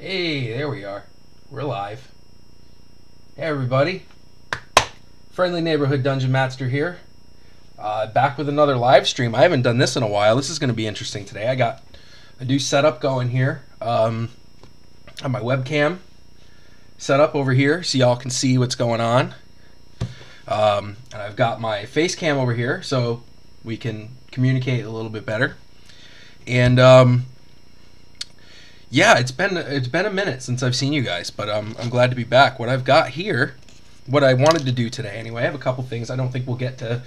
Hey, there we are. We're live. Hey everybody. Friendly neighborhood DungeonMattster here. Back with another live stream. I haven't done this in a while. This is going to be interesting today. I got a new setup going here. I have my webcam set up over here so y'all can see what's going on. And I've got my face cam over here so we can communicate a little bit better. And yeah, it's been a minute since I've seen you guys, but I'm glad to be back. What I've got here, what I wanted to do today anyway, I have a couple things. I don't think we'll get to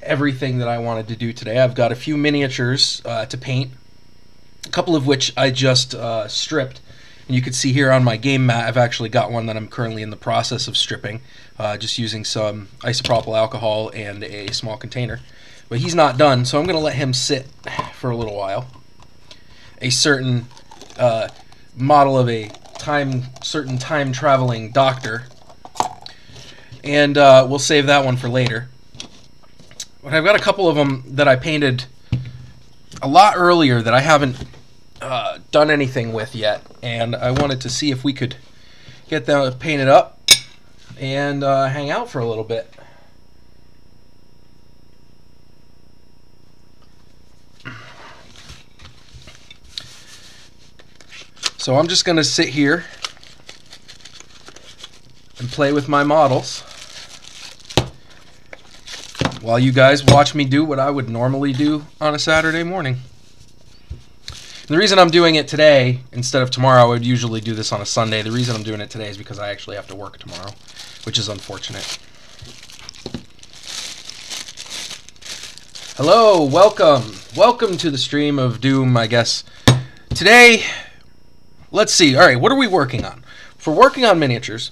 everything that I wanted to do today. I've got a few miniatures to paint, a couple of which I just stripped. And you can see here on my game mat, I've actually got one that I'm currently in the process of stripping, just using some isopropyl alcohol and a small container. But he's not done, so I'm going to let him sit for a little while. A certain model of a certain time-traveling doctor, and we'll save that one for later. But I've got a couple of them that I painted a lot earlier that I haven't done anything with yet, and I wanted to see if we could get them painted up and hang out for a little bit. So I'm just going to sit here and play with my models while you guys watch me do what I would normally do on a Saturday morning. And the reason I'm doing it today instead of tomorrow, I would usually do this on a Sunday. The reason I'm doing it today is because I actually have to work tomorrow, which is unfortunate. Hello, welcome. Welcome to the stream of Doom, I guess. Today, let's see. All right, what are we working on? For working on miniatures,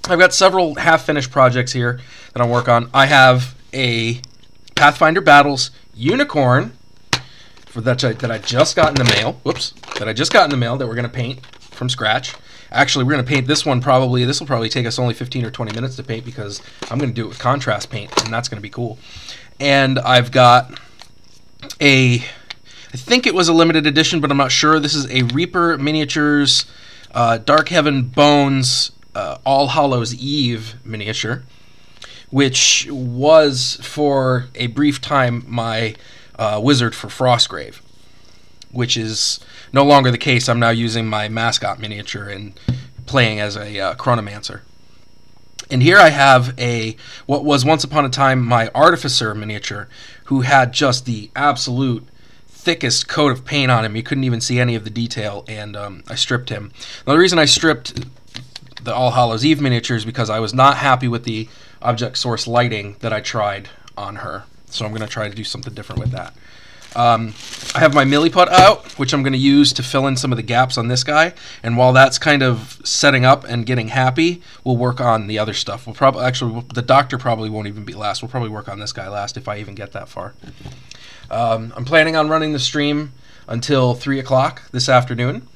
I've got several half-finished projects here that I'm working on. I have a Pathfinder Battles Unicorn that I just got in the mail. Whoops, that I just got in the mail that we're going to paint from scratch. Actually, we're going to paint this one probably. This will probably take us only 15 or 20 minutes to paint because I'm going to do it with contrast paint, and that's going to be cool. And I've got I think it was a limited edition, but I'm not sure. This is a Reaper Miniatures Dark Heaven Bones All Hallows Eve miniature, which was for a brief time my wizard for Frostgrave, which is no longer the case. I'm now using my mascot miniature and playing as a chronomancer. And here I have what was once upon a time my artificer miniature, who had just the absolute thickest coat of paint on him. You couldn't even see any of the detail, and I stripped him. Now, the reason I stripped the All Hallows Eve miniature is because I was not happy with the object source lighting that I tried on her. So I'm going to try to do something different with that. I have my milliput out, which I'm going to use to fill in some of the gaps on this guy. And while that's kind of setting up and getting happy, we'll work on the other stuff. We'll probably the doctor probably won't even be last. We'll probably work on this guy last if I even get that far. I'm planning on running the stream until 3 o'clock this afternoon,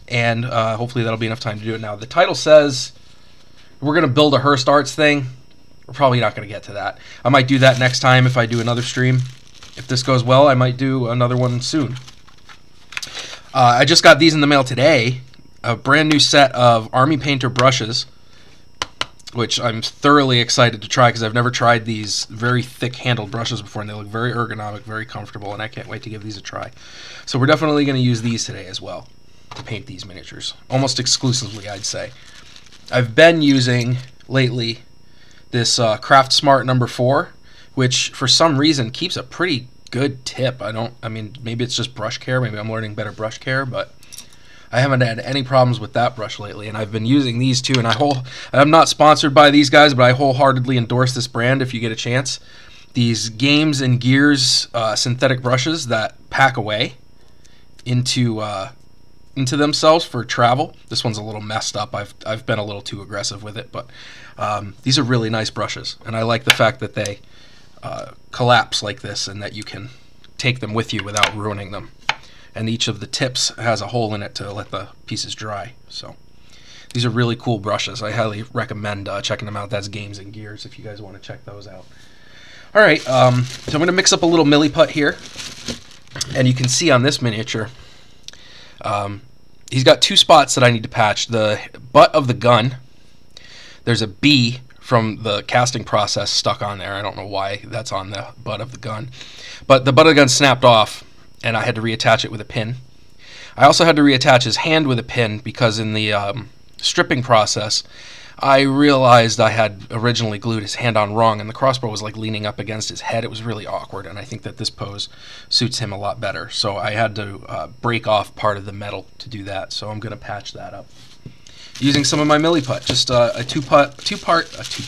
and hopefully that'll be enough time to do it now. The title says we're going to build a Hirst Arts thing. We're probably not going to get to that. I might do that next time if I do another stream. If this goes well, I might do another one soon. I just got these in the mail today, a brand new set of Army Painter brushes, which I'm thoroughly excited to try because I've never tried these very thick-handled brushes before, and they look very ergonomic, very comfortable, and I can't wait to give these a try. So we're definitely going to use these today as well to paint these miniatures, almost exclusively, I'd say. I've been using, lately, this Craft Smart number 4, which for some reason keeps a pretty good tip. I mean, maybe it's just brush care. Maybe I'm learning better brush care, but I haven't had any problems with that brush lately, and I've been using these too. And I'm not sponsored by these guys, but I wholeheartedly endorse this brand if you get a chance. These Games and Gears synthetic brushes that pack away into themselves for travel. This one's a little messed up. I've been a little too aggressive with it, but these are really nice brushes, and I like the fact that they collapse like this and that you can take them with you without ruining them. And each of the tips has a hole in it to let the pieces dry. So these are really cool brushes. I highly recommend checking them out. That's Games and Gears if you guys want to check those out. All right, so I'm going to mix up a little milliput here. And you can see on this miniature, he's got two spots that I need to patch. The butt of the gun, there's a B from the casting process stuck on there. I don't know why that's on the butt of the gun. But the butt of the gun snapped off, and I had to reattach it with a pin. I also had to reattach his hand with a pin because in the stripping process, I realized I had originally glued his hand on wrong, and the crossbow was like leaning up against his head. It was really awkward, and I think that this pose suits him a lot better. So I had to break off part of the metal to do that, so I'm going to patch that up. Using some of my Milliput, just a two-part epoxy.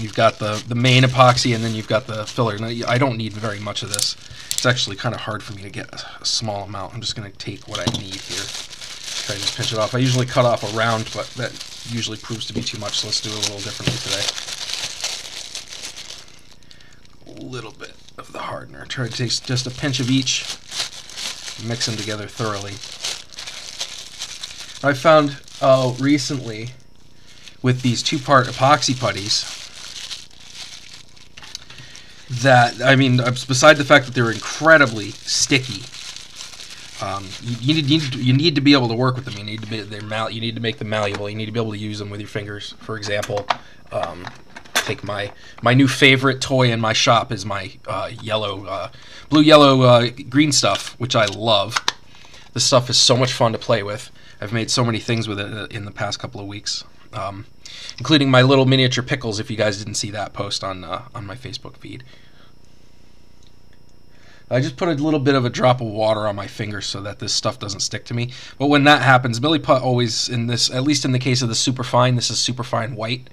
You've got the main epoxy, and then you've got the filler. Now, I don't need very much of this. It's actually kind of hard for me to get a small amount. I'm just going to take what I need here. Try to just pinch it off. I usually cut off a round, but that usually proves to be too much, so let's do it a little differently today. A little bit of the hardener. Try to take just a pinch of each. Mix them together thoroughly. I found recently with these two-part epoxy putties that, I mean, beside the fact that they're incredibly sticky, you need to be able to work with them. You need to make them malleable. You need to be able to use them with your fingers. For example, take my new favorite toy in my shop is my blue, yellow, green stuff, which I love. This stuff is so much fun to play with. I've made so many things with it in the past couple of weeks, including my little miniature pickles. If you guys didn't see that post on my Facebook feed, I just put a little bit of a drop of water on my fingers so that this stuff doesn't stick to me. But when that happens, Milliput always, in this, at least in the case of the superfine, this is superfine white.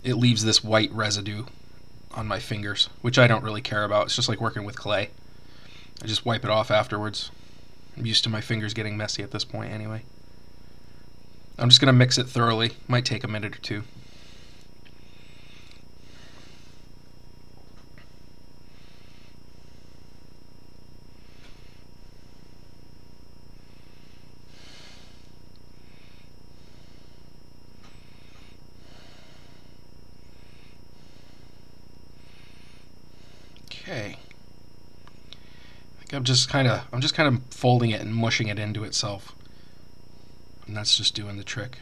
It leaves this white residue on my fingers, which I don't really care about. It's just like working with clay. I just wipe it off afterwards. I'm used to my fingers getting messy at this point anyway. I'm just going to mix it thoroughly. Might take a minute or two. Okay. I think I'm just kind of folding it and mushing it into itself. And that's just doing the trick.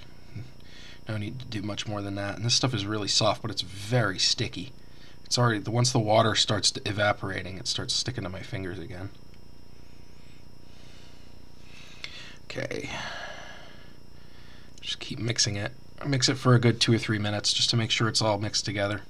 No need to do much more than that. And this stuff is really soft, but it's very sticky. It's already, once the water starts evaporating, it starts sticking to my fingers again. Okay. Just keep mixing it. I mix it for a good 2 or 3 minutes just to make sure it's all mixed together.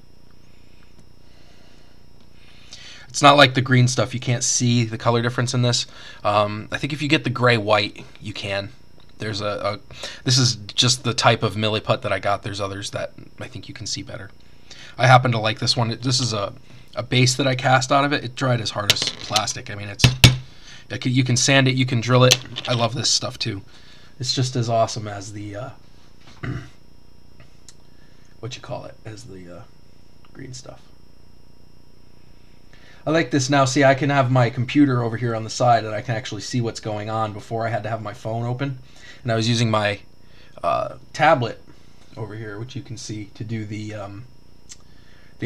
It's not like the green stuff. You can't see the color difference in this. I think if you get the gray-white, you can. There's this is just the type of Milliput that I got. There's others that I think you can see better. I happen to like this one. This is a base that I cast out of it. It dried as hard as plastic. I mean, you can sand it, you can drill it. I love this stuff too. It's just as awesome as the as the green stuff. I like this now. See, I can have my computer over here on the side and I can actually see what's going on. Before I had to have my phone open, and I was using my tablet over here, which you can see, to do the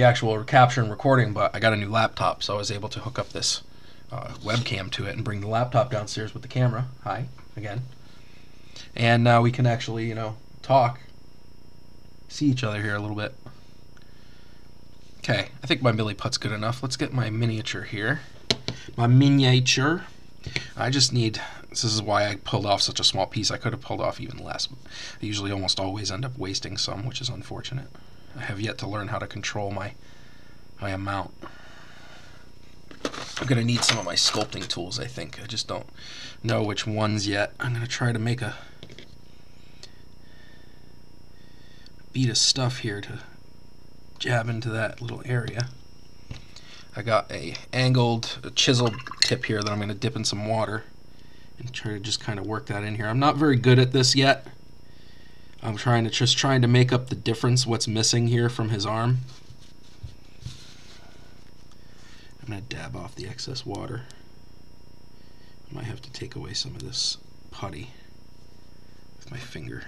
actual capture and recording. But I got a new laptop, so I was able to hook up this webcam to it and bring the laptop downstairs with the camera. Hi again. And now we can actually, talk, see each other here a little bit. Okay, I think my Milliput's good enough. Let's get my miniature here. My miniature. I just need, this is why I pulled off such a small piece. I could have pulled off even less. I usually almost always end up wasting some, which is unfortunate. I have yet to learn how to control my amount. I'm going to need some of my sculpting tools, I think. I just don't know which ones yet. I'm going to try to make a bead of stuff here to jab into that little area. I got a chiseled tip here that I'm going to dip in some water and try to just kind of work that in here. I'm not very good at this yet. I'm trying to make up the difference, what's missing here from his arm. I'm going to dab off the excess water. I might have to take away some of this putty with my finger.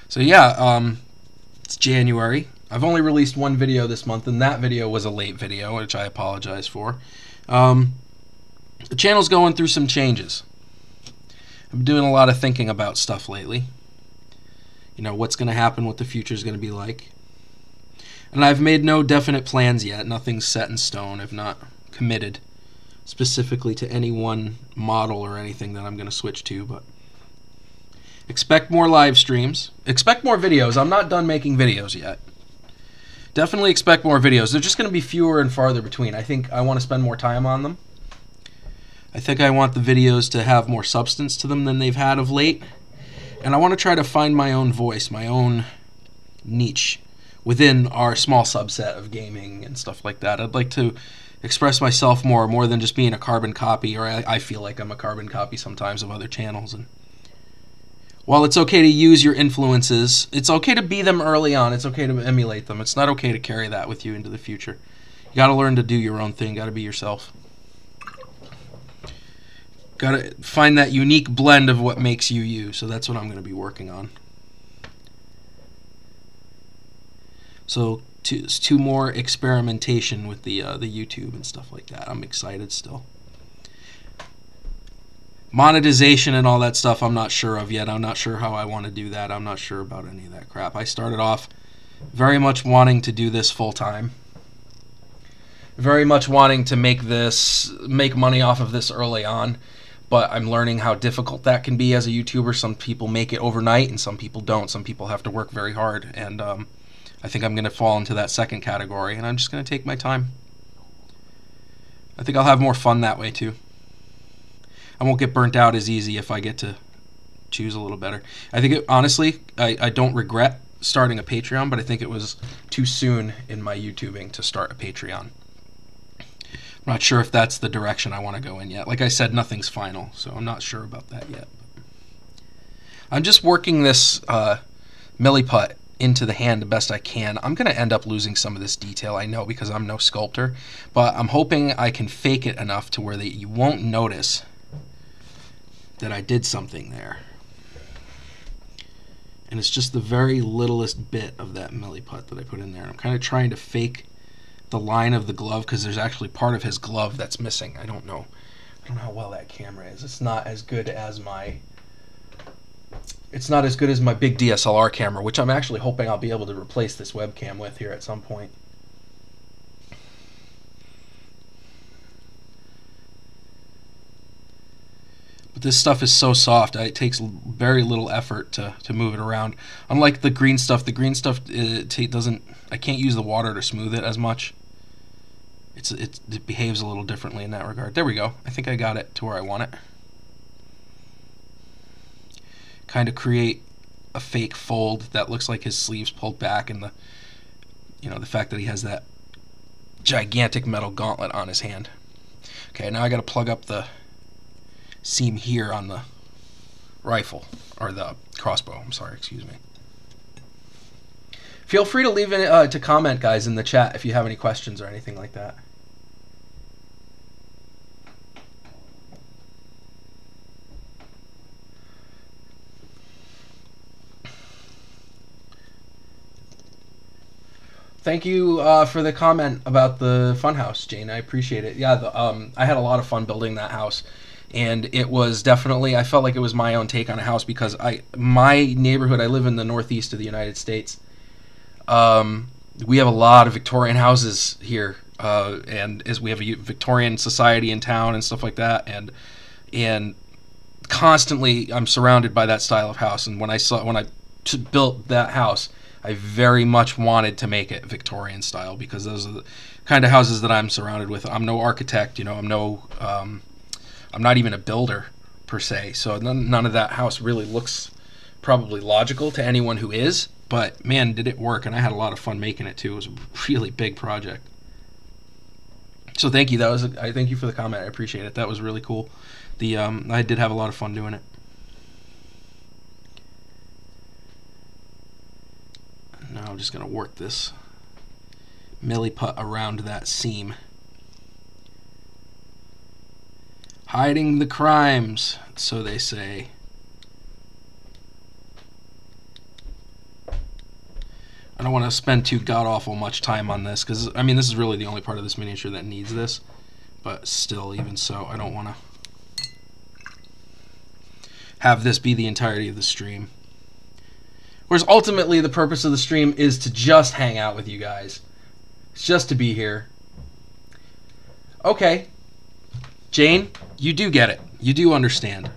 So yeah, it's January. I've only released one video this month, and that video was a late video, which I apologize for. The channel's going through some changes. I've been doing a lot of thinking about stuff lately. You know, what's going to happen, what the future is going to be like. And I've made no definite plans yet. Nothing's set in stone. I've not committed specifically to any one model or anything that I'm going to switch to, but expect more live streams. Expect more videos. I'm not done making videos yet. Definitely expect more videos. They're just going to be fewer and farther between. I think I want to spend more time on them. I think I want the videos to have more substance to them than they've had of late. And I want to try to find my own voice, my own niche within our small subset of gaming and stuff like that. I'd like to express myself more than just being a carbon copy, or I feel like I'm a carbon copy sometimes of other channels. And while it's okay to use your influences, it's okay to be them early on. It's okay to emulate them. It's not okay to carry that with you into the future. You got to learn to do your own thing. Got to be yourself. Got to find that unique blend of what makes you you. So that's what I'm going to be working on. So to more experimentation with the YouTube and stuff like that. I'm excited still. Monetization and all that stuff I'm not sure of yet. I'm not sure how I want to do that. I'm not sure about any of that crap. I started off very much wanting to do this full time. Very much wanting to make money off of this early on. But I'm learning how difficult that can be as a YouTuber. Some people make it overnight and some people don't. Some people have to work very hard. And I think I'm going to fall into that second category. And I'm just going to take my time. I think I'll have more fun that way too. I won't get burnt out as easy if I get to choose a little better. I think, honestly, I don't regret starting a Patreon, but I think it was too soon in my YouTubing to start a Patreon. I'm not sure if that's the direction I want to go in yet. Like I said, nothing's final, so I'm not sure about that yet. I'm just working this milliput into the hand the best I can. I'm going to end up losing some of this detail, I know, because I'm no sculptor, but I'm hoping I can fake it enough to where you won't notice that I did something there. And it's just the very littlest bit of that milliput that I put in there. I'm kind of trying to fake the line of the glove because there's actually part of his glove that's missing. I don't know how well that camera is. It's not as good as my big DSLR camera, which I'm actually hoping I'll be able to replace this webcam with here at some point. But this stuff is so soft, it takes very little effort to move it around. Unlike the green stuff, I can't use the water to smooth it as much. It behaves a little differently in that regard. There we go. I think I got it to where I want it. Kind of create a fake fold that looks like his sleeves pulled back, and the fact that he has that gigantic metal gauntlet on his hand. Okay, now I got to plug up the seam here on the rifle, or the crossbow. I'm sorry, excuse me. Feel free to leave to comment, guys, in the chat if you have any questions or anything like that. Thank you for the comment about the funhouse, Jane. I appreciate it. Yeah, I had a lot of fun building that house. And it was definitely, I felt like it was my own take on a house because my neighborhood, I live in the northeast of the United States. We have a lot of Victorian houses here, and as we have a Victorian society in town and stuff like that, and constantly I'm surrounded by that style of house. And when I built that house, I very much wanted to make it Victorian style because those are the kind of houses that I'm surrounded with. I'm no architect, I'm not even a builder per se, so none of that house really looks probably logical to anyone who is, but man, did it work, and I had a lot of fun making it too. It was a really big project. So thank you. I thank you for the comment. I appreciate it. That was really cool. I did have a lot of fun doing it. Now I'm just going to work this milliput around that seam. Hiding the crimes, so they say. I don't want to spend too god-awful much time on this, because, I mean, this is really the only part of this miniature that needs this. But still, even so, I don't want to have this be the entirety of the stream. Whereas ultimately, the purpose of the stream is to just hang out with you guys. It's just to be here. Okay. Jane, you do get it. You do understand.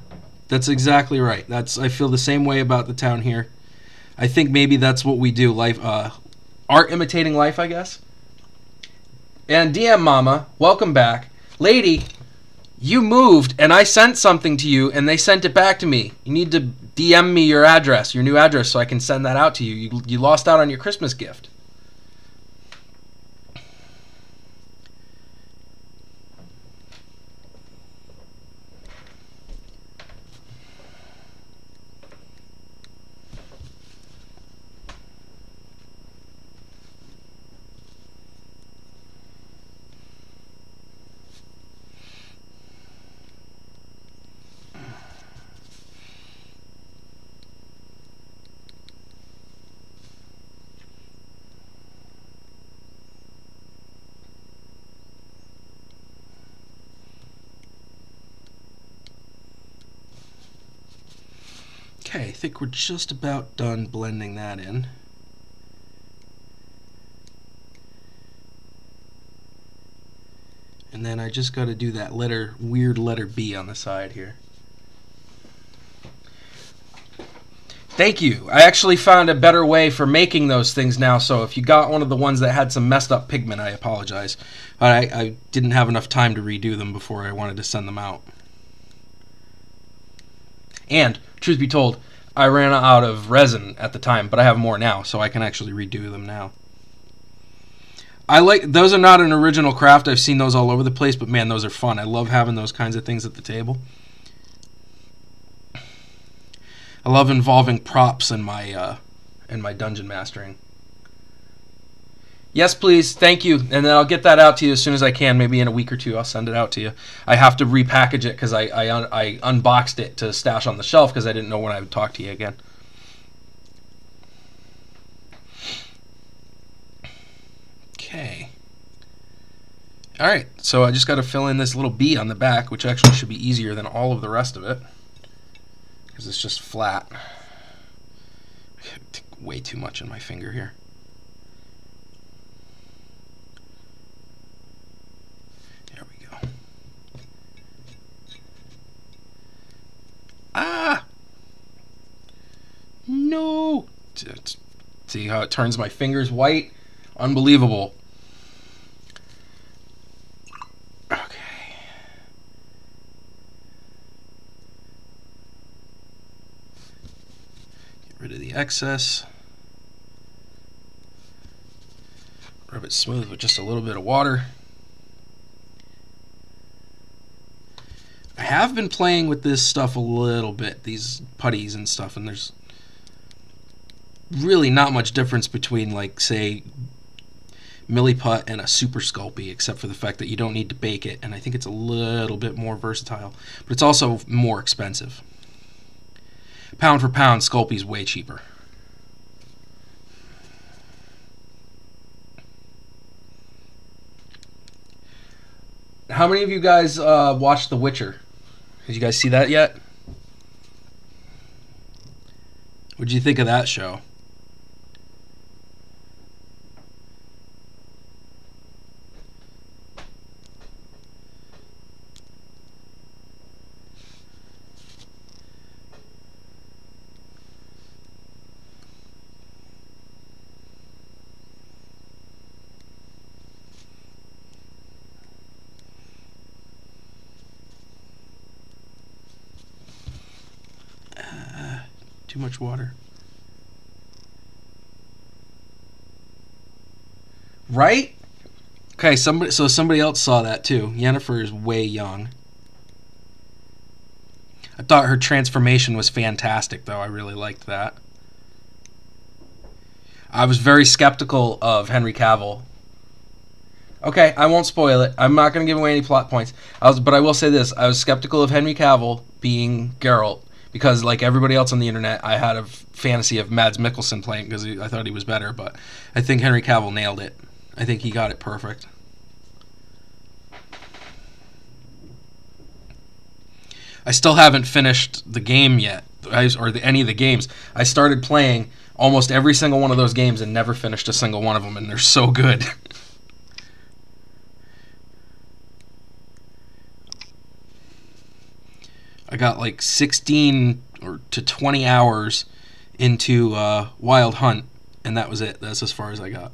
That's exactly right. I feel the same way about the town here. I think maybe that's what we do. Life, art imitating life, I guess. And DM Mama, welcome back. Lady, you moved, and I sent something to you, and they sent it back to me. You need to DM me your address, your new address, so I can send that out to you. You lost out on your Christmas gift. Okay, I think we're just about done blending that in. And then I just got to do that weird letter B on the side here. Thank you. I actually found a better way for making those things now, so if you got one of the ones that had some messed up pigment, I apologize. But I didn't have enough time to redo them before I wanted to send them out. And, truth be told, I ran out of resin at the time, but I have more now, so I can actually redo them now. Those are not an original craft. I've seen those all over the place, but man, those are fun. I love having those kinds of things at the table. I love involving props in my dungeon mastering. Yes, please. Thank you. And then I'll get that out to you as soon as I can. Maybe in a week or two, I'll send it out to you. I have to repackage it because I unboxed it to stash on the shelf because I didn't know when I would talk to you again. Okay. All right. So I just got to fill in this little B on the back, which actually should be easier than all of the rest of it because it's just flat. Way too much in my finger here. Ah! No! See how it turns my fingers white? Unbelievable. Okay. Get rid of the excess. Rub it smooth with just a little bit of water. I have been playing with this stuff a little bit, these putties and stuff, and there's really not much difference between, like, say, Milliput and a Super Sculpey, except for the fact that you don't need to bake it, and I think it's a little bit more versatile, but it's also more expensive. Pound for pound, Sculpey's way cheaper. How many of you guys watched The Witcher? Did you guys see that yet? What did you think of that show? Too much water. Right? Okay, somebody else saw that too. Yennefer is way young. I thought her transformation was fantastic, though. I really liked that. I was very skeptical of Henry Cavill. Okay, I won't spoil it. I'm not going to give away any plot points. But I will say this. I was skeptical of Henry Cavill being Geralt because like everybody else on the internet, I had a fantasy of Mads Mikkelsen playing because I thought he was better, but I think Henry Cavill nailed it. I think he got it perfect. I still haven't finished the game yet, or any of the games. I started playing almost every single one of those games and never finished a single one of them, and they're so good. I got like 16 to 20 hours into Wild Hunt, and that was it. That's as far as I got.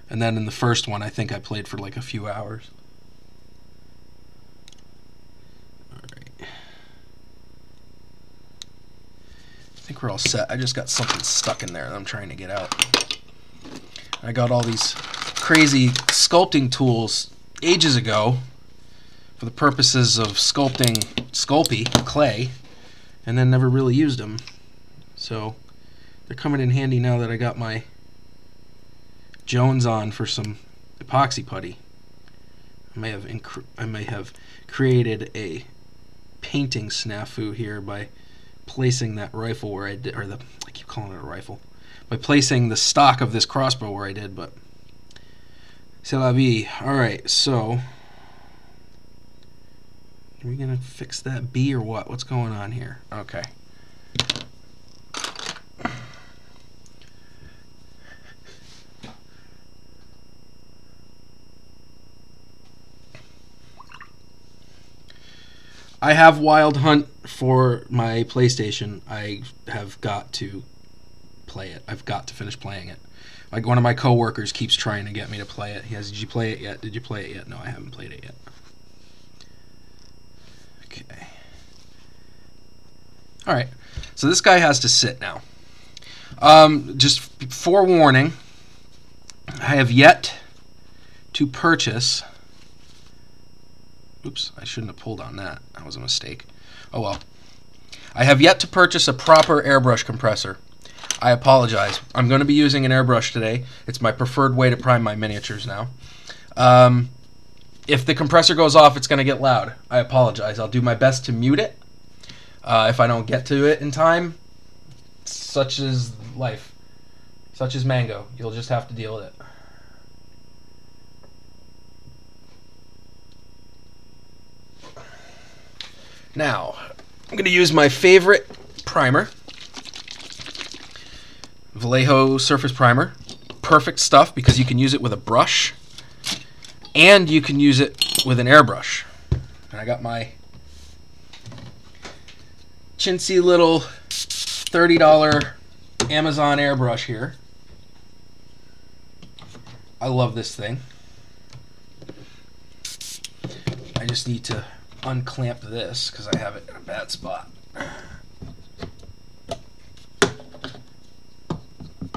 And then in the first one, I think I played for like a few hours. Alright. I think we're all set. I just got something stuck in there that I'm trying to get out. I got all these crazy sculpting tools ages ago for the purposes of sculpting Sculpey, clay, and then never really used them. So they're coming in handy now that I got my Jones on for some epoxy putty. I may have created a painting snafu here by placing that rifle where I did, or I keep calling it a rifle, by placing the stock of this crossbow where I did, but c'est la vie. Alright, so are we going to fix that B or what? What's going on here? Okay. I have Wild Hunt for my PlayStation. I have got to play it. I've got to finish playing it. Like one of my coworkers keeps trying to get me to play it. He has, did you play it yet? Did you play it yet? No, I haven't played it yet. Okay. Alright, so this guy has to sit now. Just forewarning, I have yet to purchase... Oops, I shouldn't have pulled on that. That was a mistake. Oh well. I have yet to purchase a proper airbrush compressor. I apologize. I'm going to be using an airbrush today. It's my preferred way to prime my miniatures now. If the compressor goes off, it's going to get loud. I apologize. I'll do my best to mute it. If I don't get to it in time, such is life. Such is Mango. You'll just have to deal with it. Now, I'm going to use my favorite primer. Vallejo Surface Primer. Perfect stuff because you can use it with a brush. And you can use it with an airbrush. And I got my chintzy little $30 Amazon airbrush here. I love this thing. I just need to unclamp this because I have it in a bad spot. I'm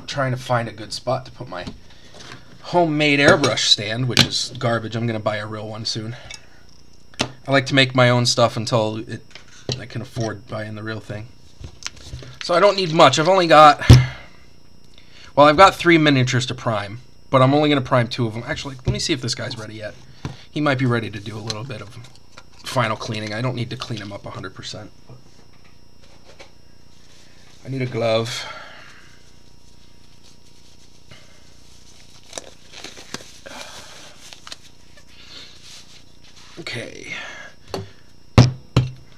trying to find a good spot to put my homemade airbrush stand, which is garbage. I'm going to buy a real one soon. I like to make my own stuff until I can afford buying the real thing. So I don't need much. I've only got... Well, I've got 3 miniatures to prime, but I'm only going to prime 2 of them. Actually, let me see if this guy's ready yet. He might be ready to do a little bit of final cleaning. I don't need to clean him up 100%. I need a glove. Okay.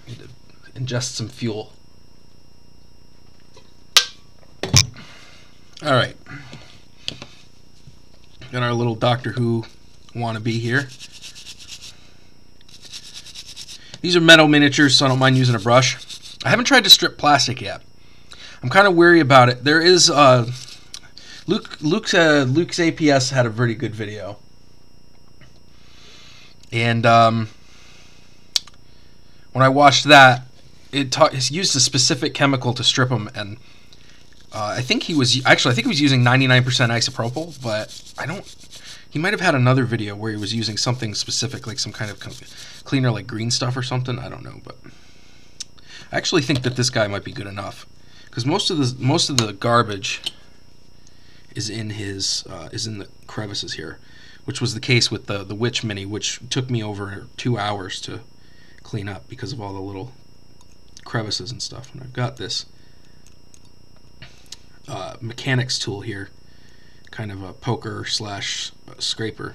Need to ingest some fuel. Alright. Got our little Doctor Who wannabe here. These are metal miniatures, so I don't mind using a brush. I haven't tried to strip plastic yet. I'm kind of weary about it. There is Luke's APS had a very good video, and when I watched that, it used a specific chemical to strip them, and I think he was using 99% isopropyl, but I don't. He might have had another video where he was using something specific, like some kind of cleaner, like green stuff or something. I don't know, but I actually think that this guy might be good enough because most of the garbage is in the crevices here, which was the case with the Witch Mini, which took me over 2 hours to clean up because of all the little crevices and stuff. And I've got this mechanics tool here, kind of a poker slash scraper.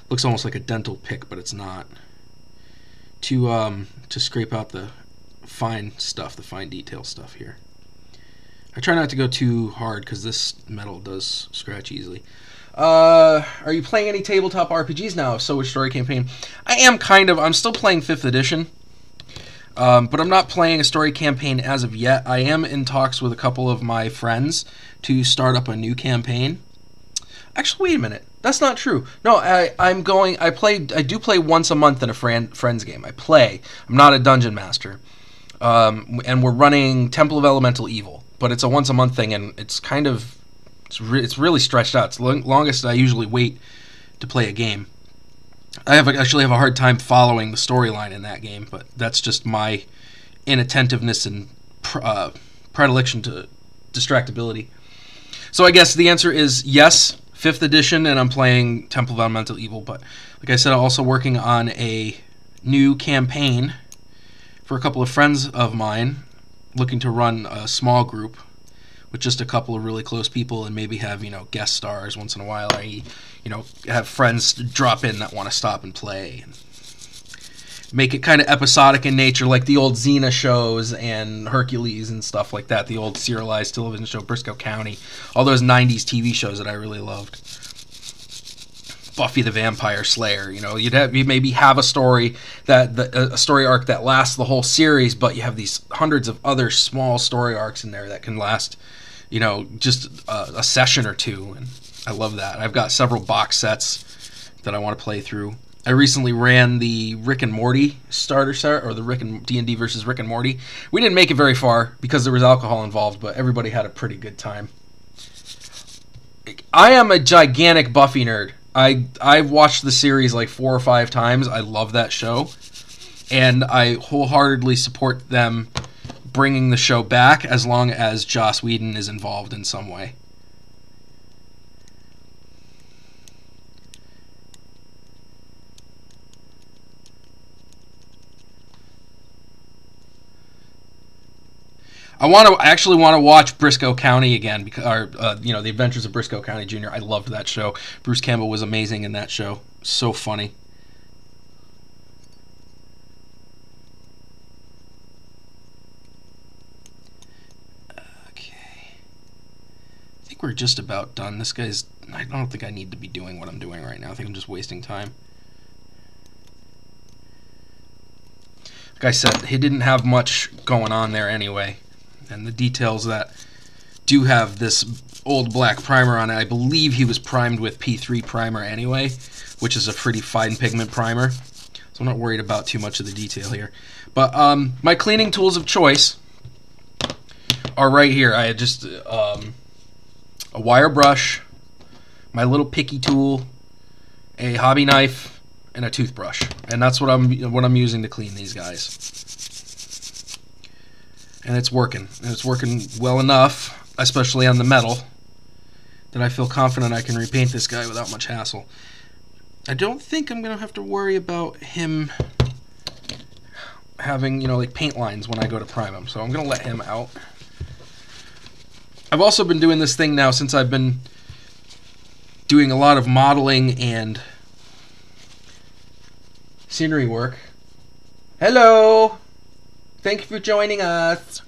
Looks almost like a dental pick, but it's not. To scrape out the fine stuff, the fine detail stuff here. I try not to go too hard because this metal does scratch easily. Are you playing any tabletop RPGs now? If so, which story campaign? I am kind of. I'm still playing 5th edition. But I'm not playing a story campaign as of yet. I am in talks with a couple of my friends to start up a new campaign. Actually, wait a minute. That's not true. No, I do play once a month in a friends game. I'm not a dungeon master. And we're running Temple of Elemental Evil, but it's a once a month thing, and it's kind of it's really stretched out. It's the longest I usually wait to play a game. I actually have a hard time following the storyline in that game, but that's just my inattentiveness and predilection to distractibility. So I guess the answer is yes, 5th edition, and I'm playing Temple of Elemental Evil. But like I said, I'm also working on a new campaign for a couple of friends of mine, looking to run a small group with just a couple of really close people, and maybe have, guest stars once in a while. Have friends drop in that want to stop and play, and make it kind of episodic in nature, like the old Xena shows and Hercules and stuff like that, the old serialized television show, Briscoe County, all those 90s TV shows that I really loved. Buffy the Vampire Slayer, you'd maybe have a story a story arc that lasts the whole series, but you have these hundreds of other small story arcs in there that can last, just a session or two, and I love that. I've got several box sets that I want to play through. I recently ran the Rick and Morty starter set, or the D&D versus Rick and Morty. We didn't make it very far because there was alcohol involved, but everybody had a pretty good time. I am a gigantic Buffy nerd. I've watched the series like 4 or 5 times. I love that show, and I wholeheartedly support them bringing the show back as long as Joss Whedon is involved in some way. I actually want to watch Briscoe County again, because, The Adventures of Briscoe County Jr. I loved that show. Bruce Campbell was amazing in that show. So funny. Okay. I think we're just about done. I don't think I need to be doing what I'm doing right now. I think I'm just wasting time. Like I said, he didn't have much going on there anyway. And the details that do have this old black primer on it, I believe he was primed with P3 primer anyway, which is a pretty fine pigment primer. So I'm not worried about too much of the detail here. But my cleaning tools of choice are right here. I had just a wire brush, my little picky tool, a hobby knife, and a toothbrush. And that's what I'm using to clean these guys. And it's working. And it's working well enough, especially on the metal, that I feel confident I can repaint this guy without much hassle. I don't think I'm going to have to worry about him having, like paint lines when I go to prime him. So I'm going to let him out. I've also been doing this thing now since I've been doing a lot of modeling and scenery work. Hello! Thank you for joining us.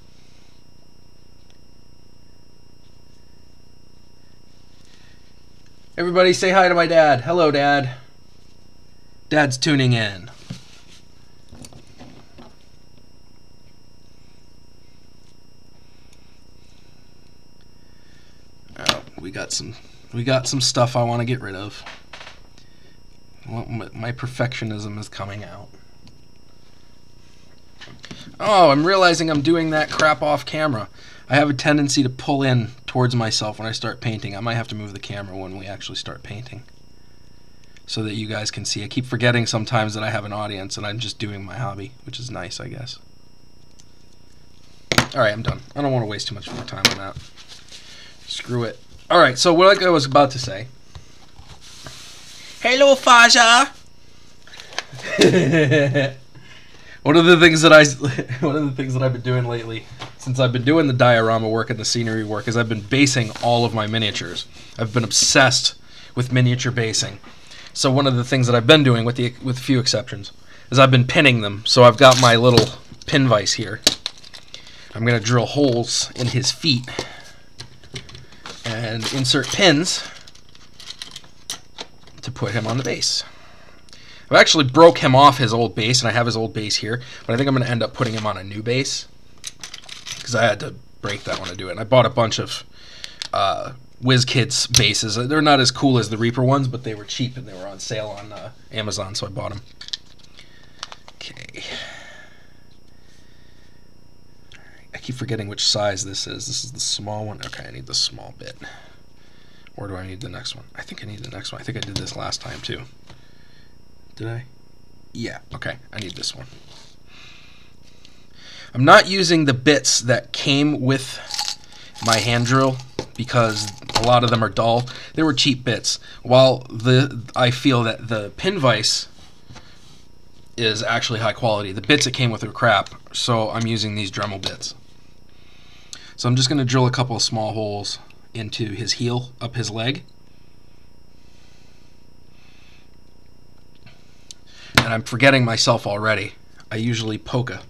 Everybody say hi to my dad. Hello, Dad. Dad's tuning in. Oh, we got some stuff I want to get rid of. Well, my perfectionism is coming out. Oh, I'm realizing I'm doing that crap off camera. I have a tendency to pull in towards myself when I start painting. I might have to move the camera when we actually start painting so that you guys can see. I keep forgetting sometimes that I have an audience and I'm just doing my hobby, which is nice, I guess. Alright, I'm done. I don't want to waste too much more time on that. Screw it. Alright, so what I was about to say. Hello, Faja! One of the things that I've been doing lately, since I've been doing the diorama work and the scenery work, is I've been basing all of my miniatures. I've been obsessed with miniature basing. So one of the things that I've been doing, with a few exceptions, is I've been pinning them. So I've got my little pin vise here. I'm going to drill holes in his feet and insert pins to put him on the base. I've actually broke him off his old base, and I have his old base here, but I think I'm going to end up putting him on a new base because I had to break that one to do it. And I bought a bunch of WizKids bases. They're not as cool as the Reaper ones, but they were cheap and they were on sale on Amazon, so I bought them. Okay. I keep forgetting which size this is. This is the small one. Okay, I need the small bit. Or do I need the next one? I think I need the next one. I think I did this last time too. Did I? Yeah, okay. I need this one. I'm not using the bits that came with my hand drill because a lot of them are dull. They were cheap bits. While I feel that the pin vise is actually high quality. The bits that came with are crap, so I'm using these Dremel bits. So I'm just going to drill a couple of small holes into his heel, up his leg. And I'm forgetting myself already. I usually poke a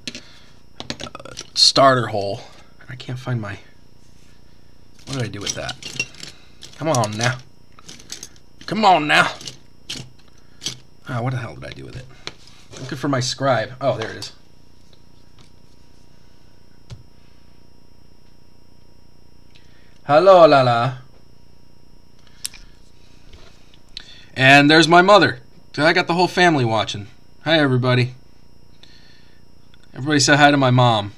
starter hole. I can't find my... What did I do with that? Come on now. Come on now. Oh, what the hell did I do with it? Looking for my scribe. Oh, there it is. Hello, Lala. And there's my mother. I got the whole family watching. Hi, everybody. Everybody say hi to my mom.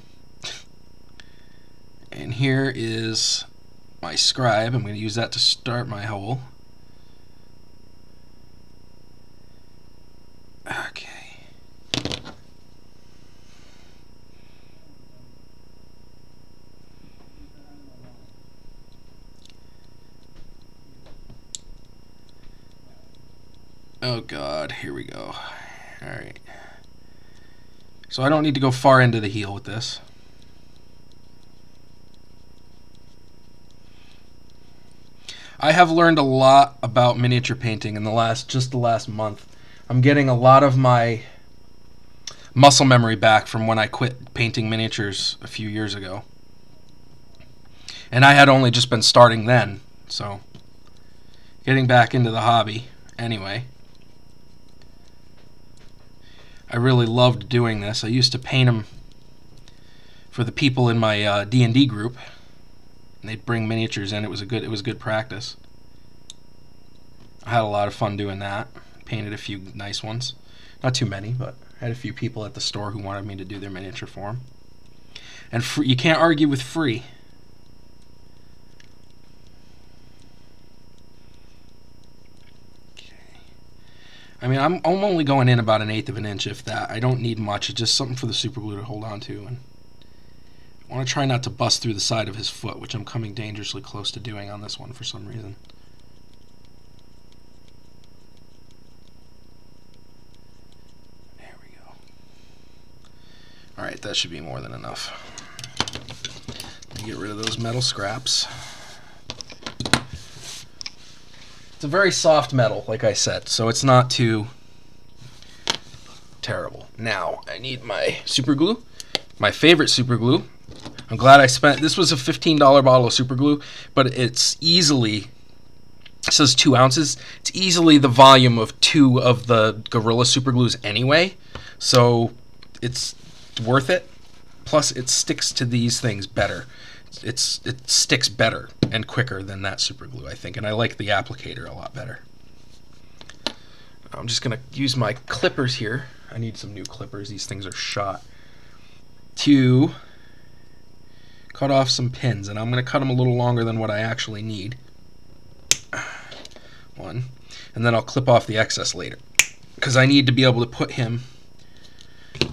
And here is my scribe. I'm going to use that to start my hole. Okay. Oh God, here we go. Alright. So I don't need to go far into the heel with this. I have learned a lot about miniature painting in the last month. I'm getting a lot of my muscle memory back from when I quit painting miniatures a few years ago. And I had only just been starting then, so getting back into the hobby anyway. I really loved doing this. I used to paint them for the people in my D&D group. And they'd bring miniatures in. It was good practice. I had a lot of fun doing that. Painted a few nice ones. Not too many, but I had a few people at the store who wanted me to do their miniature for them. And you can't argue with free. I mean, I'm only going in about 1/8 of an inch, if that. I don't need much. It's just something for the super glue to hold on to. And I want to try not to bust through the side of his foot, which I'm coming dangerously close to doing on this one for some reason. There we go. Alright, that should be more than enough. Let me get rid of those metal scraps. It's a very soft metal, like I said, so it's not too terrible. Now, I need my super glue, my favorite super glue. I'm glad I spent, this was a $15 bottle of super glue, but it's easily, it says 2 ounces, it's easily the volume of 2 of the Gorilla super glues anyway, so it's worth it. Plus, it sticks to these things better. It sticks better and quicker than that super glue, I think, and I like the applicator a lot better. I'm just going to use my clippers here. I need some new clippers. These things are shot. To cut off some pins, and I'm going to cut them a little longer than what I actually need. 1. And then I'll clip off the excess later, because I need to be able to put him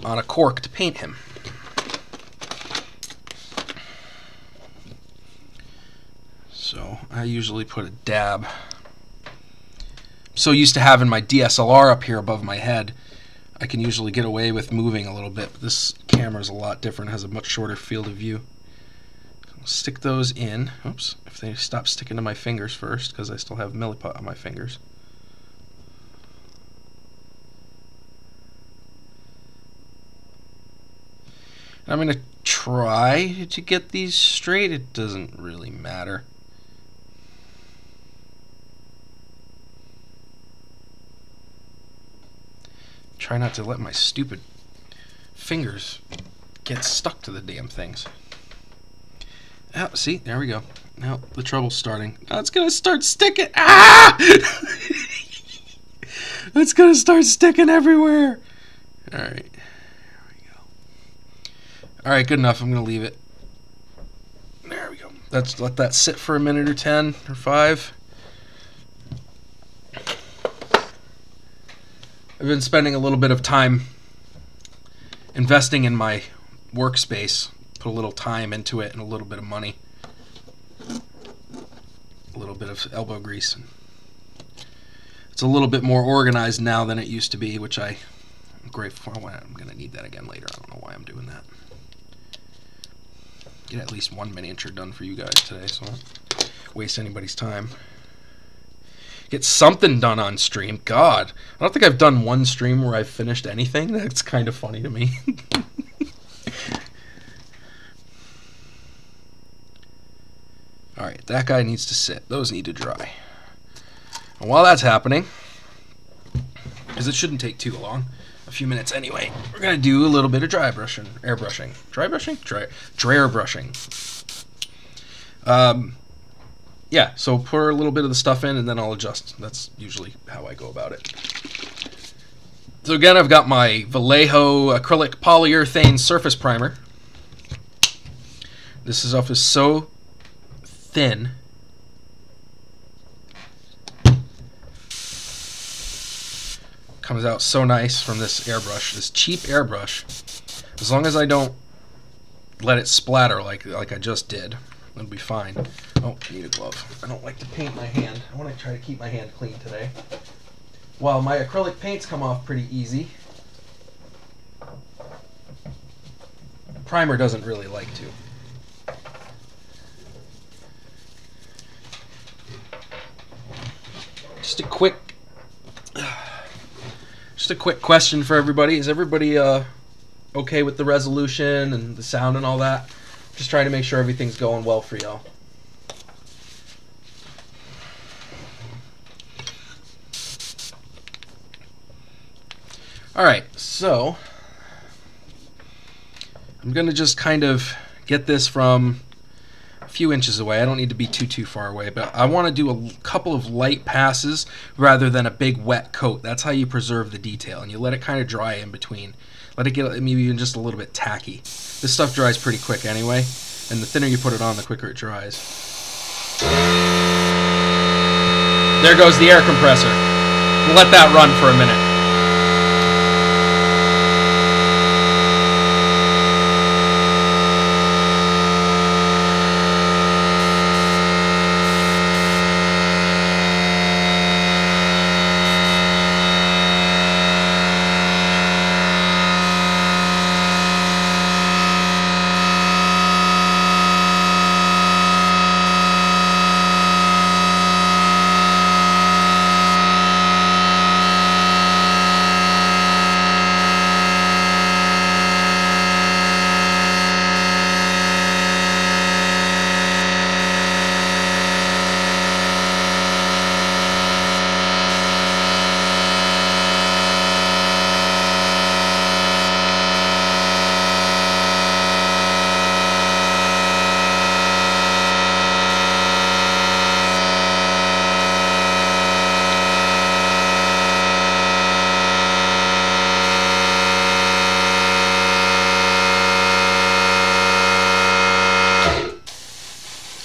on a cork to paint him. So I usually put a dab. I'm so used to having my DSLR up here above my head, I can usually get away with moving a little bit, but this camera is a lot different, it has a much shorter field of view. I'll stick those in. Oops, if they stop sticking to my fingers first, because I still have milliput on my fingers. And I'm going to try to get these straight. It doesn't really matter. Try not to let my stupid fingers get stuck to the damn things. Oh, see, there we go. Now the trouble's starting. Now it's gonna start sticking. Ah! It's gonna start sticking everywhere. All right, there we go. All right, good enough. I'm gonna leave it. There we go. Let's let that sit for a minute or 10 or 5. I've been spending a little bit of time investing in my workspace. Put a little time into it and a little bit of money. A little bit of elbow grease. It's a little bit more organized now than it used to be, which I'm grateful for. I'm going to need that again later. I don't know why I'm doing that. Get at least one miniature done for you guys today, so I don't waste anybody's time. Get something done on stream. God, I don't think I've done one stream where I've finished anything. That's kind of funny to me. Alright, that guy needs to sit. Those need to dry. And while that's happening, because it shouldn't take too long, a few minutes anyway, we're going to do a little bit of dry brushing, airbrushing. Dry brushing? Dry airbrushing. Yeah, so pour a little bit of the stuff in and then I'll adjust. That's usually how I go about it. So again, I've got my Vallejo acrylic polyurethane surface primer. This stuff is so thin. Comes out so nice from this airbrush, this cheap airbrush. As long as I don't let it splatter like I just did, it'll be fine. Oh, I need a glove. I don't like to paint my hand. I want to try to keep my hand clean today. Well, my acrylic paints come off pretty easy. Primer doesn't really like to. Just a quick question for everybody. Is everybody okay with the resolution and the sound and all that? Just trying to make sure everything's going well for y'all. Alright, so I'm going to just kind of get this from a few inches away. I don't need to be too far away, but I want to do a couple of light passes rather than a big wet coat. That's how you preserve the detail, and you let it kind of dry in between. Let it get maybe even just a little bit tacky. This stuff dries pretty quick anyway, and the thinner you put it on, the quicker it dries. There goes the air compressor. We'll let that run for a minute.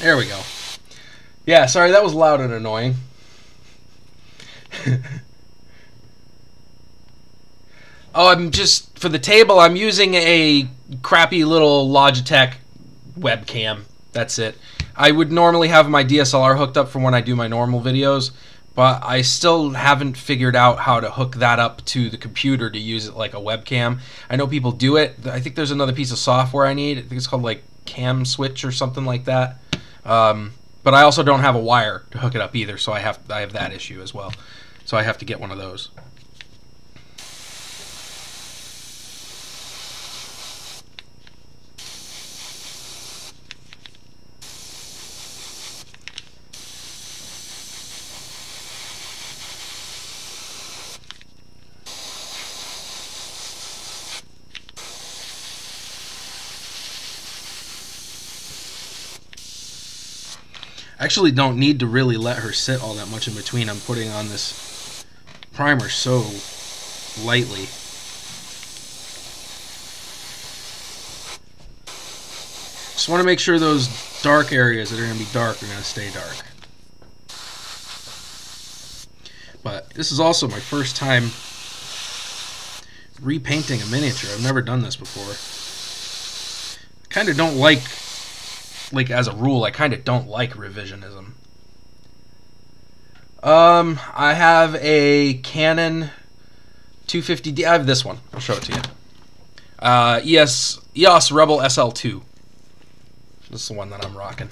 There we go. Yeah, sorry, that was loud and annoying. Oh, I'm just, for the table, I'm using a crappy little Logitech webcam. That's it. I would normally have my DSLR hooked up for when I do my normal videos, but I still haven't figured out how to hook that up to the computer to use it like a webcam. I know people do it. I think there's another piece of software I need. I think it's called like Cam Switch or something like that. But I also don't have a wire to hook it up either, so I have that issue as well. So I have to get one of those. I actually don't need to really let her sit all that much in between. I'm putting on this primer so lightly. Just want to make sure those dark areas that are going to be dark are going to stay dark. But this is also my first time repainting a miniature. I've never done this before. I kind of don't like as a rule, I kind of don't like revisionism. I have a Canon 250D. I have this one. I'll show it to you. EOS Rebel SL2. This is the one that I'm rocking.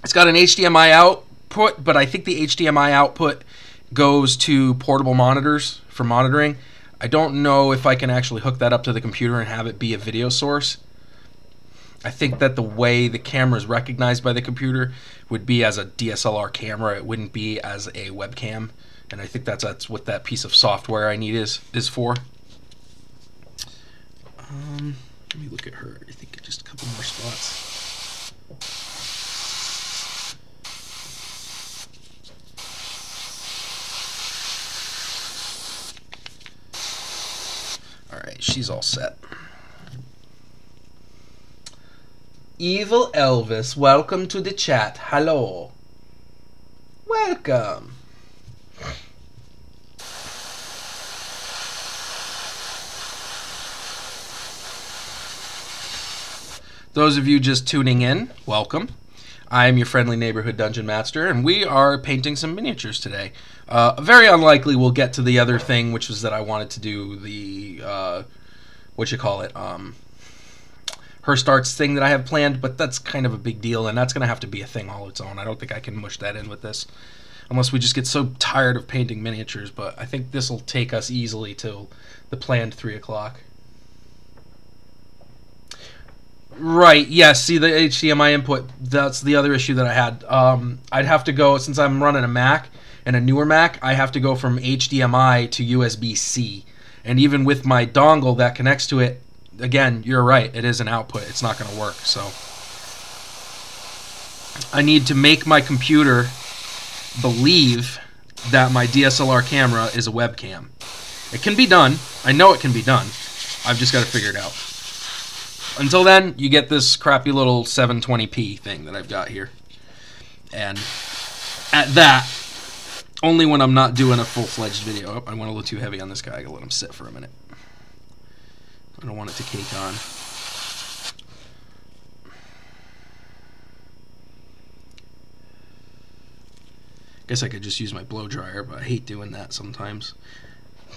It's got an HDMI output, but I think the HDMI output goes to portable monitors for monitoring. I don't know if I can actually hook that up to the computer and have it be a video source. I think that the way the camera is recognized by the computer would be as a DSLR camera. It wouldn't be as a webcam. And I think that's what that piece of software I need is for. Let me look at her. I think just a couple more spots. All right, she's all set. Evil Elvis, welcome to the chat. Hello. Welcome. Those of you just tuning in, welcome. I am your friendly neighborhood dungeon master, and we are painting some miniatures today. Very unlikely we'll get to the other thing, which was that I wanted to do the, Hirst Arts thing that I have planned, but that's kind of a big deal, and that's going to have to be a thing all its own. I don't think I can mush that in with this, unless we just get so tired of painting miniatures, but I think this will take us easily till the planned 3 o'clock. Right, yes, see the HDMI input, that's the other issue that I had. I'd have to go, since I'm running a Mac, and a newer Mac, I have to go from HDMI to USB-C, and even with my dongle that connects to it, again, you're right, it is an output. It's not going to work, so I need to make my computer believe that my DSLR camera is a webcam. It can be done. I know it can be done. I've just got to figure it out. Until then, you get this crappy little 720p thing that I've got here. And at that, only when I'm not doing a full-fledged video. Oh, I went a little too heavy on this guy. I gotta let him sit for a minute. I don't want it to cake on. Guess I could just use my blow dryer, but I hate doing that sometimes.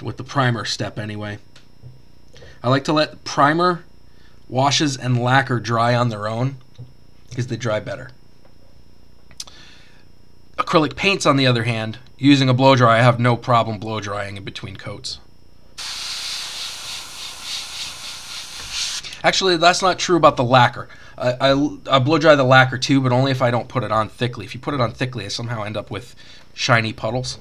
With the primer step anyway. I like to let primer, washes, and lacquer dry on their own because they dry better. Acrylic paints, on the other hand, using a blow dryer, I have no problem blow drying in between coats. Actually, that's not true about the lacquer. I blow dry the lacquer too, but only if I don't put it on thickly. If you put it on thickly, I somehow end up with shiny puddles.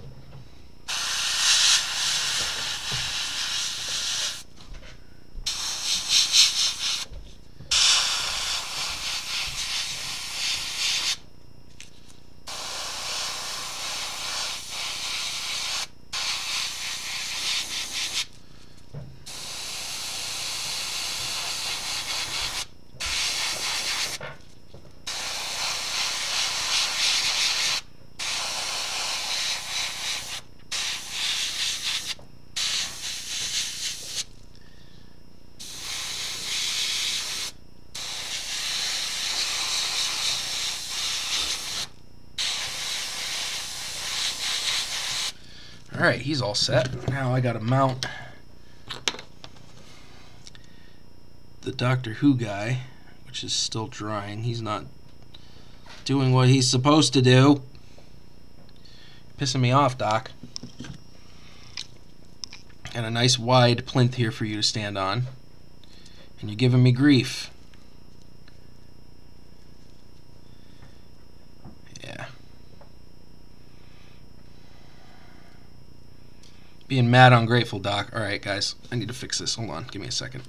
Alright, he's all set. Now I gotta mount the Doctor Who guy, which is still drying. He's not doing what he's supposed to do. Pissing me off, Doc. And a nice wide plinth here for you to stand on. And you're giving me grief. Yeah. Being mad ungrateful, Doc. Alright, guys. I need to fix this. Hold on. Give me a second.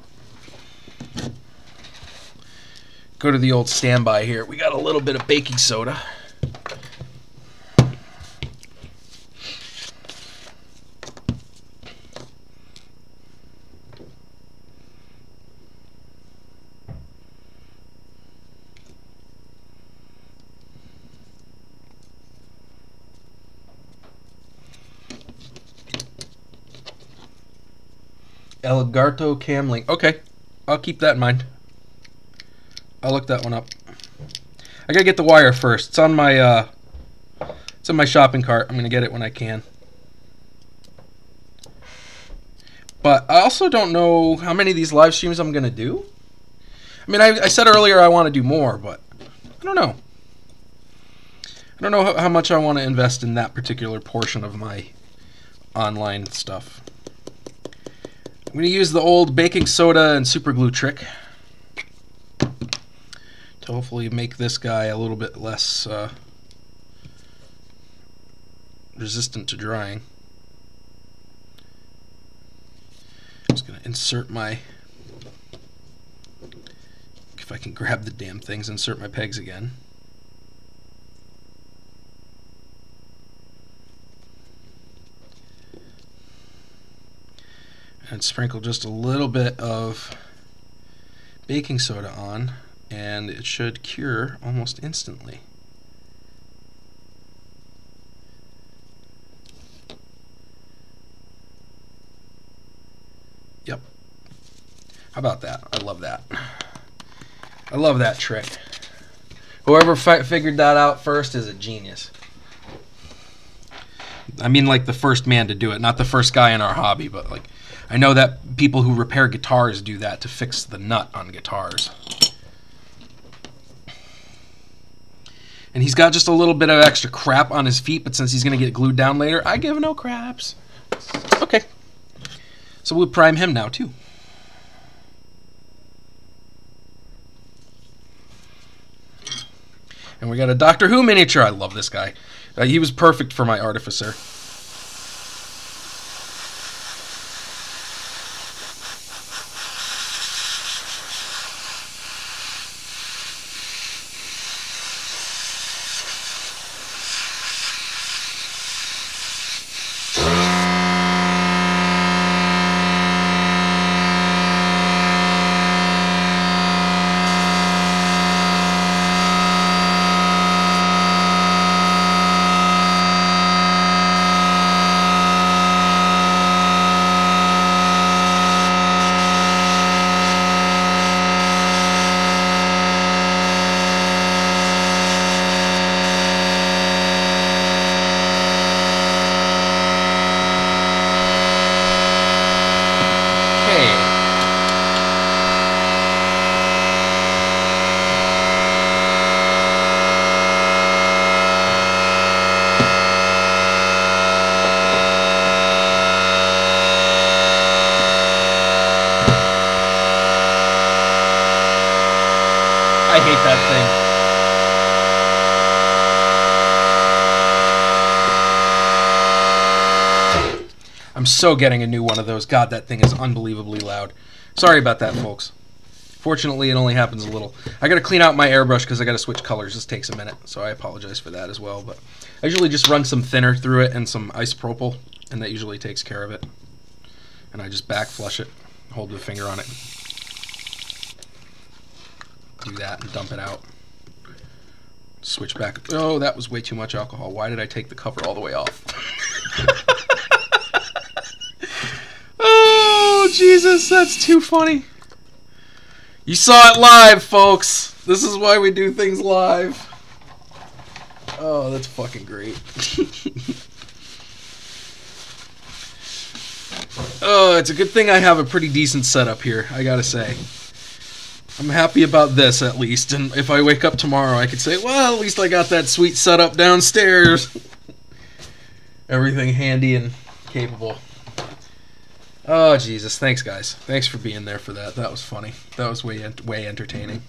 Go to the old standby here. We got a little bit of baking soda. Elgarto Camling. Okay, I'll keep that in mind. I'll look that one up. I gotta get the wire first. It's on my it's in my shopping cart. I'm gonna get it when I can. But I also don't know how many of these live streams I'm gonna do. I mean, I said earlier I want to do more, but I don't know. I don't know how much I want to invest in that particular portion of my online stuff. I'm going to use the old baking soda and super glue trick to hopefully make this guy a little bit less resistant to drying. I'm just going to insert my, if I can grab the damn things, insert my pegs again. And sprinkle just a little bit of baking soda on, and it should cure almost instantly. Yep. How about that? I love that. I love that trick. Whoever figured that out first is a genius. I mean, like the first man to do it, not the first guy in our hobby, but like I know that people who repair guitars do that to fix the nut on guitars. And he's got just a little bit of extra crap on his feet, but since he's going to get glued down later, I give no craps. Okay. So we'll prime him now, too. And we got a Doctor Who miniature. I love this guy. He was perfect for my Artificer. I hate that thing. I'm so getting a new one of those. God, that thing is unbelievably loud. Sorry about that, folks. Fortunately, it only happens a little. I got to clean out my airbrush because I got to switch colors. This takes a minute, so I apologize for that as well. But I usually just run some thinner through it and some isopropyl, and that usually takes care of it. And I just back flush it, hold the finger on it, do that, and dump it out. Switch back. Oh, that was way too much alcohol. Why did I take the cover all the way off? Oh, Jesus, that's too funny. You saw it live, folks. This is why we do things live. Oh, that's fucking great. Oh, it's a good thing I have a pretty decent setup here, I gotta say. I'm happy about this, at least. And if I wake up tomorrow, I could say, well, at least I got that sweet setup downstairs. Everything handy and capable. Oh, Jesus. Thanks, guys. Thanks for being there for that. That was funny. That was way entertaining.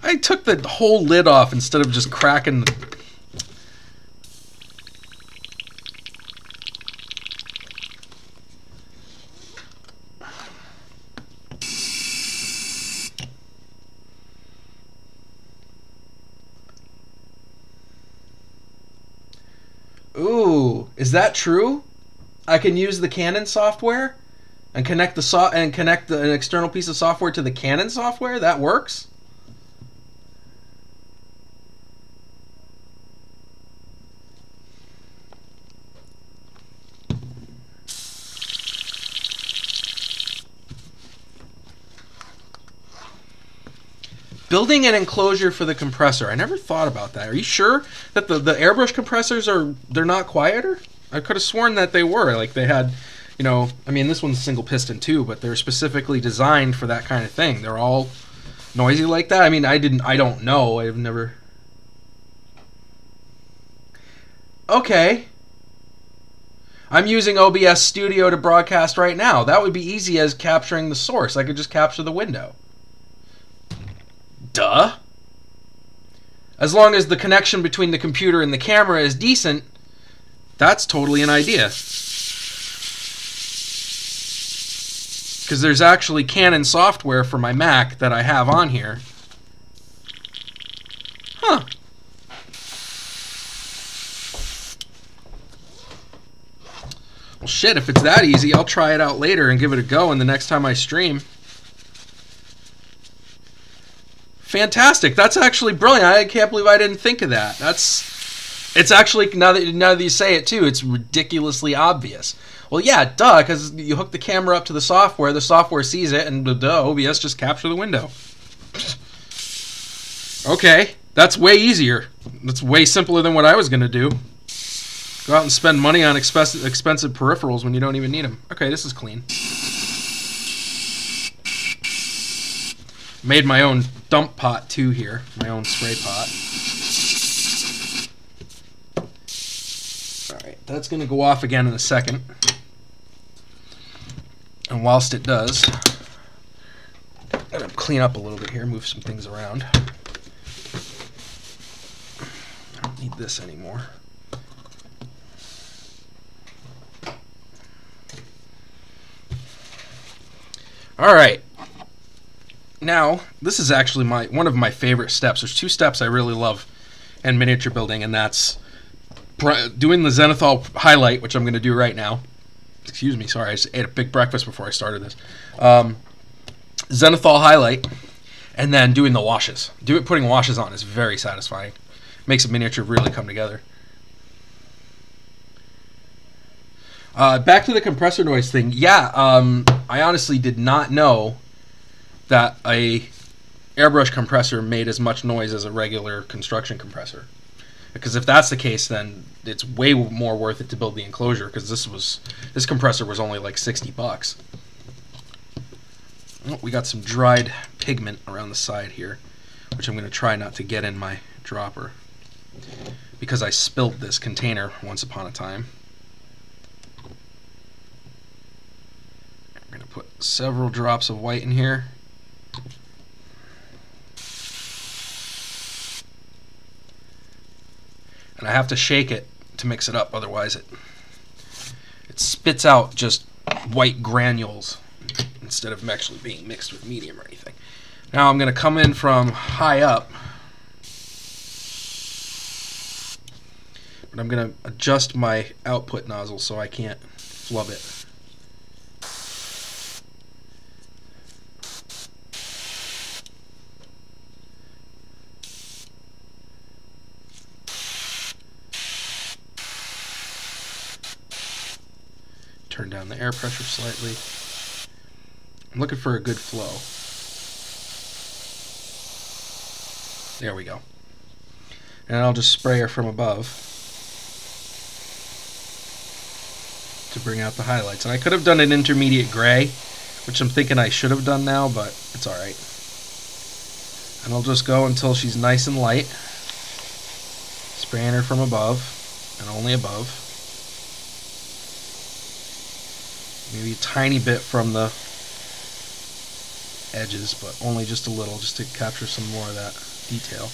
I took the whole lid off instead of just cracking the... Ooh, is that true? I can use the Canon software and connect an external piece of software to the Canon software? That works? Building an enclosure for the compressor. I never thought about that. Are you sure that the airbrush compressors they're not quieter? I could have sworn that they were. Like they had, you know, I mean this one's single piston too, but they're specifically designed for that kind of thing. They're all noisy like that. I mean, I don't know. I've never. Okay. I'm using OBS Studio to broadcast right now. That would be easy as capturing the source. I could just capture the window. Duh. As long as the connection between the computer and the camera is decent, that's totally an idea. Because there's actually Canon software for my Mac that I have on here. Huh. Well, shit, if it's that easy, I'll try it out later and give it a go, and the next time I stream. Fantastic. That's actually brilliant. I can't believe I didn't think of that. It's actually, now that you say it too, it's ridiculously obvious. Well, yeah, duh, because you hook the camera up to the software sees it, and duh, OBS just capture the window. Okay, that's way easier. That's way simpler than what I was going to do. Go out and spend money on expensive peripherals when you don't even need them. Okay, this is clean. Made my own dump pot too here, my own spray pot. Alright, that's going to go off again in a second. And whilst it does, I'm going to clean up a little bit here, move some things around. I don't need this anymore. Alright. Now, this is actually one of my favorite steps. There's two steps I really love in miniature building, and that's doing the zenithal highlight, which I'm going to do right now. Excuse me, sorry, I just ate a big breakfast before I started this. Zenithal highlight, and then doing the washes. Putting washes on is very satisfying. Makes a miniature really come together. Back to the compressor noise thing. Yeah, I honestly did not know that a airbrush compressor made as much noise as a regular construction compressor. Because if that's the case, then it's way more worth it to build the enclosure, because this compressor was only like $60. Oh, we got some dried pigment around the side here, which I'm going to try not to get in my dropper, because I spilled this container once upon a time. I'm going to put several drops of white in here. And I have to shake it to mix it up, otherwise it spits out just white granules instead of actually being mixed with medium or anything. Now I'm going to come in from high up, but I'm going to adjust my output nozzle so I can't flub it. Turn down the air pressure slightly. I'm looking for a good flow. There we go. And I'll just spray her from above. to bring out the highlights. And I could have done an intermediate gray, which I'm thinking I should have done now, but it's alright. And I'll just go until she's nice and light. Spraying her from above, and only above. Maybe a tiny bit from the edges, but only just a little, just to capture some more of that detail.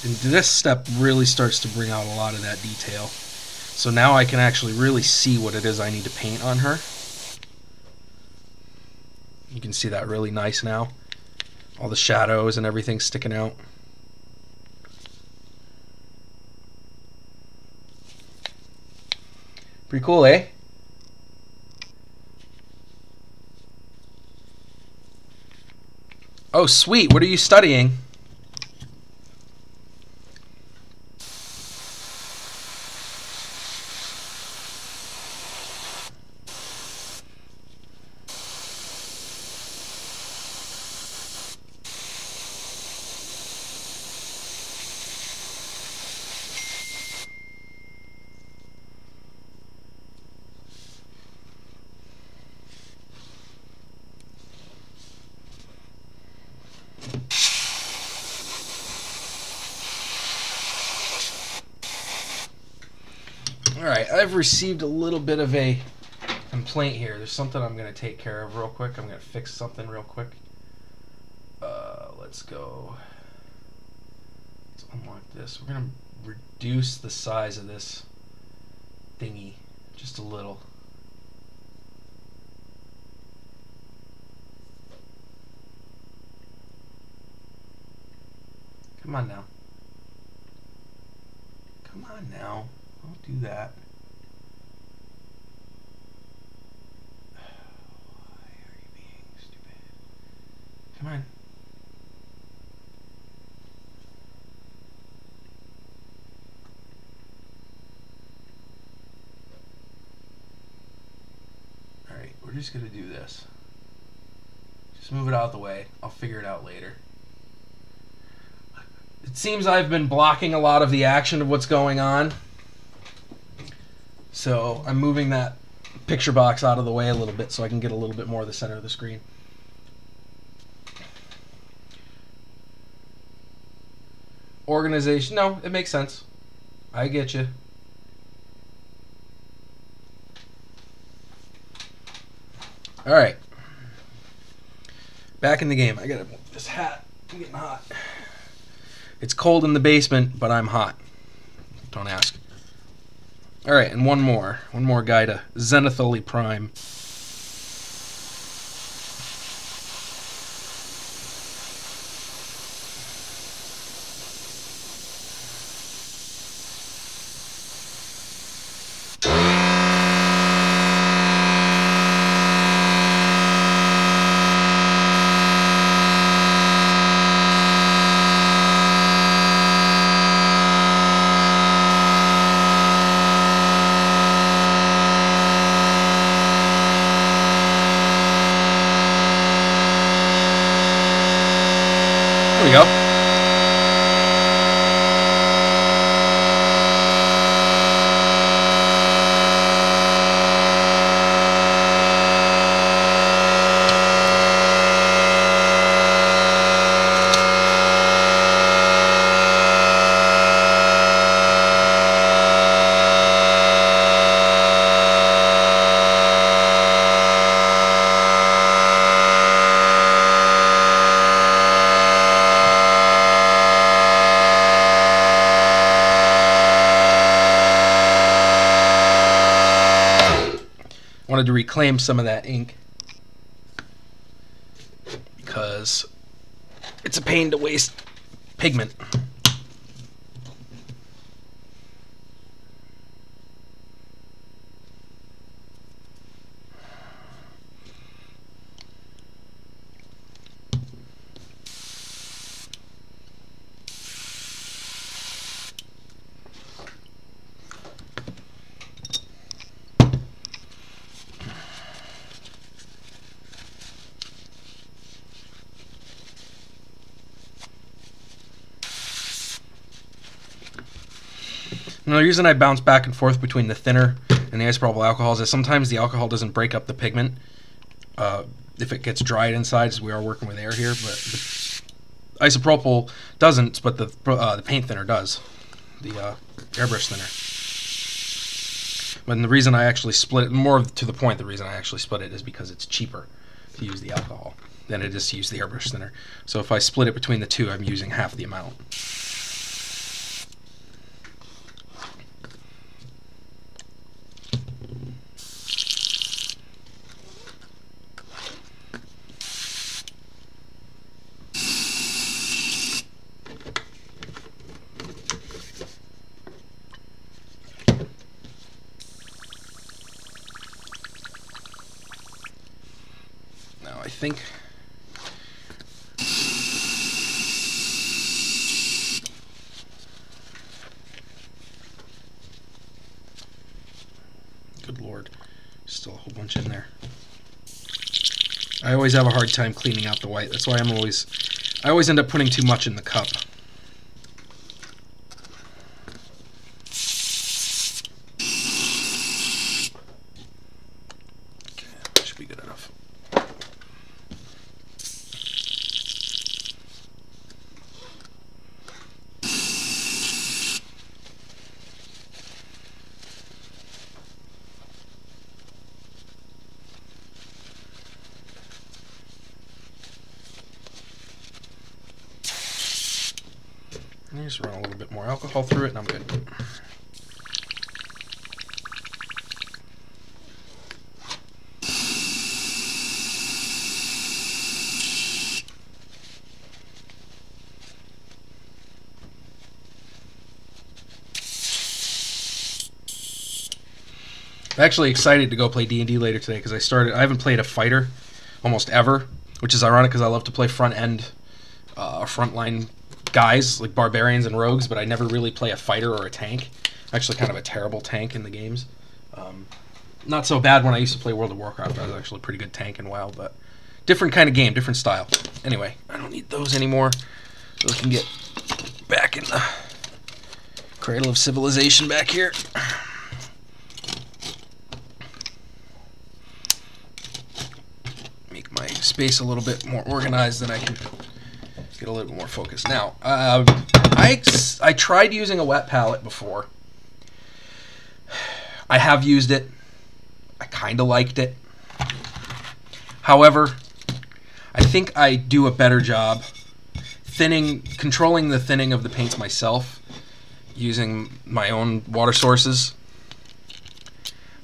And this step really starts to bring out a lot of that detail. So now I can actually really see what it is I need to paint on her. You can see that really nice now. All the shadows and everything sticking out. Pretty cool, eh? Oh, sweet. What are you studying? Alright, I've received a little bit of a complaint here. There's something I'm going to take care of real quick. I'm going to fix something real quick. Let's go. Let's unlock this. We're going to reduce the size of this thingy just a little. Come on now. Come on now. Don't do that. Why are you being stupid? Come on. Alright, we're just going to do this. Just move it out of the way. I'll figure it out later. It seems I've been blocking a lot of the action of what's going on. So I'm moving that picture box out of the way a little bit so I can get a little bit more of the center of the screen. Organization. No, it makes sense. I get you. Alright. Back in the game. I gotta move this hat. I'm getting hot. It's cold in the basement, but I'm hot. Don't ask. Alright, and one more guy to zenithally prime. There we go. Wanted to reclaim some of that ink because it's a pain to waste pigment. And the reason I bounce back and forth between the thinner and the isopropyl alcohols is sometimes the alcohol doesn't break up the pigment if it gets dried inside, so we are working with air here, but the isopropyl doesn't, but the paint thinner does, the airbrush thinner. But the reason I actually split it, more to the point, the reason I actually split it is because it's cheaper to use the alcohol than it is to use the airbrush thinner. So if I split it between the two, I'm using half the amount. Now I think good Lord, still a whole bunch in there. I always have a hard time cleaning out the white. That's why I always end up putting too much in the cup. Okay, that should be good enough. Just run a little bit more alcohol through it and I'm good. I'm actually excited to go play D&D later today because I haven't played a fighter almost ever, which is ironic because I love to play frontline guys like barbarians and rogues, but I never really play a fighter or a tank. I'm actually kind of a terrible tank in the games. Not so bad when I used to play World of Warcraft. I was actually a pretty good tank in WoW, but different kind of game, different style. Anyway, I don't need those anymore, so we can get back in the cradle of civilization back here. Make my space a little bit more organized, then I can get a little bit more focused. Now, I tried using a wet palette before. I have used it. I kind of liked it. However, I think I do a better job controlling the thinning of the paints myself using my own water sources.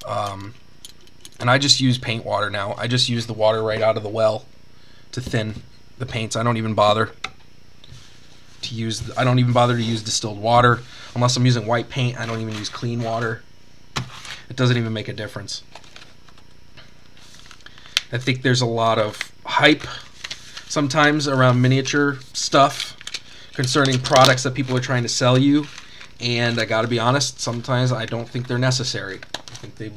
And I just use paint water now. I just use the water right out of the well to thin the paints. I don't even bother to use distilled water unless I'm using white paint. I don't even use clean water. It doesn't even make a difference. I think there's a lot of hype sometimes around miniature stuff concerning products that people are trying to sell you, and I gotta be honest, sometimes I don't think they're necessary. I think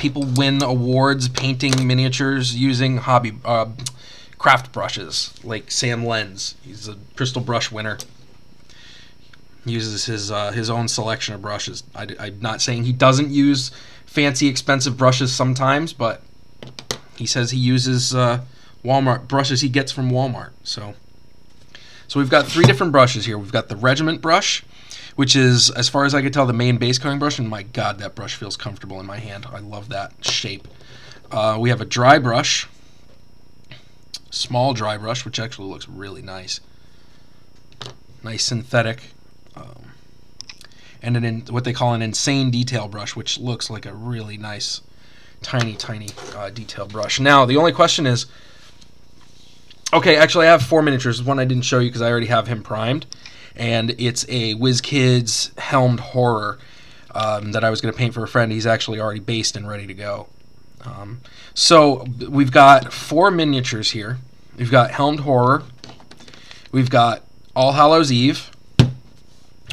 people win awards painting miniatures using craft brushes, like Sam Lenz. He's a crystal brush winner. He uses his own selection of brushes. I'm not saying he doesn't use fancy, expensive brushes sometimes, but he says he uses Walmart brushes he gets from Walmart. So we've got 3 different brushes here. We've got the Regiment brush, which is, as far as I can tell, the main base coating brush, and my God, that brush feels comfortable in my hand. I love that shape. We have a dry brush, small dry brush, which actually looks really nice. Nice synthetic. And what they call an insane detail brush, which looks like a really nice, tiny detail brush. Now, the only question is, okay, actually I have 4 miniatures. One I didn't show you because I already have him primed, and it's a WizKids Helmed Horror that I was going to paint for a friend. He's actually already based and ready to go. So we've got 4 miniatures here. We've got Helmed Horror. We've got All Hallows Eve.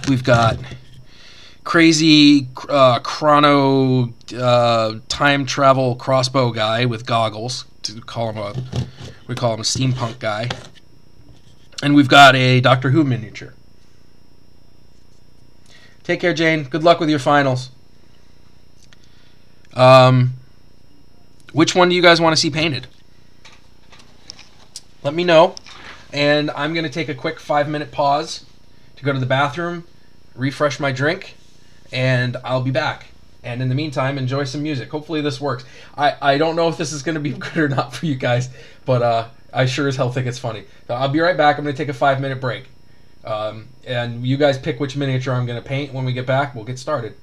We've got crazy chrono time travel crossbow guy with goggles. We call him a steampunk guy. And we've got a Doctor Who miniature. Take care, Jane. Good luck with your finals. Which one do you guys want to see painted? Let me know. And I'm going to take a quick 5-minute pause to go to the bathroom, refresh my drink, and I'll be back. And in the meantime, enjoy some music. Hopefully this works. I don't know if this is going to be good or not for you guys, but I sure as hell think it's funny. So I'll be right back. I'm going to take a 5-minute break. And you guys pick which miniature I'm going to paint. When we get back, we'll get started.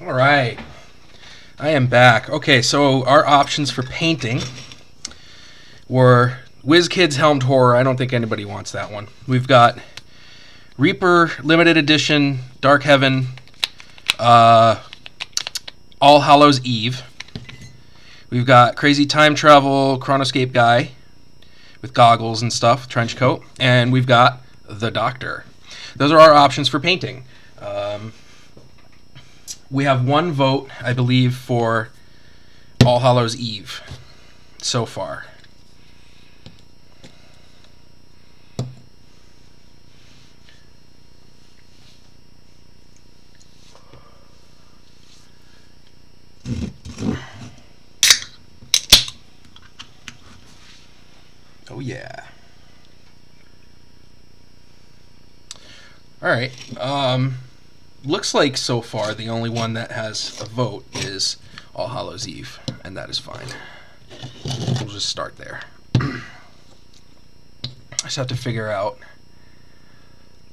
All right, I am back. Okay, so our options for painting were WizKids Helmed Horror. I don't think anybody wants that one. We've got Reaper Limited Edition, Dark Heaven, All Hallows Eve. We've got Crazy Time Travel Chronoscape Guy with goggles and stuff, trench coat, and we've got The Doctor. Those are our options for painting. We have one vote, I believe, for All Hallows Eve so far. Oh yeah. All right. Looks like so far the only one that has a vote is All Hallows Eve, and that is fine. We'll just start there. I just have to figure out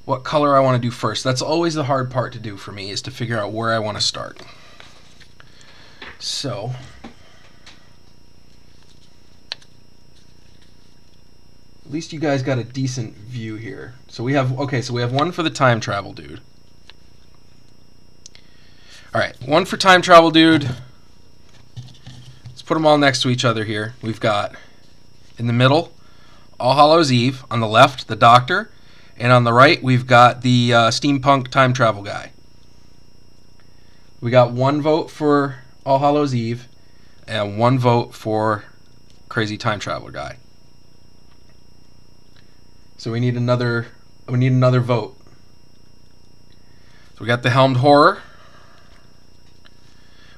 what color I want to do first. That's always the hard part to do for me, is to figure out where I want to start. So at least you guys got a decent view here. So we have, okay, so we have one for the time travel dude. All right, one for time travel dude. Let's put them all next to each other here. We've got, in the middle, All Hallows Eve. On the left, the Doctor. And on the right, we've got the steampunk time travel guy. We got one vote for All Hallows Eve and one vote for Crazy Time Traveler guy. So we need another vote. So we got the Helmed Horror,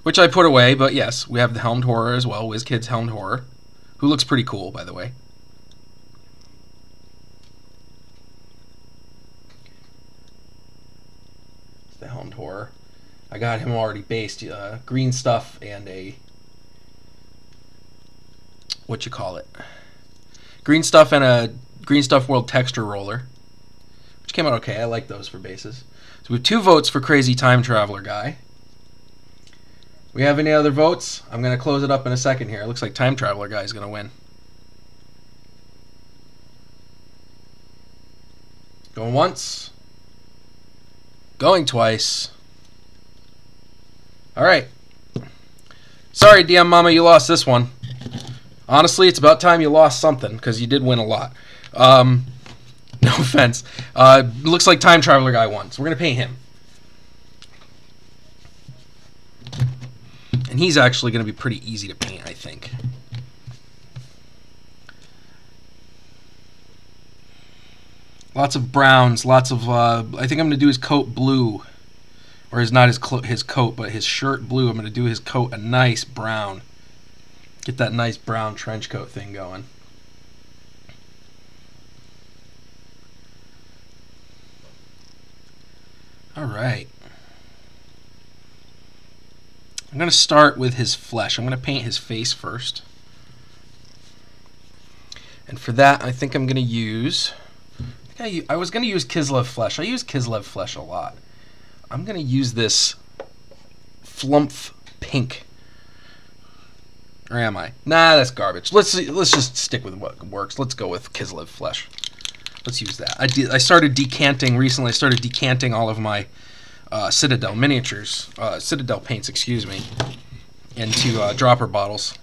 which I put away, but yes, we have the Helmed Horror as well, WizKids Helmed Horror, who looks pretty cool, by the way. It's the Helmed Horror. I got him already based, green stuff and a, what you call it, green stuff and a Green Stuff World texture roller, which came out okay. I like those for bases. So we have 2 votes for Crazy Time Traveler guy. We have any other votes? I'm going to close it up in a second here. It looks like Time Traveler guy is going to win. Going once. Going twice. All right. Sorry, DM Mama, you lost this one. Honestly, it's about time you lost something, because you did win a lot. No offense. Looks like Time Traveler guy won, so we're going to pay him. And he's actually going to be pretty easy to paint, I think. Lots of browns, lots of, I think I'm going to do his coat blue. Or not his coat, but his shirt blue. I'm going to do his coat a nice brown. Get that nice brown trench coat thing going. All right. I'm going to start with his flesh. I'm going to paint his face first. And for that, I think I'm going to use... I was going to use Kislev flesh. I use Kislev flesh a lot. I'm going to use this Flumph pink. Or am I? Nah, that's garbage. Let's just stick with what works. Let's go with Kislev flesh. Let's use that. I started decanting recently. I started decanting all of my Citadel miniatures, Citadel paints, excuse me, into dropper bottles,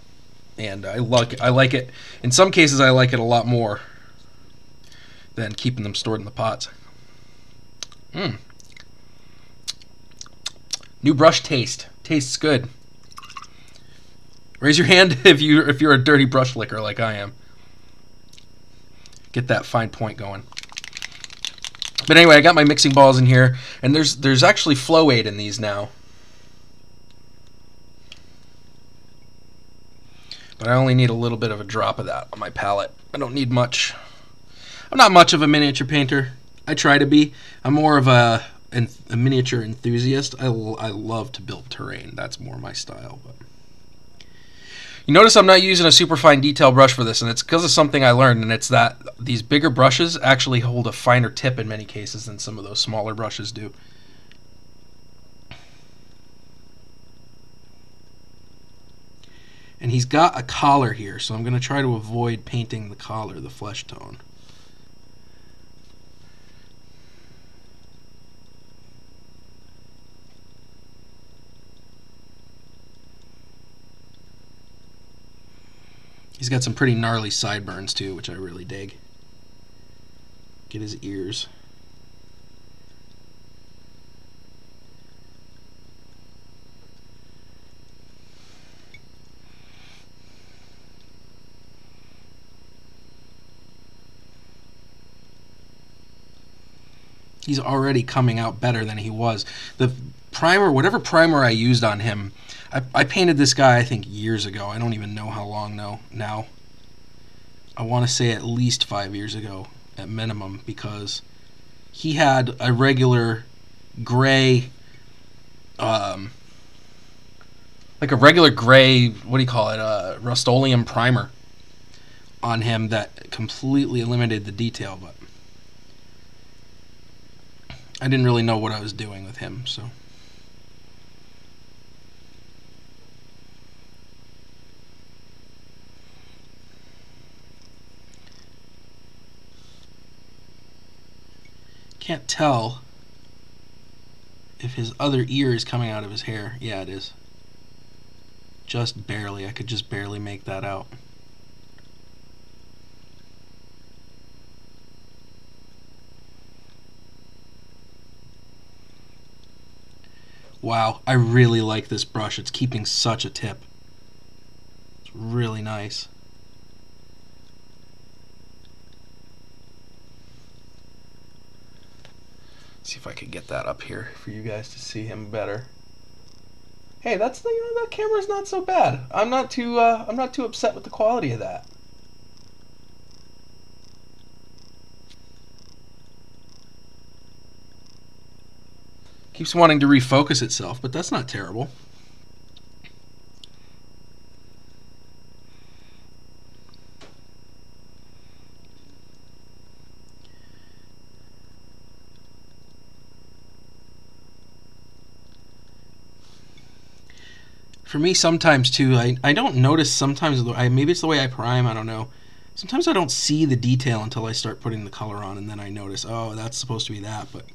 and I like it. In some cases, I like it a lot more than keeping them stored in the pots. New brush taste. Tastes good. Raise your hand if you're a dirty brush licker like I am. Get that fine point going. But anyway, I got my mixing balls in here, and there's actually flow aid in these now. But I only need a little bit of a drop of that on my palette. I don't need much. I'm not much of a miniature painter. I try to be. I'm more of a miniature enthusiast. I love to build terrain. That's more my style. But you notice I'm not using a super fine detail brush for this, and it's because of something I learned, and it's that these bigger brushes actually hold a finer tip in many cases than some of those smaller brushes do. And he's got a collar here, so I'm going to try to avoid painting the collar, the flesh tone. He's got some pretty gnarly sideburns too, which I really dig. Get his ears. He's already coming out better than he was. The primer, whatever primer I used on him, I painted this guy, I think, years ago. I don't even know how long now. I want to say at least 5 years ago, at minimum, because he had a regular gray, like a regular gray, what do you call it, Rust-Oleum primer on him that completely eliminated the detail, but I didn't really know what I was doing with him, so. Can't tell if his other ear is coming out of his hair. Yeah, it is. Just barely. I could just barely make that out. Wow, I really like this brush. It's keeping such a tip. It's really nice. See if I could get that up here for you guys to see him better. Hey, that's the, that camera's not so bad. I'm not too upset with the quality of that. Keeps wanting to refocus itself, but that's not terrible. For me, sometimes too, I don't notice sometimes, maybe it's the way I prime, I don't know. Sometimes I don't see the detail until I start putting the color on, and then I notice, oh, that's supposed to be that. But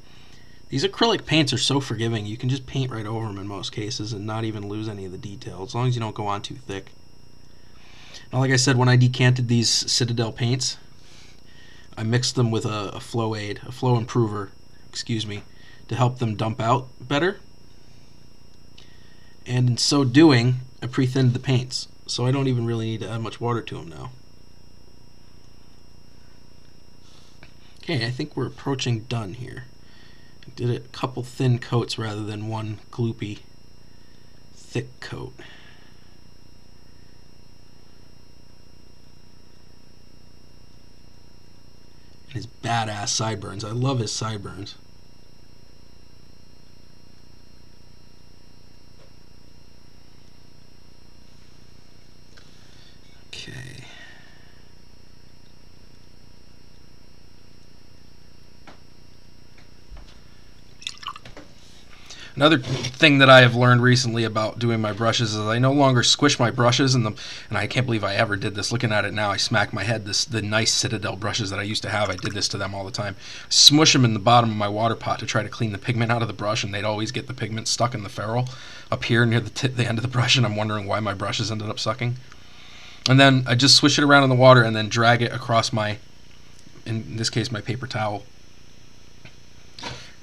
these acrylic paints are so forgiving. You can just paint right over them in most cases and not even lose any of the detail, as long as you don't go on too thick. Now, like I said, when I decanted these Citadel paints, I mixed them with a flow aid, a flow improver, excuse me, to help them dump out better. And in so doing, I pre-thinned the paints, so I don't even really need to add much water to them now. Okay, I think we're approaching done here. I did a couple thin coats rather than one gloopy, thick coat. And his badass sideburns. I love his sideburns. Okay. Another thing that I have learned recently about doing my brushes is I no longer squish my brushes in them, and I can't believe I ever did this. Looking at it now, I smack my head. The nice Citadel brushes that I used to have, I did this to them all the time. Smush them in the bottom of my water pot to try to clean the pigment out of the brush, and they'd always get the pigment stuck in the ferrule up here near the end of the brush, and I'm wondering why my brushes ended up sucking. And then I just swish it around in the water and then drag it across my, in this case, my paper towel.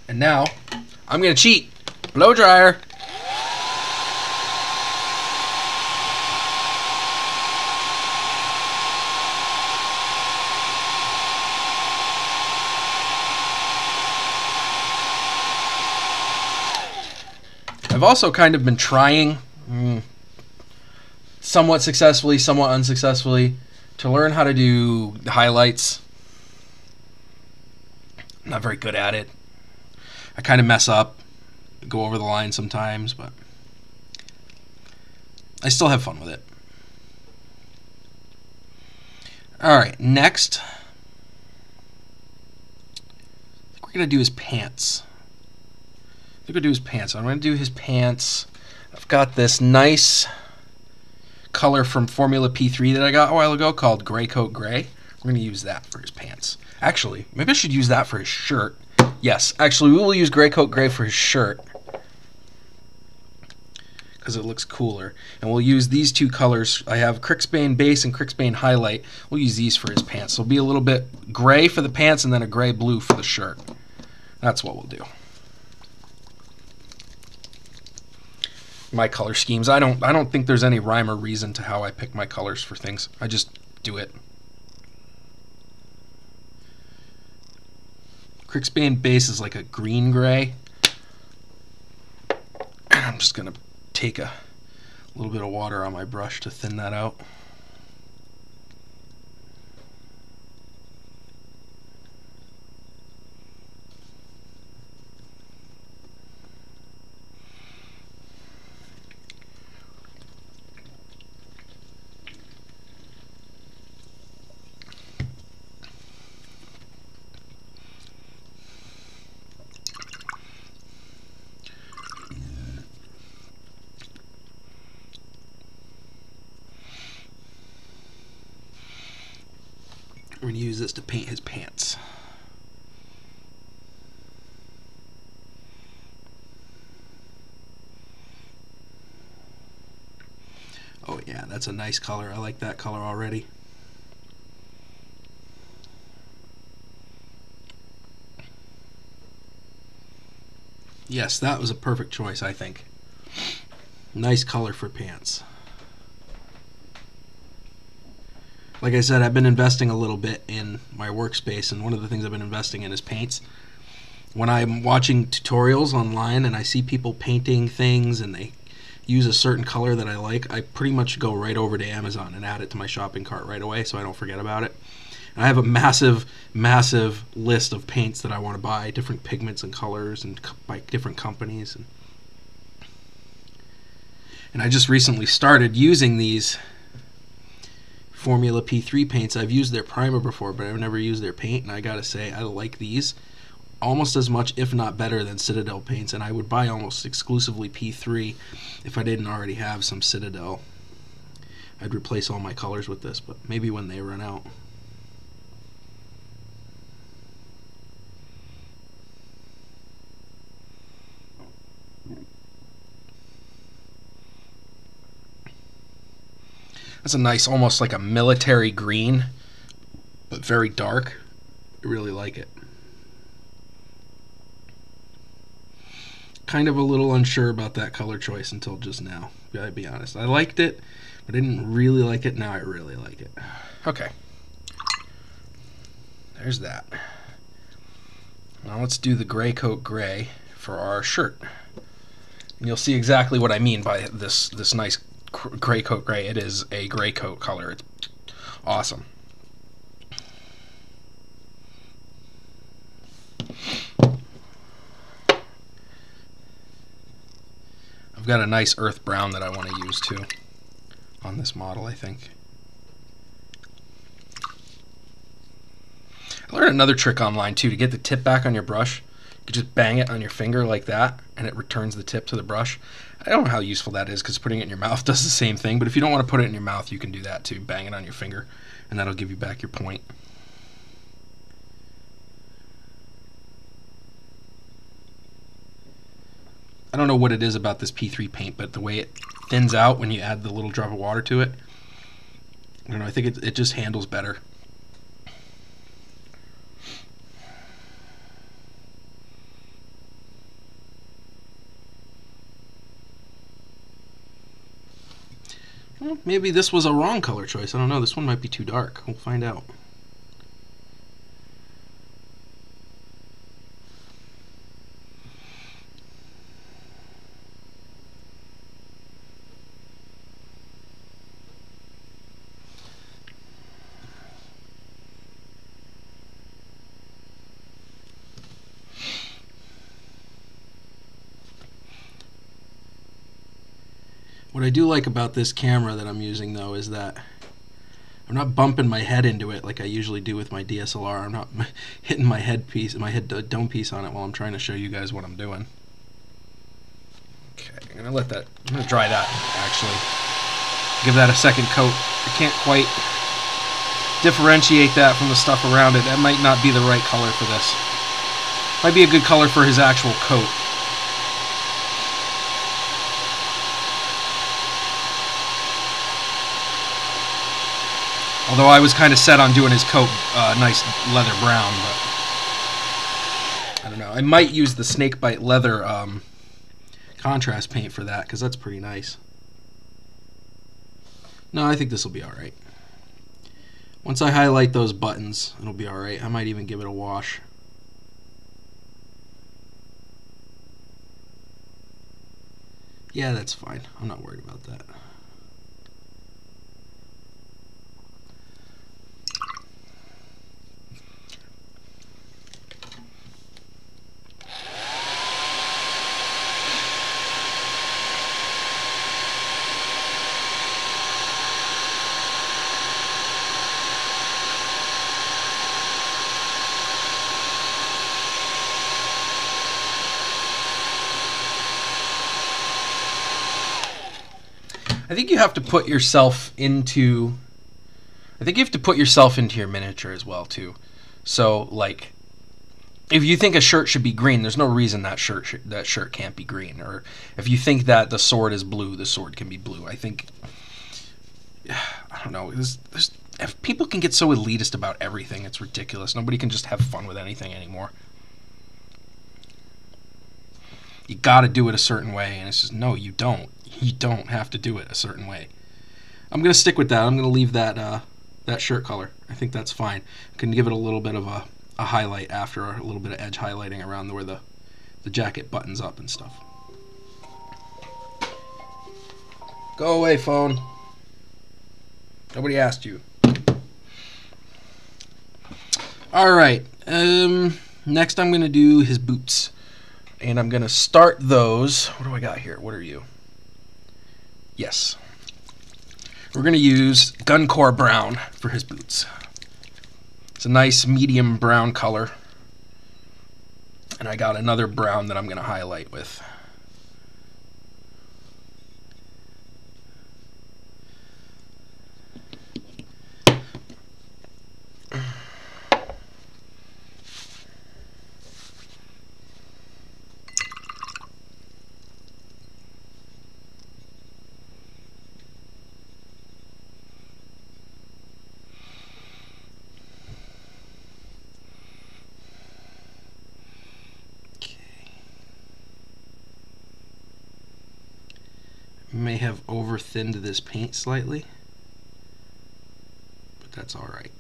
And now I'm going to cheat. Blow dryer. I've also kind of been trying, somewhat successfully, somewhat unsuccessfully, to learn how to do highlights. I'm not very good at it. I kind of mess up, go over the line sometimes, but I still have fun with it. Alright, next, I think we're going to do his pants. I'm going to do his pants. I've got this nice color from Formula P3 that I got a while ago called Gray Coat Gray. We're going to use that for his pants. Actually, maybe I should use that for his shirt. Yes, actually, we will use Gray Coat Gray for his shirt because it looks cooler. And we'll use these two colors. I have Crixbane Base and Crixbane Highlight. We'll use these for his pants. So it'll be a little bit gray for the pants and then a gray-blue for the shirt. That's what we'll do. My color schemes. I don't think there's any rhyme or reason to how I pick my colors for things. I just do it. Crixbane Base is like a green-gray. And I'm just going to take a little bit of water on my brush to thin that out. We're going to use this to paint his pants. Oh yeah, that's a nice color. I like that color already. Yes, that was a perfect choice, I think. Nice color for pants. Like I said, I've been investing a little bit in my workspace, and one of the things I've been investing in is paints. When I'm watching tutorials online and I see people painting things and they use a certain color that I like, I pretty much go right over to Amazon and add it to my shopping cart right away so I don't forget about it. And I have a massive, massive list of paints that I want to buy, different pigments and colors and by different companies. And I just recently started using these Formula P3 paints. I've used their primer before, but I've never used their paint, and I gotta say I like these almost as much, if not better, than Citadel paints, and I would buy almost exclusively P3 if I didn't already have some Citadel. I'd replace all my colors with this, but maybe when they run out. That's a nice, almost like a military green, but very dark. I really like it. Kind of a little unsure about that color choice until just now, gotta be honest. I liked it, but I didn't really like it. Now I really like it. Okay. There's that. Now let's do the Gray Coat Gray for our shirt. And you'll see exactly what I mean by this nice Gray Coat Gray. It is a gray coat color. It's awesome. I've got a nice earth brown that I want to use too on this model, I think. I learned another trick online too to get the tip back on your brush. You can just bang it on your finger like that and it returns the tip to the brush. I don't know how useful that is because putting it in your mouth does the same thing, but if you don't want to put it in your mouth, you can do that too. Bang it on your finger and that'll give you back your point. I don't know what it is about this P3 paint, but the way it thins out when you add the little drop of water to it, I don't know, I think it just handles better. Well, maybe this was a wrong color choice. I don't know. This one might be too dark. We'll find out. What I do like about this camera that I'm using, though, is that I'm not bumping my head into it like I usually do with my DSLR. I'm not hitting my head dome piece on it while I'm trying to show you guys what I'm doing. Okay, I'm gonna dry that actually. Give that a second coat. I can't quite differentiate that from the stuff around it. That might not be the right color for this. Might be a good color for his actual coat. Although I was kind of set on doing his coat nice leather brown, but I don't know. I might use the snakebite leather contrast paint for that, because that's pretty nice. No, I think this will be alright. Once I highlight those buttons, it'll be alright. I might even give it a wash. Yeah, that's fine. I'm not worried about that. I think you have to put yourself into your miniature as well too. So like, if you think a shirt should be green, there's no reason that shirt can't be green. Or if you think that the sword is blue, the sword can be blue. I think, I don't know. If people can get so elitist about everything, it's ridiculous. Nobody can just have fun with anything anymore. You got to do it a certain way, and it's just, no, you don't. You don't have to do it a certain way. I'm going to stick with that. I'm going to leave that that shirt color. I think that's fine. I can give it a little bit of a highlight after, a little bit of edge highlighting around where the jacket buttons up and stuff. Go away, phone. Nobody asked you. Alright. Next I'm going to do his boots. And I'm going to start those. What do I got here? What are you? Yes. We're going to use Guncore Brown for his boots. It's a nice medium brown color. And I got another brown that I'm going to highlight with. May have over thinned this paint slightly, but that's alright.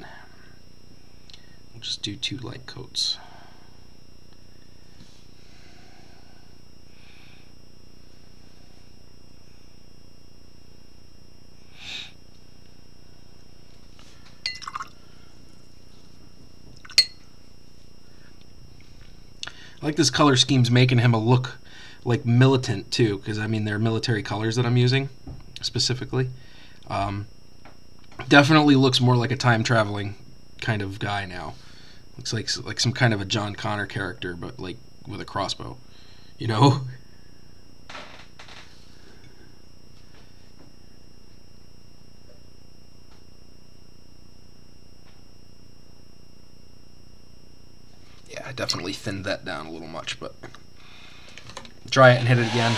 We'll just do 2 light coats. I like this color scheme's making him a look like militant too, because I mean they're military colors that I'm using specifically. Definitely looks more like a time traveling kind of guy now. Looks like some kind of a John Connor character, but like with a crossbow, you know. Yeah, I definitely thinned that down a little much, but try it and hit it again.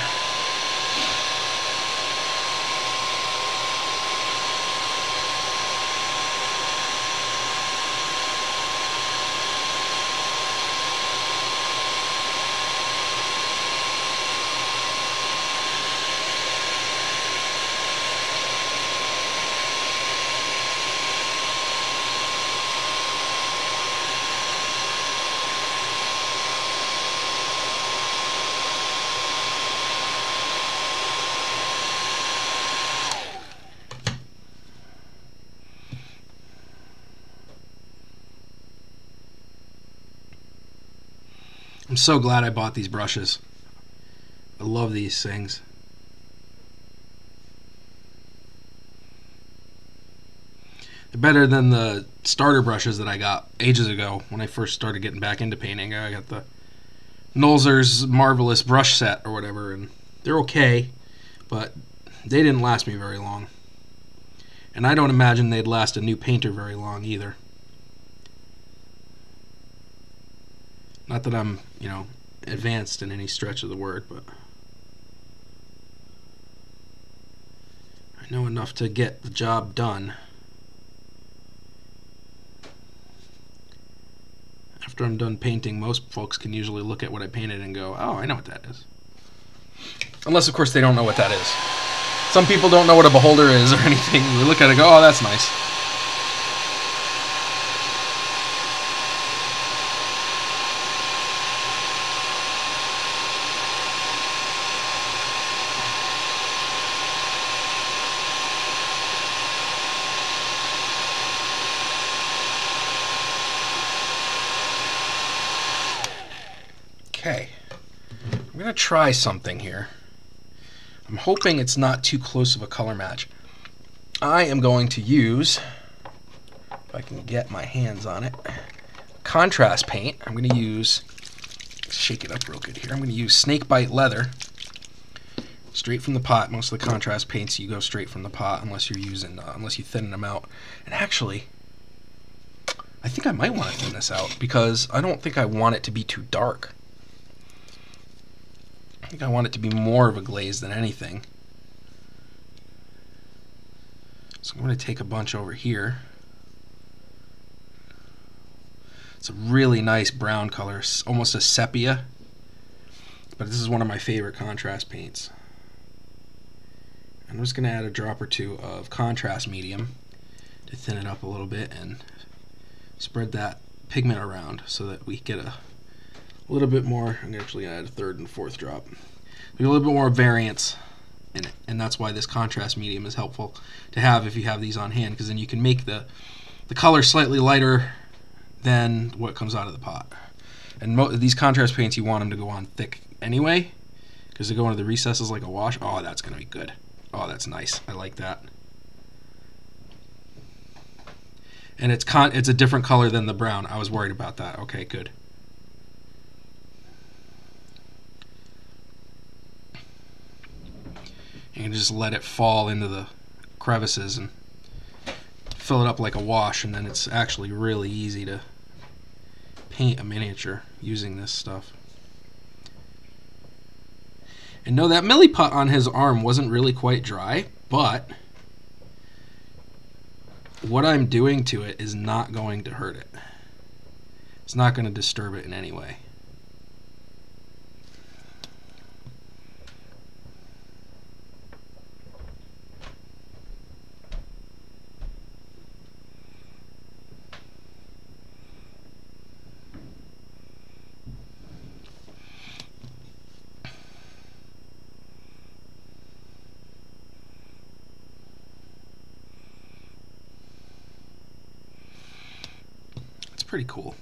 I'm so glad I bought these brushes. I love these things. They're better than the starter brushes that I got ages ago when I first started getting back into painting. I got the Nolzur's Marvelous Brush Set or whatever, and they're okay, but they didn't last me very long. And I don't imagine they'd last a new painter very long either. Not that I'm, you know, advanced in any stretch of the word, but I know enough to get the job done. After I'm done painting, most folks can usually look at what I painted and go, oh, I know what that is. Unless, of course, they don't know what that is. Some people don't know what a beholder is or anything. We look at it and go, oh, that's nice. Okay, I'm going to try something here. I'm hoping it's not too close of a color match. I am going to use, if I can get my hands on it, contrast paint. I'm going to use, shake it up real good here, I'm going to use Snakebite Leather, straight from the pot. Most of the contrast paints you go straight from the pot unless you're using, unless you thin them out. And actually, I think I might want to thin this out because I don't think I want it to be too dark. I think I want it to be more of a glaze than anything. So I'm going to take a bunch over here. It's a really nice brown color, almost a sepia. But this is one of my favorite contrast paints. I'm just going to add a drop or two of contrast medium to thin it up a little bit and spread that pigment around so that we get a little bit more. I'm actually going to add a third and fourth drop. A little bit more variance in it, and that's why this contrast medium is helpful to have if you have these on hand, because then you can make the color slightly lighter than what comes out of the pot. And these contrast paints, you want them to go on thick anyway, because they go into the recesses like a wash. Oh, that's going to be good. Oh, that's nice. I like that. And it's a different color than the brown. I was worried about that. Okay, good. You can just let it fall into the crevices and fill it up like a wash, and then it's actually really easy to paint a miniature using this stuff. And no, that milliput on his arm wasn't really quite dry, but what I'm doing to it is not going to hurt it. It's not going to disturb it in any way. Pretty cool.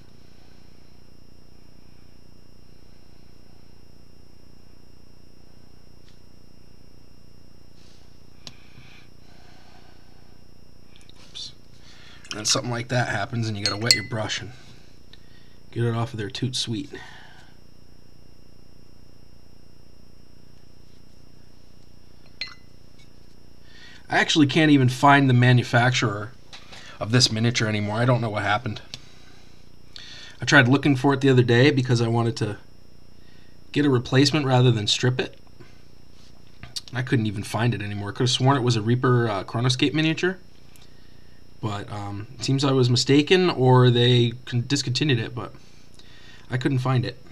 Oops. And then something like that happens and you gotta wet your brush and get it off of there toot sweet. I actually can't even find the manufacturer of this miniature anymore. I don't know what happened. I tried looking for it the other day because I wanted to get a replacement rather than strip it. I couldn't even find it anymore. I could have sworn it was a Reaper Chronoscape miniature, but it seems I was mistaken or they discontinued it, but I couldn't find it.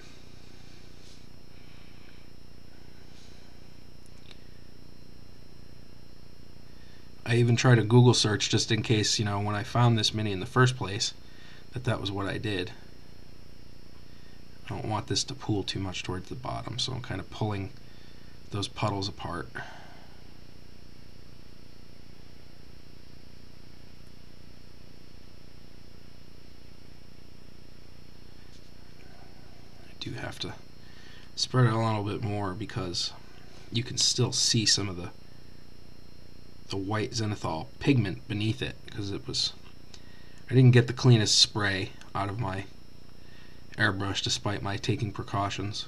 I even tried a Google search just in case, you know, when I found this mini in the first place, that was what I did. I don't want this to pool too much towards the bottom, so I'm kind of pulling those puddles apart. I do have to spread it a little bit more because you can still see some of the white zenithal pigment beneath it, because I didn't get the cleanest spray out of my airbrush despite my taking precautions.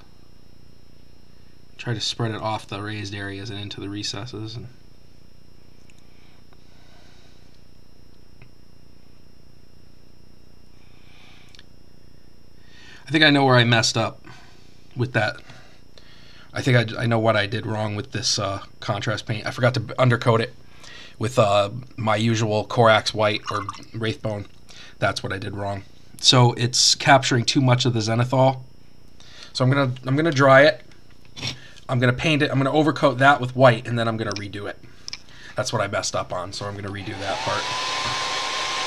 Try to spread it off the raised areas and into the recesses. And I think I know where I messed up with that. I think I know what I did wrong with this contrast paint. I forgot to undercoat it with my usual Corax white or Wraithbone. That's what I did wrong. So it's capturing too much of the zenithal. So I'm gonna dry it. I'm gonna paint it. I'm gonna overcoat that with white, and then I'm gonna redo it. That's what I messed up on. So I'm gonna redo that part.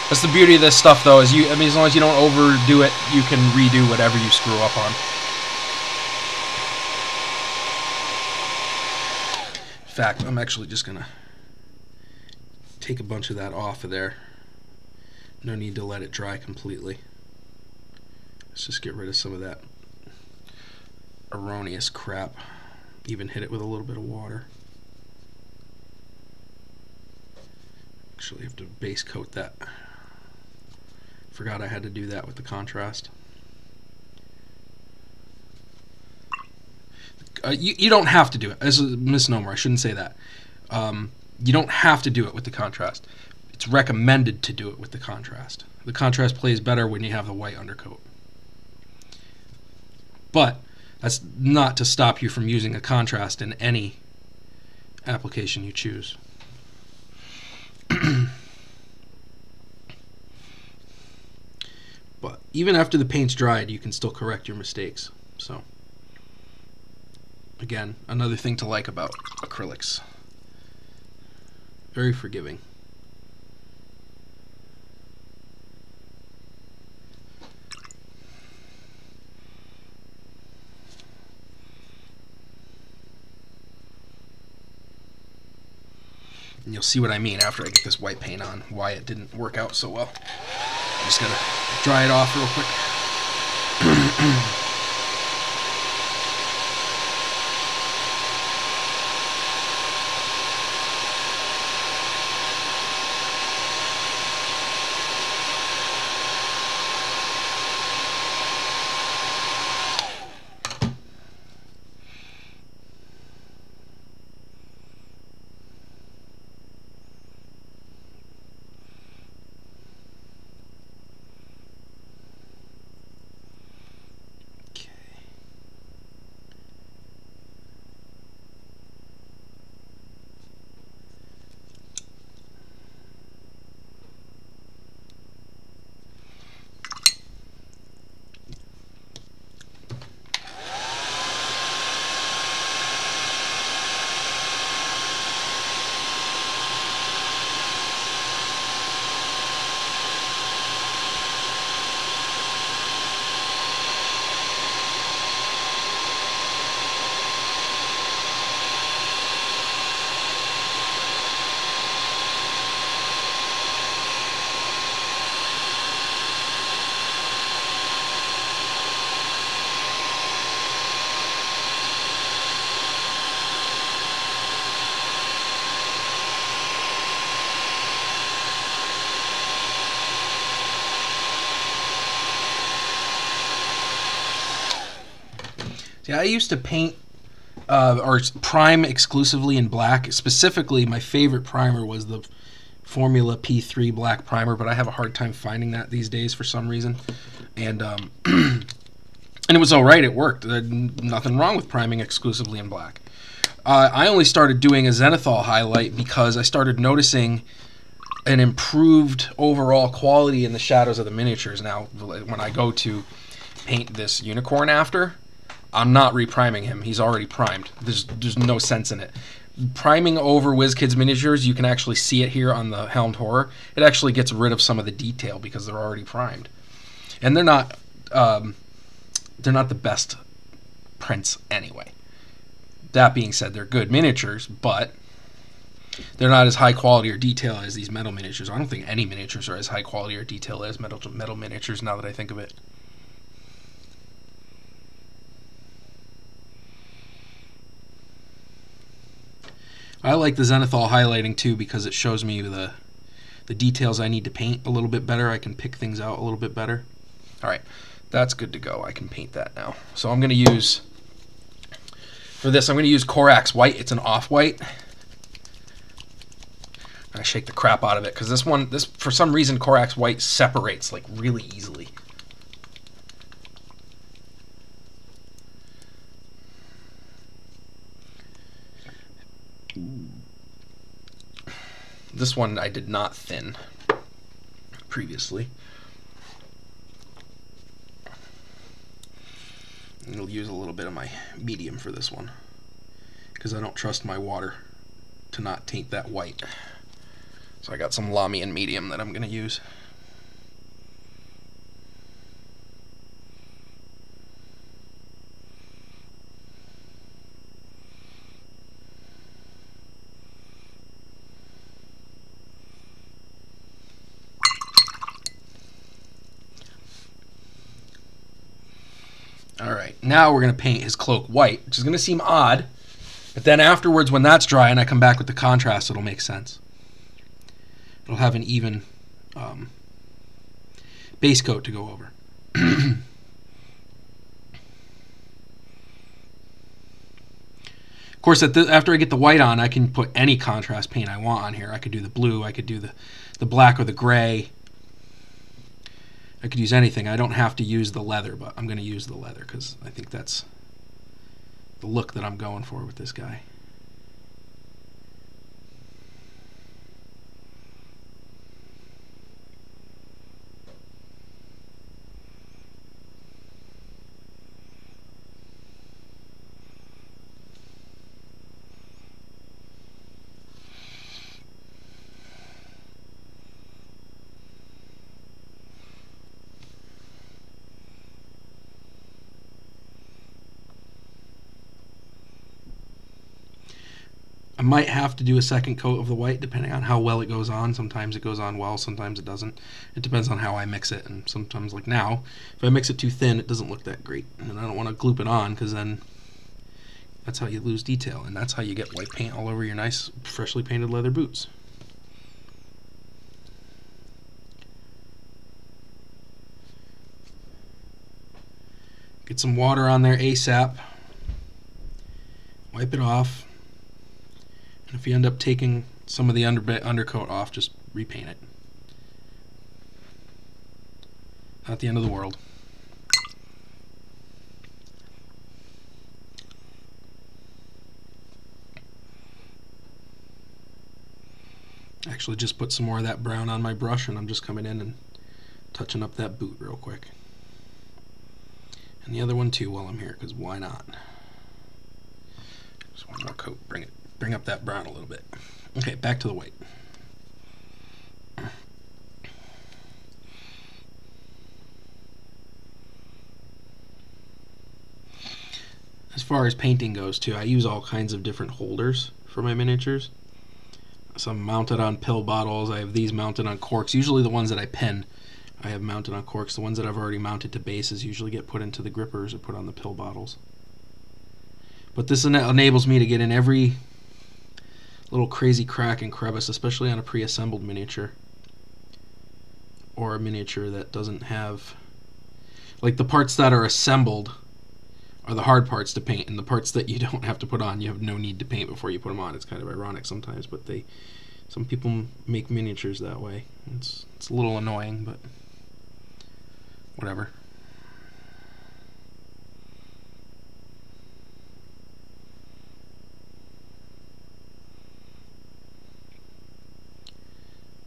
That's the beauty of this stuff, though. Is as long as you don't overdo it, you can redo whatever you screw up on. In fact, I'm actually just gonna take a bunch of that off of there. No need to let it dry completely. Let's just get rid of some of that erroneous crap. Even hit it with a little bit of water. Actually have to base coat that. Forgot I had to do that with the contrast. You don't have to do it. This is a misnomer. I shouldn't say that. You don't have to do it with the contrast. It's recommended to do it with the contrast. The contrast plays better when you have the white undercoat. But that's not to stop you from using a contrast in any application you choose. But even after the paint's dried, you can still correct your mistakes. So, again, another thing to like about acrylics. Very forgiving. And you'll see what I mean after I get this white paint on, why it didn't work out so well. I'm just going to dry it off real quick. Yeah, I used to paint or prime exclusively in black. Specifically, my favorite primer was the Formula P3 black primer, but I have a hard time finding that these days for some reason. And and it was all right. It worked. Nothing wrong with priming exclusively in black. I only started doing a zenithal highlight because I started noticing an improved overall quality in the shadows of the miniatures. Now, when I go to paint this unicorn after, I'm not repriming him. He's already primed. There's no sense in it. Priming over WizKids miniatures, you can actually see it here on the Helmed Horror. It actually gets rid of some of the detail because they're already primed, and they're not the best prints anyway. That being said, they're good miniatures, but they're not as high quality or detail as these metal miniatures. I don't think any miniatures are as high quality or detail as metal miniatures. Now that I think of it. I like the zenithal highlighting too because it shows me the details I need to paint a little bit better. I can pick things out a little bit better. All right, that's good to go. I can paint that now. So I'm going to use, for this, I'm going to use Corax White. It's an off-white. I shake the crap out of it because this for some reason Corax White separates like really easily. This one I did not thin previously. I'll use a little bit of my medium for this one because I don't trust my water to not taint that white. So I got some Lamy and medium that I'm going to use. Alright, now we're going to paint his cloak white, which is going to seem odd, but then afterwards when that's dry and I come back with the contrast, it'll make sense. It'll have an even base coat to go over. Of course, after I get the white on, I can put any contrast paint I want on here. I could do the blue, I could do the black or the gray. I could use anything. I don't have to use the leather, but I'm going to use the leather because I think that's the look that I'm going for with this guy. I might have to do a second coat of the white depending on how well it goes on. Sometimes it goes on well, sometimes it doesn't. It depends on how I mix it, and sometimes, like now, if I mix it too thin, it doesn't look that great. And I don't want to gloop it on because then that's how you lose detail, and that's how you get white paint all over your nice, freshly painted leather boots. Get some water on there ASAP. Wipe it off. And if you end up taking some of the undercoat off, just repaint it. Not the end of the world. Actually just put some more of that brown on my brush, and I'm just coming in and touching up that boot real quick. And the other one too while I'm here, because why not? Just one more coat, bring up that brown a little bit. Okay, back to the white. As far as painting goes too, I use all kinds of different holders for my miniatures. Some mounted on pill bottles. I have these mounted on corks. Usually the ones that I pin I have mounted on corks. The ones that I've already mounted to bases usually get put into the grippers or put on the pill bottles. But this enables me to get in every little crazy crack and crevice, especially on a pre-assembled miniature or a miniature that doesn't have, like, the parts that are assembled are the hard parts to paint, and the parts that you don't have to put on, you have no need to paint before you put them on. It's kind of ironic sometimes, but some people make miniatures that way. It's a little annoying, but whatever.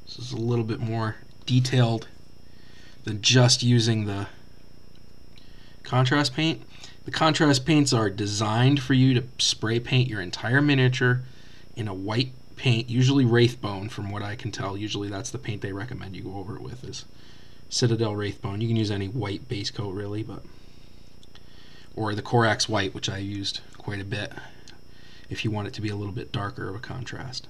This is a little bit more detailed than just using the contrast paint. The contrast paints are designed for you to spray paint your entire miniature in a white paint, usually Wraithbone from what I can tell. Usually that's the paint they recommend you go over it with, is Citadel Wraithbone. You can use any white base coat really, but or the Corax White, which I used quite a bit if you want it to be a little bit darker of a contrast.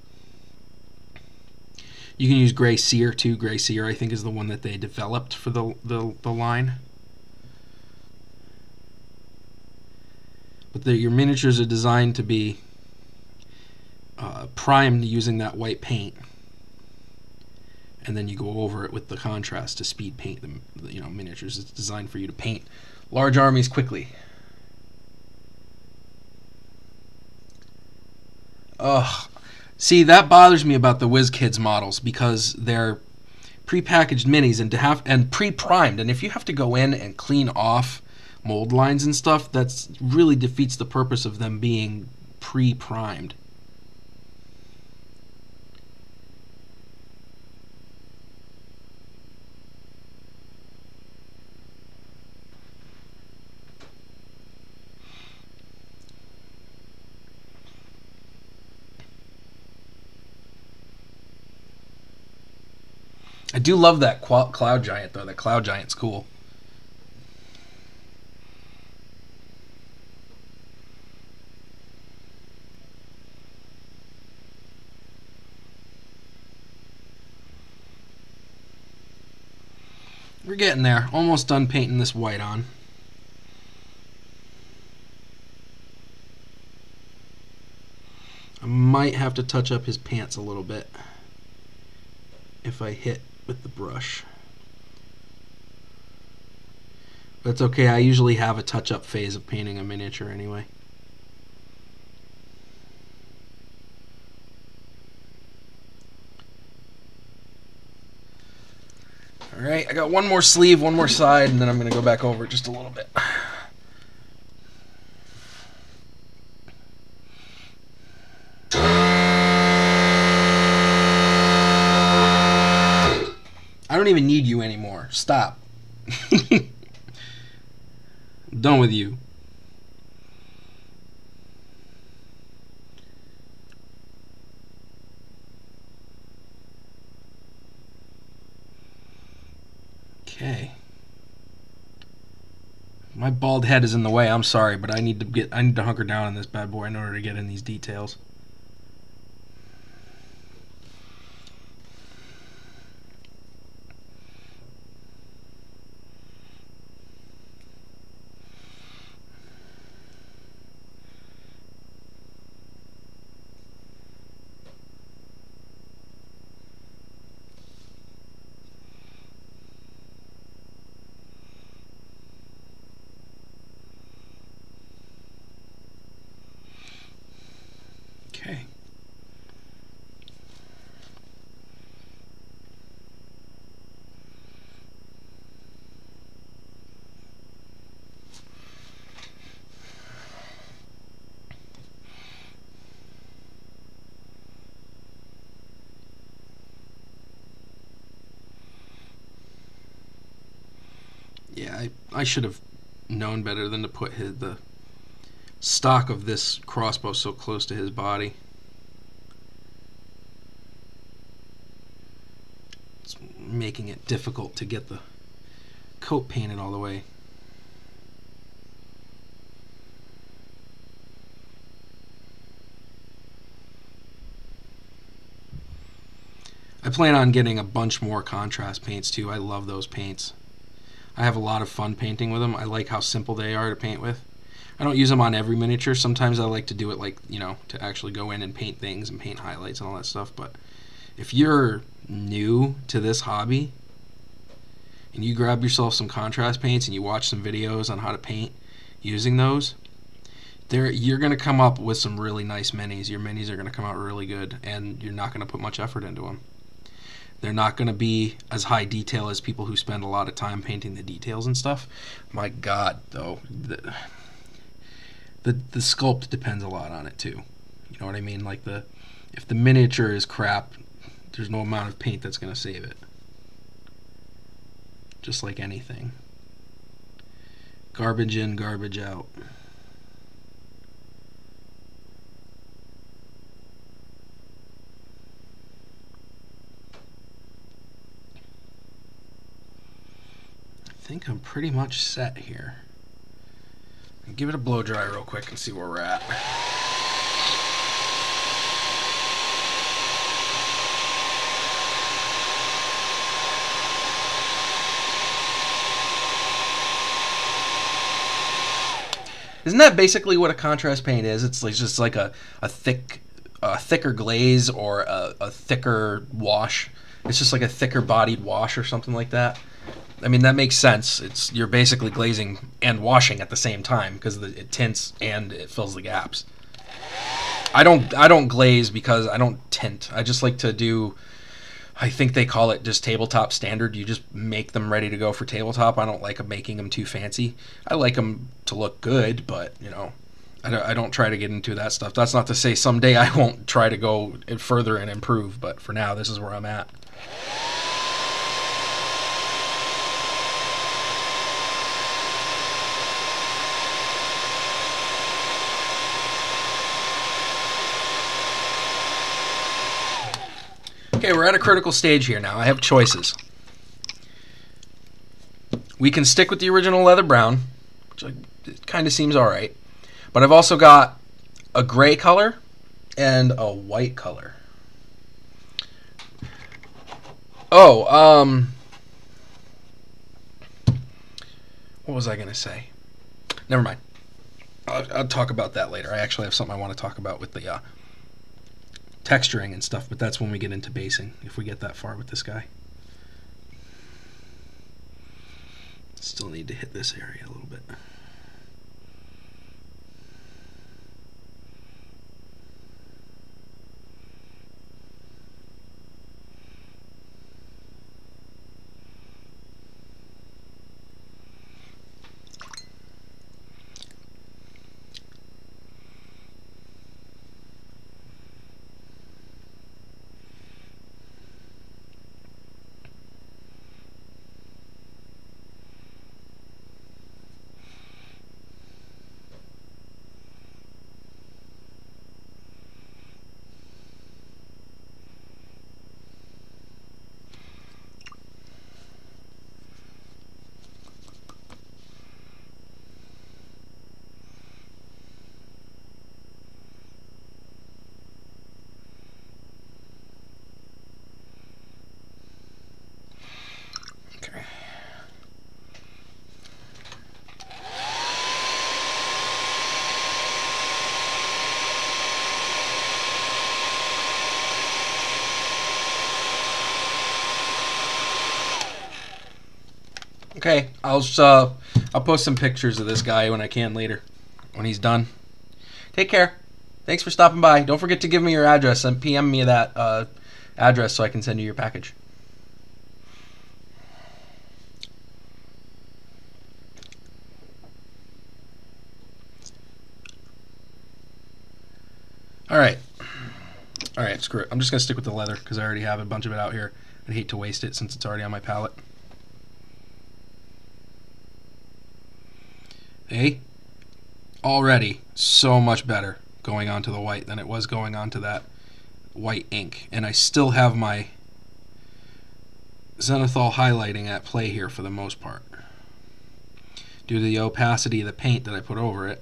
You can use Gray Seer too. Gray Seer, I think, is the one that they developed for the line. But your miniatures are designed to be primed using that white paint, and then you go over it with the contrast to speed paint them. Miniatures. It's designed for you to paint large armies quickly. Ugh. See, that bothers me about the WizKids models, because they're pre-packaged minis and pre-primed, and if you have to go in and clean off mold lines and stuff, that's really defeats the purpose of them being pre-primed. I do love that cloud giant, though. That cloud giant's cool. We're getting there. Almost done painting this white on. I might have to touch up his pants a little bit if I hit with the brush. That's okay. I usually have a touch-up phase of painting a miniature anyway. Alright, I got one more sleeve, one more side, and then I'm going to go back over it just a little bit. I don't even need you anymore. Stop. I'm done with you. Okay. My bald head is in the way. I'm sorry, but I need to hunker down on this bad boy in order to get in these details. Okay. Yeah, I should have known better than to put the stock of this crossbow so close to his body. It's making it difficult to get the coat painted all the way. I plan on getting a bunch more contrast paints too. I love those paints. I have a lot of fun painting with them. I like how simple they are to paint with. I don't use them on every miniature. Sometimes I like to do it like, you know, to actually go in and paint things and paint highlights and all that stuff. But if you're new to this hobby and you grab yourself some contrast paints and you watch some videos on how to paint using those, you're going to come up with some really nice minis. Your minis are going to come out really good, and you're not going to put much effort into them. They're not going to be as high detail as people who spend a lot of time painting the details and stuff. My God, though, the sculpt depends a lot on it too. You know what I mean? Like if the miniature is crap, there's no amount of paint that's going to save it. Just like anything. Garbage in, garbage out. I think I'm pretty much set here. Give it a blow dry real quick and see where we're at. Isn't that basically what a contrast paint is? It's like just like a thicker glaze or a thicker wash. It's just like a thicker bodied wash or something like that. I mean, that makes sense. You're basically glazing and washing at the same time because it tints and it fills the gaps. I don't glaze because I don't tint. I just like to do, I think they call it just tabletop standard. You just make them ready to go for tabletop. I don't like making them too fancy. I like them to look good, but you know, I don't try to get into that stuff. That's not to say someday I won't try to go further and improve, but for now, this is where I'm at. Okay, we're at a critical stage here now. I have choices. We can stick with the original leather brown, which kind of seems alright. But I've also got a gray color and a white color. Oh, what was I going to say? Never mind. I'll talk about that later. I actually have something I want to talk about with the texturing and stuff, but that's when we get into basing, if we get that far with this guy. Still need to hit this area a little bit. Okay, I'll post some pictures of this guy when I can later, when he's done. Take care. Thanks for stopping by. Don't forget to give me your address and PM me that address so I can send you your package. Alright, screw it. I'm just going to stick with the leather because I already have a bunch of it out here. I'd hate to waste it since it's already on my palette. Hey, already so much better going on to the white than it was going on to that white ink. And I still have my zenithal highlighting at play here for the most part, due to the opacity of the paint that I put over it.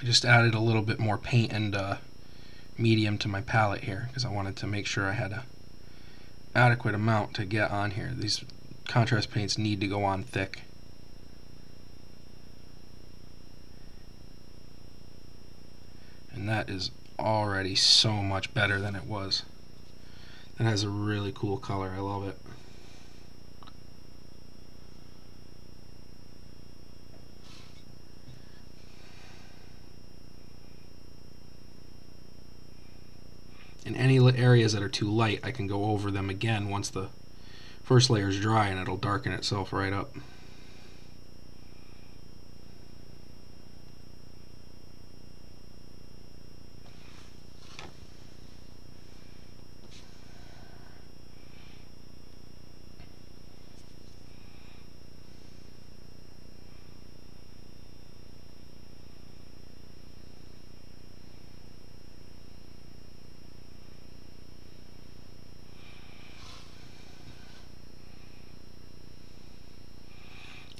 I just added a little bit more paint and medium to my palette here because I wanted to make sure I had an adequate amount to get on here. These contrast paints need to go on thick. And that is already so much better than it was. It has a really cool color. I love it. In any areas that are too light, I can go over them again once the first layer is dry, and it'll darken itself right up.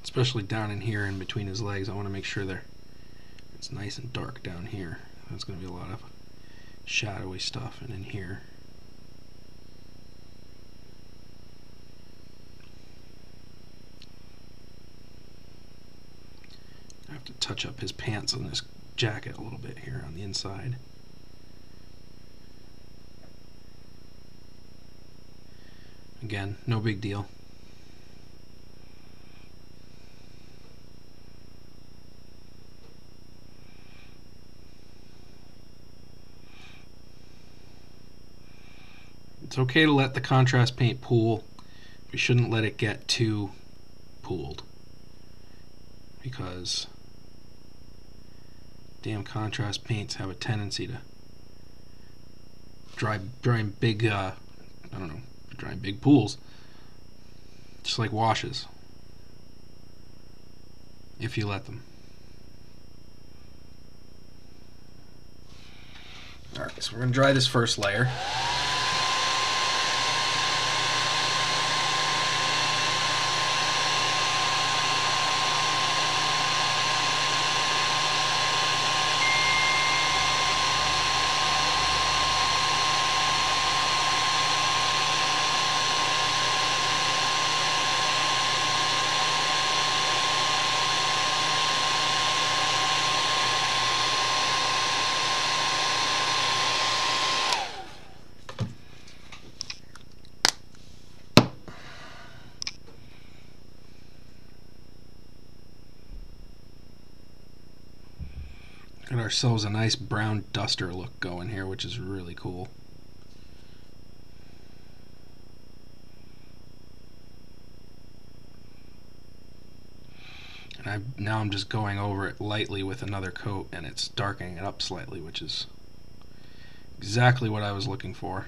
Especially down in here in between his legs, I want to make sure it's nice and dark down here. There's going to be a lot of shadowy stuff, and in here to touch up his pants on his jacket a little bit here on the inside. Again, no big deal. It's okay to let the contrast paint pool. We shouldn't let it get too pooled, because damn contrast paints have a tendency to dry in big, I don't know, dry in big pools, just like washes, if you let them. Alright, so we're going to dry this first layer. Got ourselves a nice brown duster look going here, which is really cool. And now I'm just going over it lightly with another coat, and it's darkening it up slightly, which is exactly what I was looking for.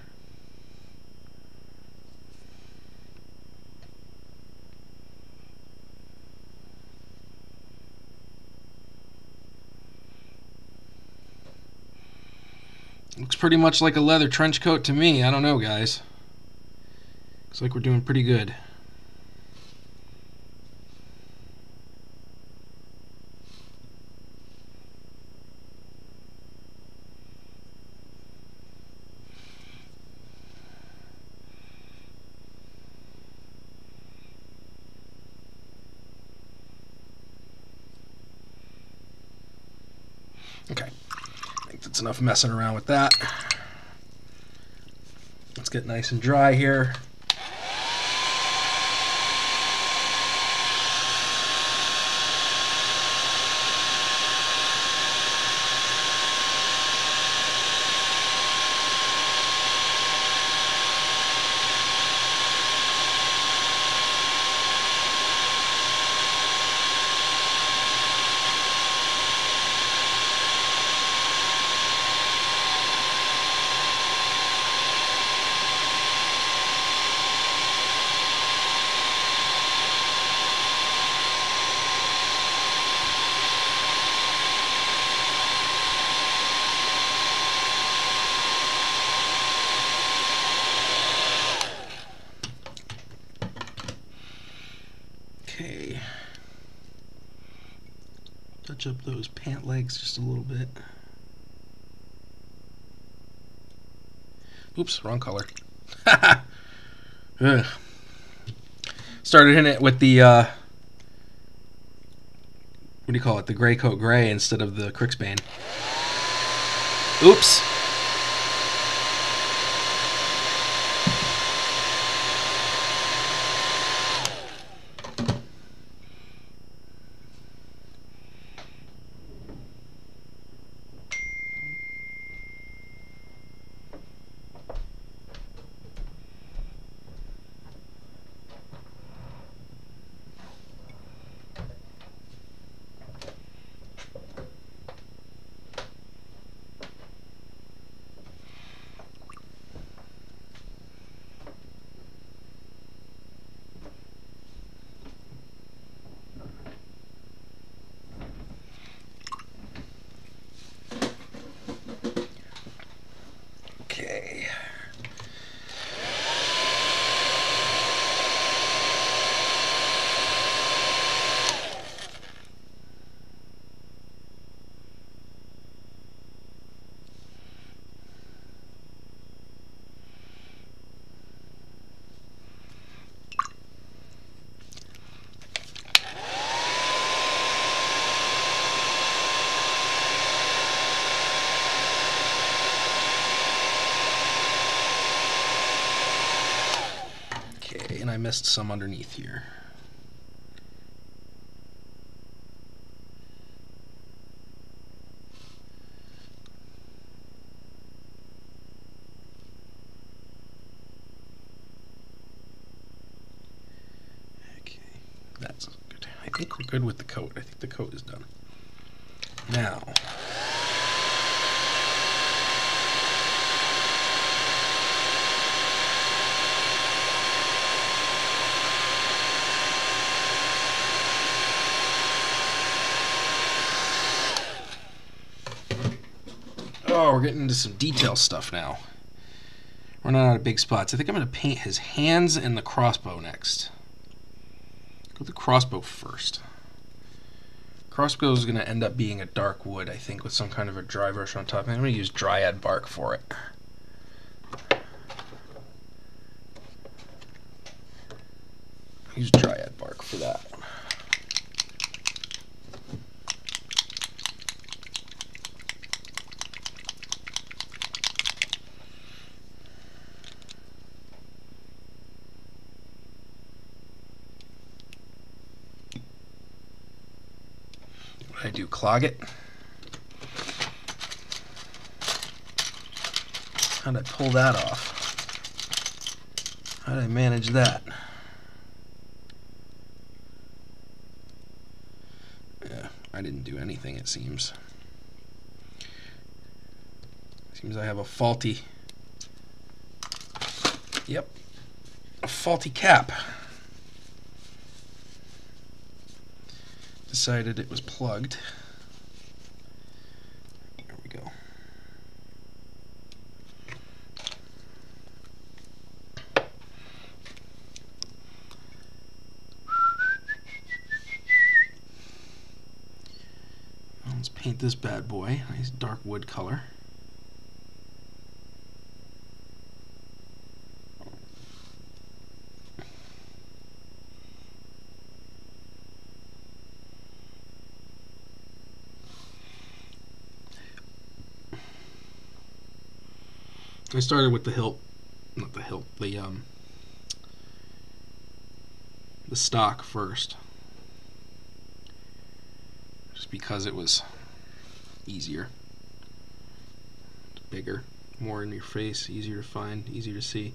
Looks pretty much like a leather trench coat to me. I don't know, guys. Looks like we're doing pretty good. Okay. I think that's enough messing around with that. Let's get nice and dry here. Okay. Touch up those pant legs just a little bit. Oops, wrong color. Ugh. Started in it with the what do you call it? The gray coat gray instead of the Crixbane. Oops. and I missed some underneath here. Okay, that's good. I think we're good with the coat. I think the coat is done. Now, oh, we're getting into some detail stuff now. Running out of big spots. I think I'm going to paint his hands and the crossbow next. Go with the crossbow first. Crossbow is going to end up being a dark wood, I think, with some kind of a dry brush on top. I'm going to use dryad bark for it. Use dryad bark for that. I do clog it. How did I pull that off? How did I manage that? Yeah, I didn't do anything, it seems. Seems I have a faulty, yep, a faulty cap. Decided it was plugged. There we go. Let's paint this bad boy. Nice dark wood color. I started with the hilt, not the hilt, the stock first, just because it was easier, bigger, more in your face, easier to find, easier to see.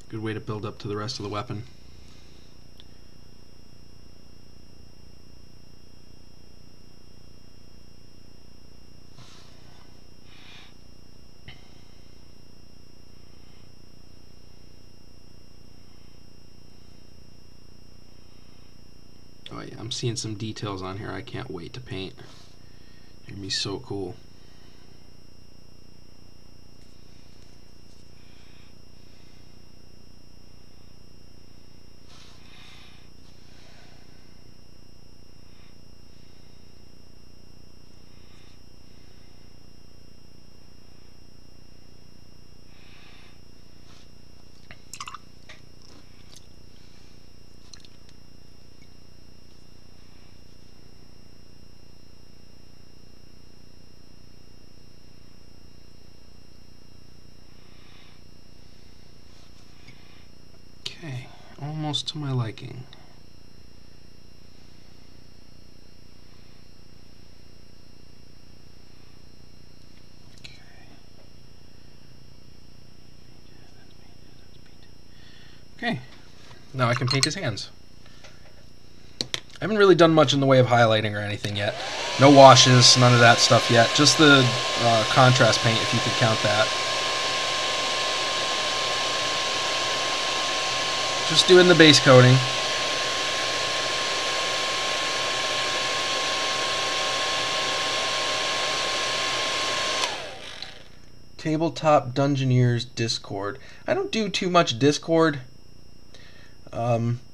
Good way to build up to the rest of the weapon. Oh yeah, I'm seeing some details on here I can't wait to paint. They're gonna be so cool. Okay, almost to my liking. Okay, now I can paint his hands. I haven't really done much in the way of highlighting or anything yet. No washes, none of that stuff yet. Just the contrast paint, if you could count that. Just doing the base coating. Tabletop Dungeoneers Discord. I don't do too much Discord.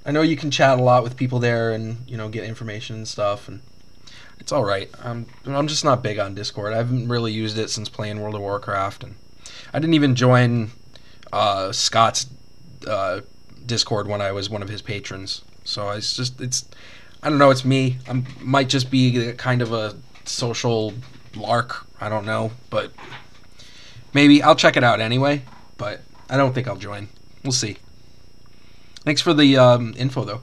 I know you can chat a lot with people there and, you know, get information and stuff, and it's all right. I'm just not big on Discord. I haven't really used it since playing World of Warcraft, and I didn't even join Scott's Discord when I was one of his patrons. So I don't know, it's me. I might just be kind of a social lark, I don't know, but Maybe I'll check it out anyway, but I don't think I'll join. We'll see. Thanks for the info, though.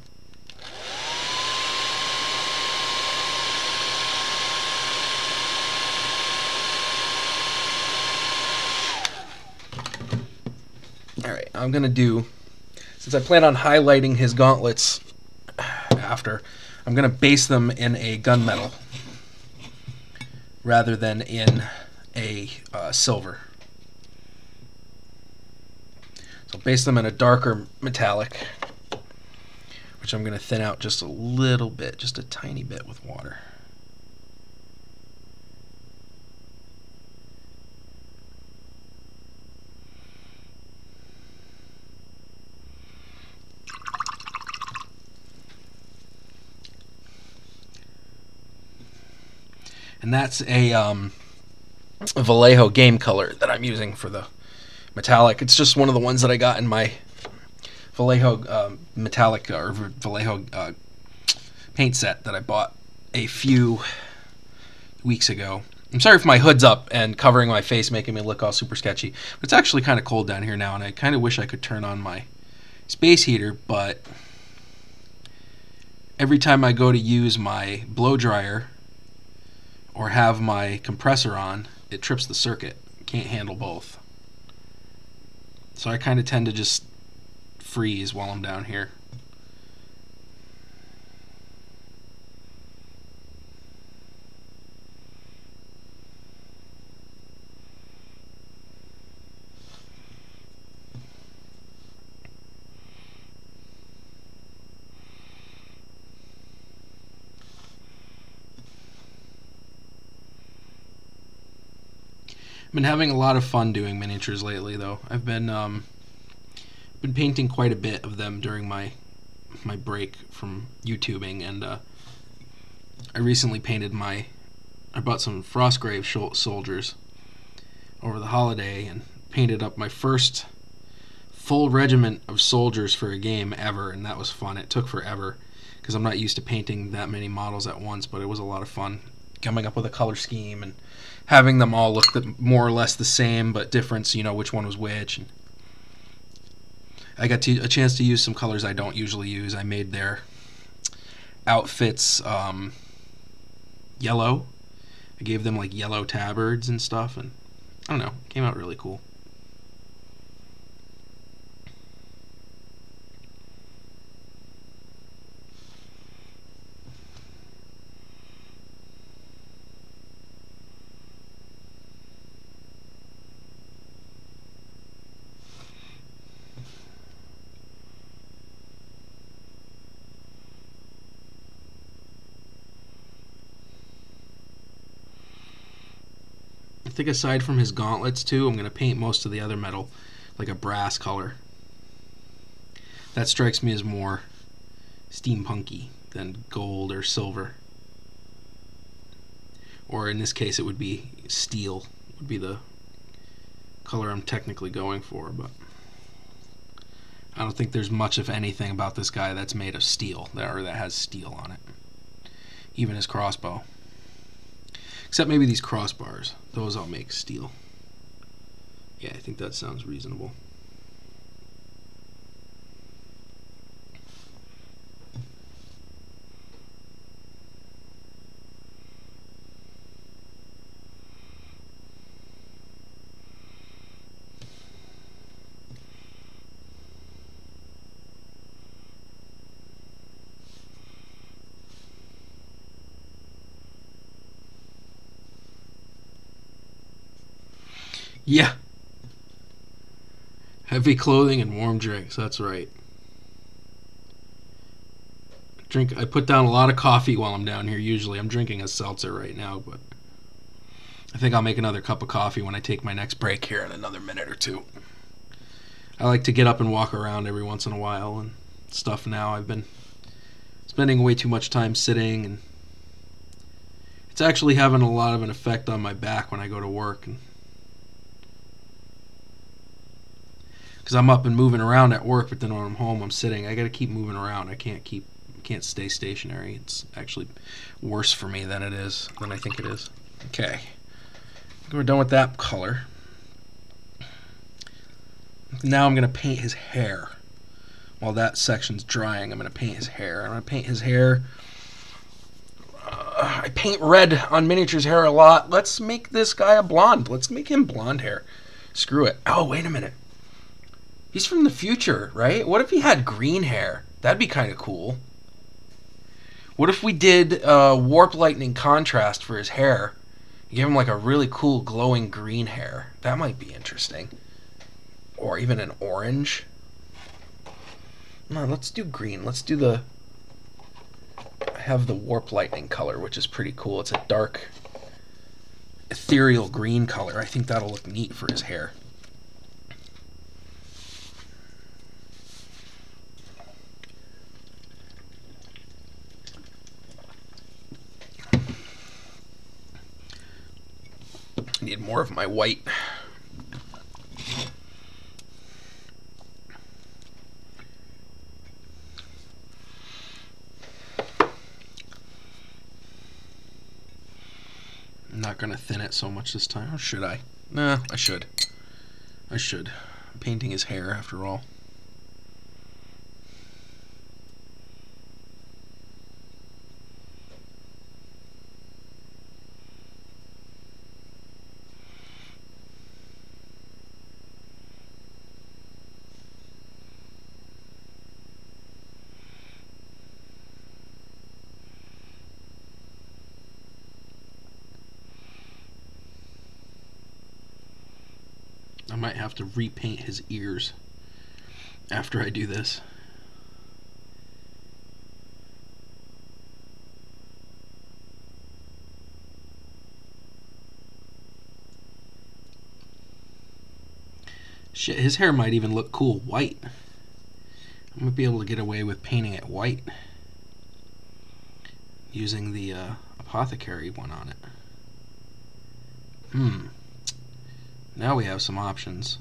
Alright, I'm going to do, since I plan on highlighting his gauntlets after, I'm going to base them in a gunmetal rather than in a silver. So I'll base them in a darker metallic, which I'm going to thin out just a little bit, just a tiny bit with water. And that's a Vallejo game color that I'm using for the metallic. It's just one of the ones that I got in my Vallejo metallic or Vallejo paint set that I bought a few weeks ago. I'm sorry if my hood's up and covering my face, making me look all super sketchy. But it's actually kind of cold down here now, and I kind of wish I could turn on my space heater, but every time I go to use my blow dryer or have my compressor on, it trips the circuit. Can't handle both. So I kind of tend to just freeze while I'm down here. I've been having a lot of fun doing miniatures lately, though. I've been painting quite a bit of them during my break from YouTubing, and I recently painted I bought some Frostgrave soldiers over the holiday and painted up my first full regiment of soldiers for a game ever, and that was fun. It took forever because I'm not used to painting that many models at once, but it was a lot of fun coming up with a color scheme and having them all look more or less the same but different, so you know which one was which. And I got a chance to use some colors I don't usually use. I made their outfits yellow. I gave them like yellow tabards and stuff, and I don't know, it came out really cool. I think aside from his gauntlets too, I'm going to paint most of the other metal like a brass color. That strikes me as more steampunky than gold or silver. Or in this case it would be steel, would be the color I'm technically going for, but I don't think there's much, if anything, about this guy that's made of steel, or that has steel on it. Even his crossbow. Except maybe these crossbars. Those I'll make steel. Yeah, I think that sounds reasonable. Yeah. Heavy clothing and warm drinks, that's right. I put down a lot of coffee while I'm down here usually. I'm drinking a seltzer right now, but I think I'll make another cup of coffee when I take my next break here in another minute or two. I like to get up and walk around every once in a while and stuff now. I've been spending way too much time sitting, and it's actually having a lot of an effect on my back when I go to work. Because I'm up and moving around at work, but then when I'm home, I'm sitting. I got to keep moving around. I can't stay stationary. It's actually worse for me than I think it is. Okay, we're done with that color. Now I'm going to paint his hair. While that section's drying, I'm going to paint his hair. I'm going to paint his hair. I paint red on miniatures hair a lot. Let's make this guy a blonde. Let's make him blonde hair. Screw it. Oh, wait a minute. He's from the future, right? What if he had green hair? That'd be kind of cool. What if we did warp lightning contrast for his hair? Give him like a really cool glowing green hair. That might be interesting. Or even an orange. No, let's do green. Let's do the... I have the warp lightning color, which is pretty cool. It's a dark, ethereal green color. I think that'll look neat for his hair. I need more of my white. I'm not going to thin it so much this time. Or should I? Nah, I should. I should. I'm painting his hair, after all. I might have to repaint his ears after I do this. Shit, his hair might even look cool white. I might be able to get away with painting it white using the apothecary one on it. Now we have some options.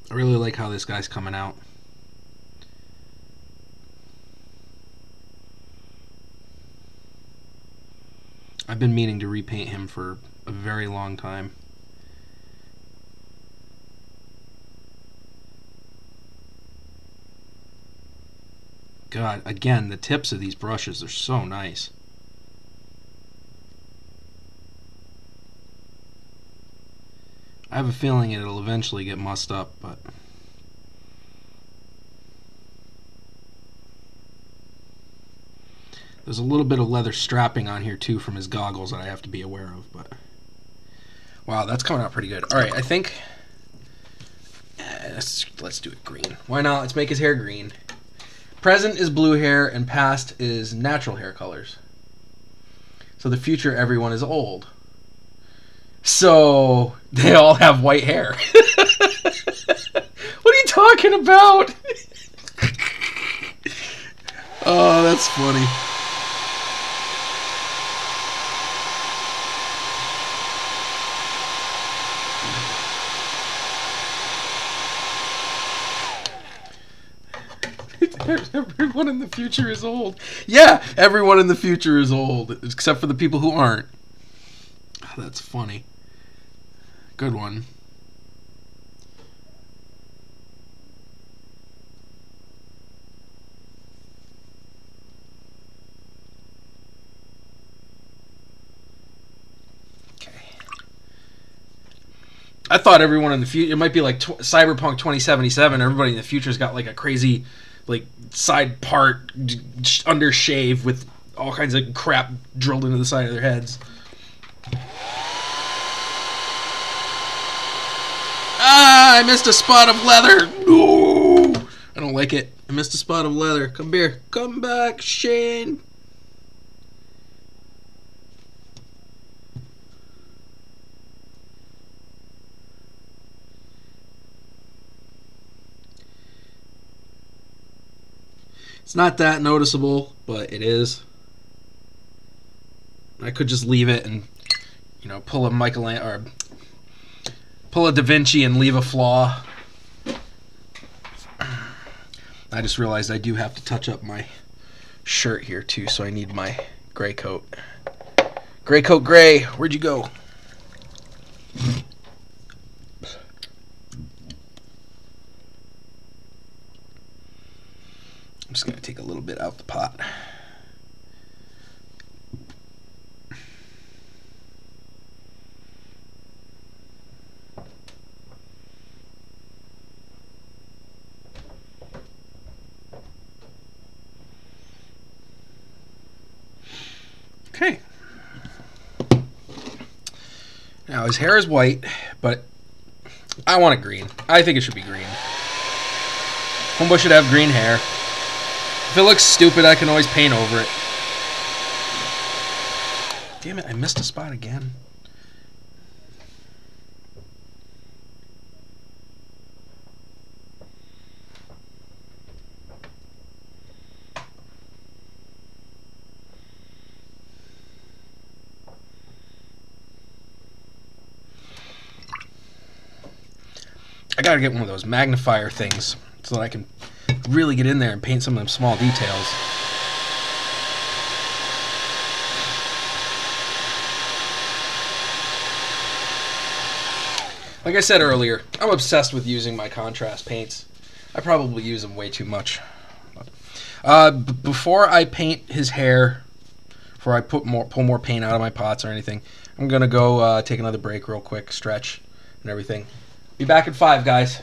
I really like how this guy's coming out. I've been meaning to repaint him for a very long time. God, again, the tips of these brushes are so nice. I have a feeling it'll eventually get mussed up, but... There's a little bit of leather strapping on here, too, from his goggles that I have to be aware of, but... Wow, that's coming out pretty good. Alright, I think... let's do it green. Why not? Let's make his hair green. Present is blue hair, and past is natural hair colors. So the future, everyone is old. So they all have white hair. What are you talking about? Oh, that's funny. Everyone in the future is old. Yeah, everyone in the future is old, except for the people who aren't. Oh, that's funny. Good one. Okay. I thought everyone in the future, it might be like Cyberpunk 2077. Everybody in the future's got like a crazy, like, side part undershave with all kinds of crap drilled into the side of their heads. Ah, I missed a spot of leather. No, I don't like it. I missed a spot of leather. Come here. Come back, Shane. It's not that noticeable, but it is. I could just leave it and, you know, pull a or pull a Da Vinci and leave a flaw. I just realized I do have to touch up my shirt here too, so I need my gray coat. Gray coat gray, where'd you go? I'm just going to take a little bit out the pot. Okay. Now his hair is white, but I want it green. I think it should be green. Homeboy should have green hair. If it looks stupid, I can always paint over it. Damn it, I missed a spot again. I gotta get one of those magnifier things so that I can really get in there and paint some of them small details. Like I said earlier, I'm obsessed with using my contrast paints. I probably use them way too much. Before I paint his hair, before I pull more paint out of my pots or anything, I'm gonna go take another break real quick, stretch and everything. Be back in 5, guys.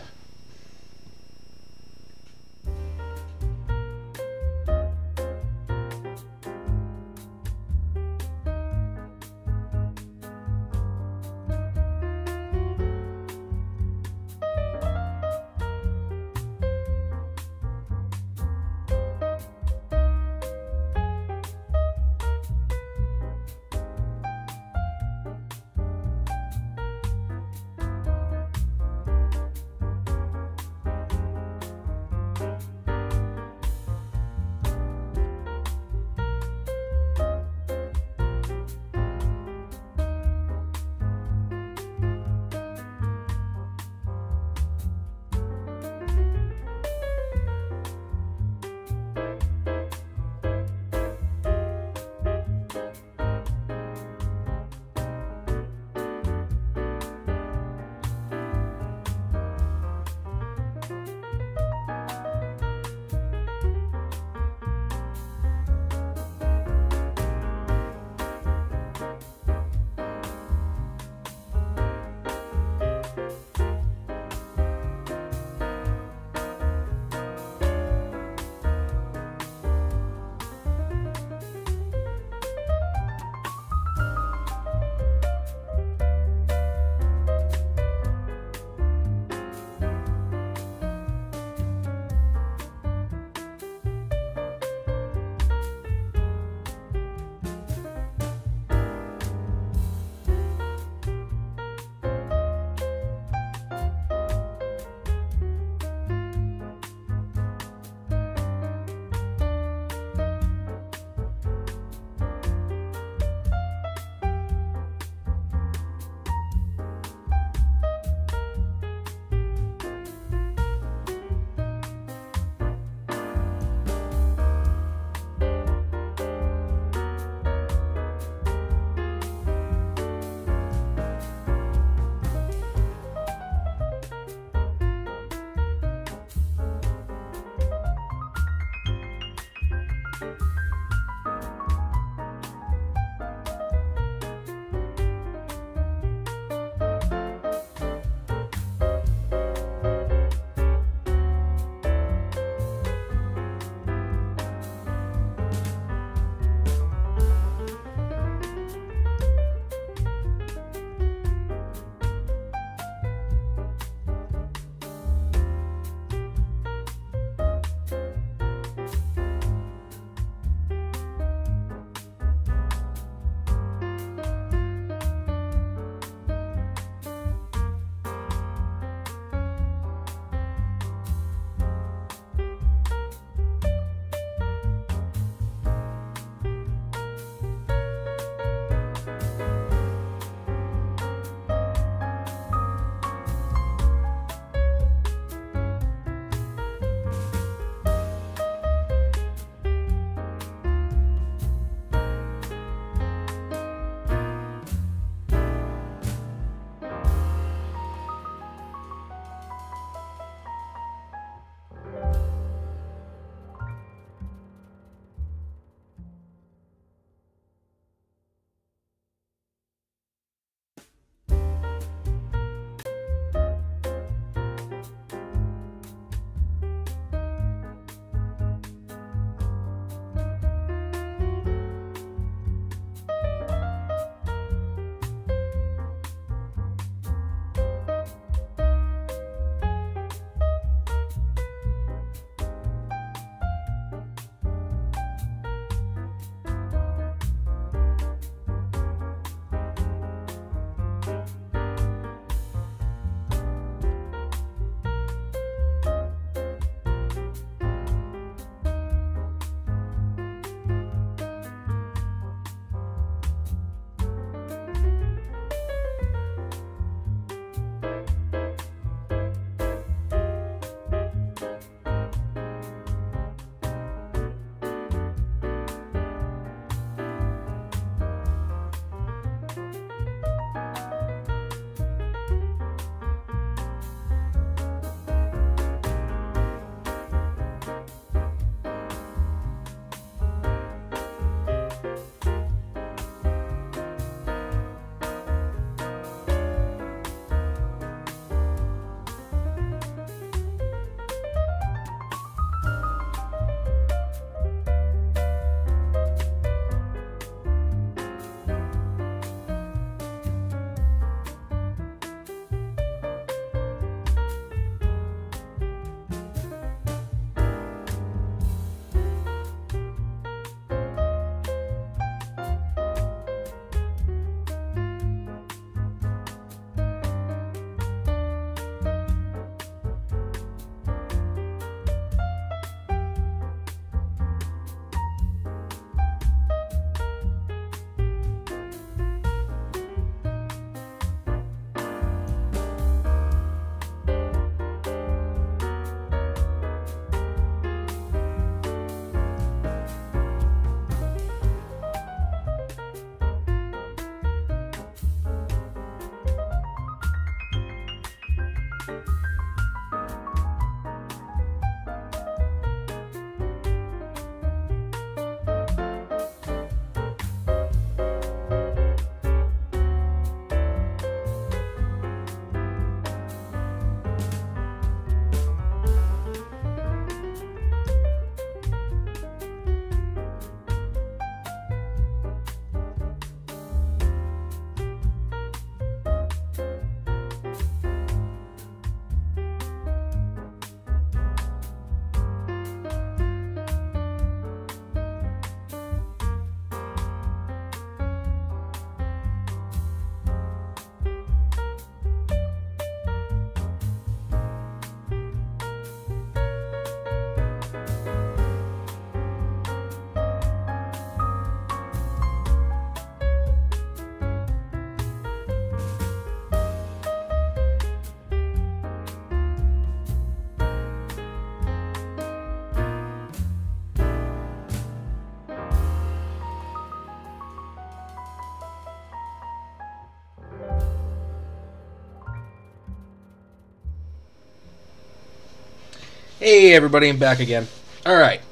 Hey everybody, I'm back again. Alright.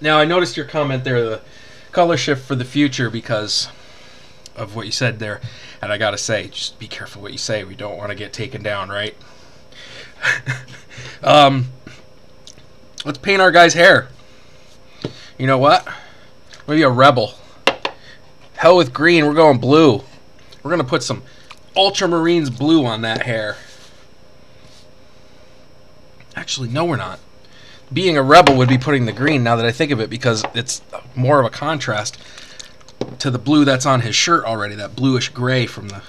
Now I noticed your comment there, the color shift for the future, because of what you said there. And I gotta say, just be careful what you say. We don't want to get taken down, right? Let's paint our guy's hair. You know what? Maybe a rebel. Hell with green, we're going blue. We're gonna put some ultramarines blue on that hair. Actually, no, we're not. Being a rebel would be putting the green, now that I think of it, because it's more of a contrast to the blue that's on his shirt already, that bluish gray from the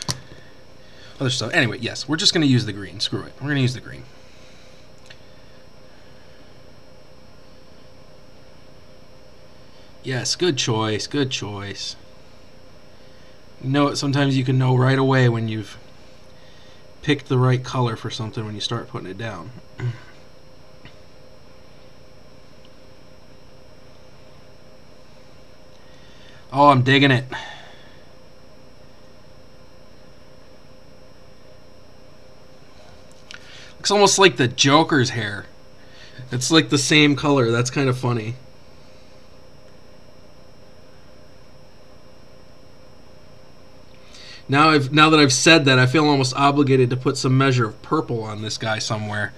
other stuff. Anyway, yes, we're just going to use the green. Screw it. We're going to use the green. Yes, good choice. Good choice. You know, sometimes you can know right away when you've picked the right color for something when you start putting it down. Oh, I'm digging it. Looks almost like the Joker's hair. It's like the same color. That's kind of funny. Now that I've said that, I feel almost obligated to put some measure of purple on this guy somewhere.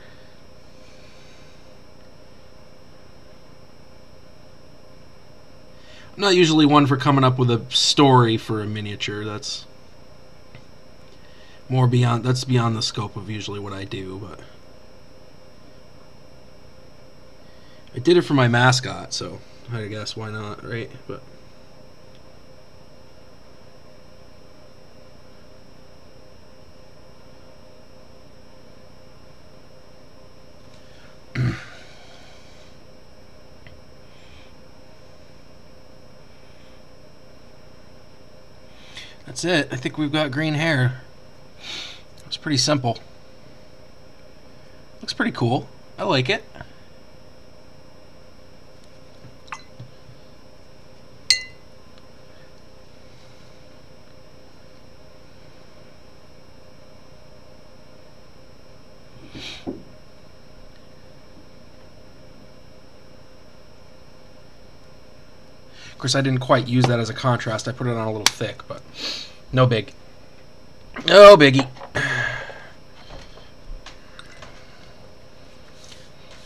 I'm not usually one for coming up with a story for a miniature. That's more beyond the scope of usually what I do, but I did it for my mascot, so I guess why not, right? But that's it. I think we've got green hair. It's pretty simple. Looks pretty cool. I like it. Of course, I didn't quite use that as a contrast. I put it on a little thick, but no big. No biggie.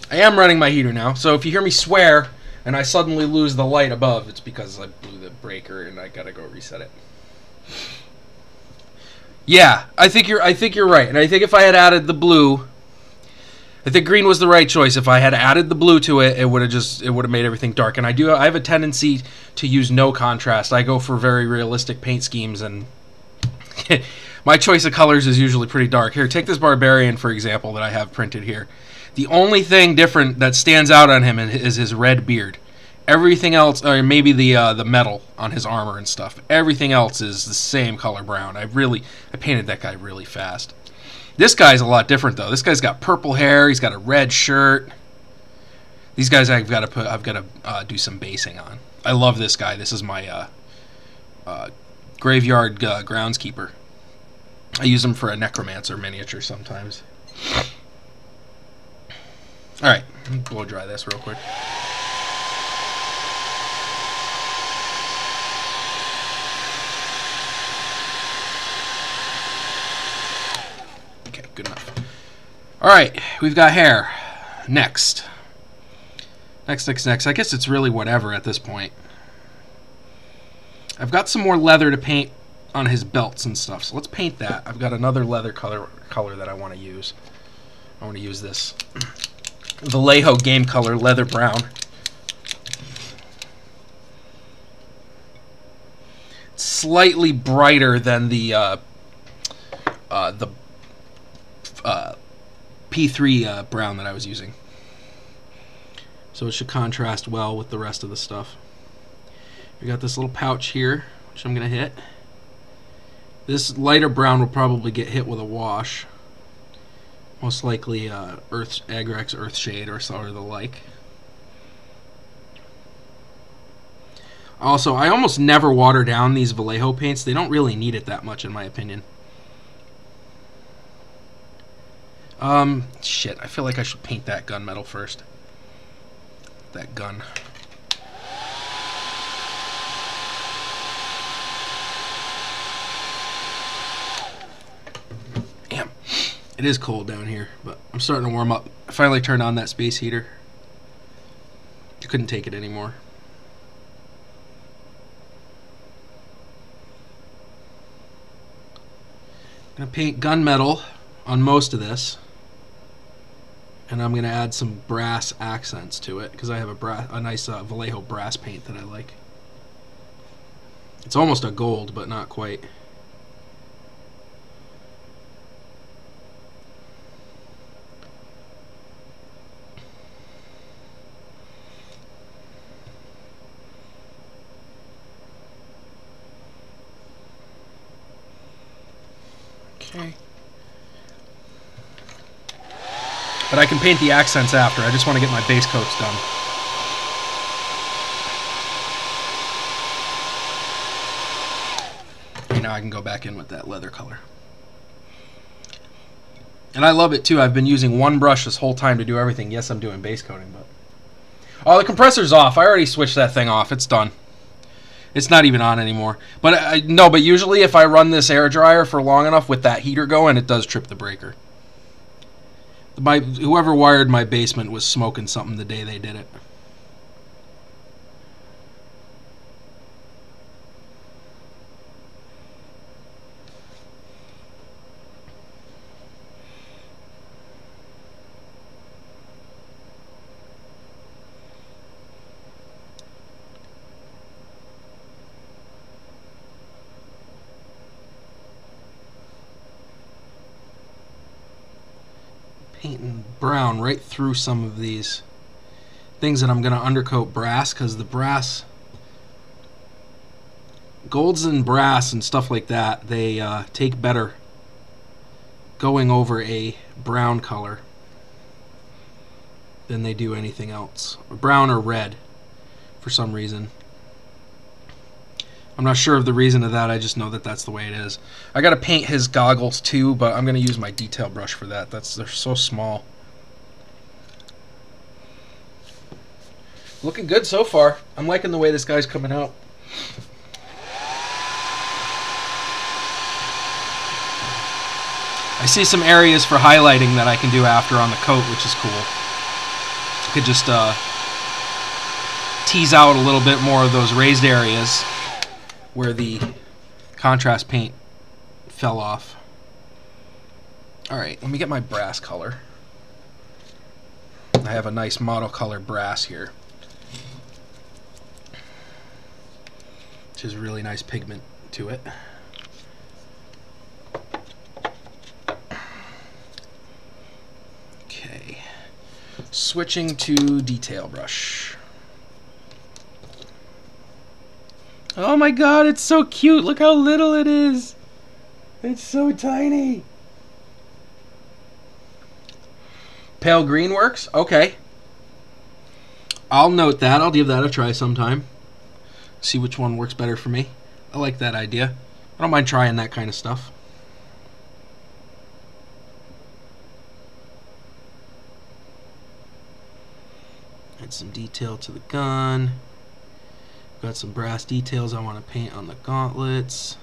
I am running my heater now, so if you hear me swear and I suddenly lose the light above, it's because I blew the breaker and I gotta go reset it. Yeah, I think you're right, and I think if I had added the blue, I think green was the right choice. If I had added the blue to it, it would have made everything dark. And I have a tendency to use no contrast. I go for very realistic paint schemes, and my choice of colors is usually pretty dark. Here, take this barbarian for example that I have printed here. The only thing different that stands out on him is his red beard. Everything else, or maybe the metal on his armor and stuff. Everything else is the same color brown. I painted that guy really fast. This guy's a lot different though. This guy's got purple hair. He's got a red shirt. These guys I've got to do some basing on. I love this guy. This is my graveyard groundskeeper. I use him for a necromancer miniature sometimes. All right, blow dry this real quick. Okay, good enough. All right, we've got hair. Next. I guess it's really whatever at this point. I've got some more leather to paint on his belts and stuff, so let's paint that. I've got another leather color that I want to use. I want to use this Vallejo game color leather brown. It's slightly brighter than the P3 brown that I was using, so it should contrast well with the rest of the stuff. We got this little pouch here, which I'm gonna hit. This lighter brown will probably get hit with a wash. Most likely Agrex Earthshade or the like. Also, I almost never water down these Vallejo paints. They don't really need it that much in my opinion. Shit, I feel like I should paint that gunmetal first. That gun. Damn. It is cold down here, but I'm starting to warm up. I finally turned on that space heater. I couldn't take it anymore. I'm going to paint gunmetal on most of this. And I'm going to add some brass accents to it because I have a nice Vallejo brass paint that I like. It's almost a gold, but not quite. Okay. But I can paint the accents after. I just want to get my base coats done. And now I can go back in with that leather color. And I love it too. I've been using one brush this whole time to do everything. Yes, I'm doing base coating, but... Oh, the compressor's off. I already switched that thing off. It's done. It's not even on anymore. But no, but usually if I run this air dryer for long enough with that heater going, it does trip the breaker. Whoever wired my basement was smoking something the day they did it. Painting brown right through some of these things that I'm going to undercoat brass, because the brass, golds and brass and stuff like that, they take better going over a brown color than they do anything else. Brown or red for some reason. I'm not sure of the reason of that, I just know that that's the way it is. I gotta paint his goggles too, but I'm gonna use my detail brush for that. They're so small. Looking good so far. I'm liking the way this guy's coming out. I see some areas for highlighting that I can do after on the coat, which is cool. I could just tease out a little bit more of those raised areas where the contrast paint fell off. Alright, let me get my brass color. I have a nice model color brass here, which is really nice pigment to it. Okay, switching to detail brush. Oh my god, it's so cute. Look how little it is. It's so tiny. Pale green works? Okay. I'll note that. I'll give that a try sometime. See which one works better for me. I like that idea. I don't mind trying that kind of stuff. Add some detail to the gun. Got some brass details I want to paint on the gauntlets.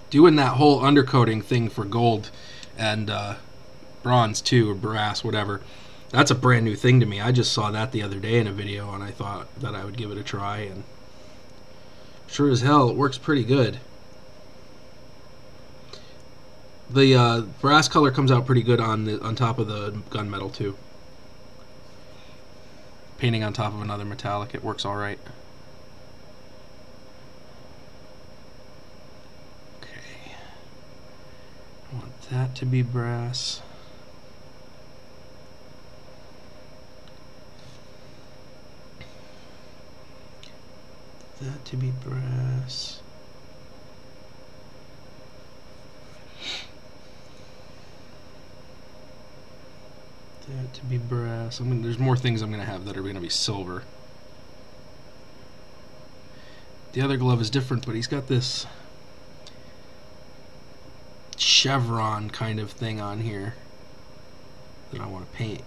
Doing that whole undercoating thing for gold and bronze too, or brass, whatever, that's a brand new thing to me. I just saw that the other day in a video and I thought that I would give it a try, and sure as hell it works pretty good. The brass color comes out pretty good on top of the gunmetal too. Painting on top of another metallic, it works all right. Okay, I want that to be brass. That to be brass. That to be brass. There's more things I'm going to have that are going to be silver. The other glove is different, but he's got this chevron kind of thing on here that I want to paint.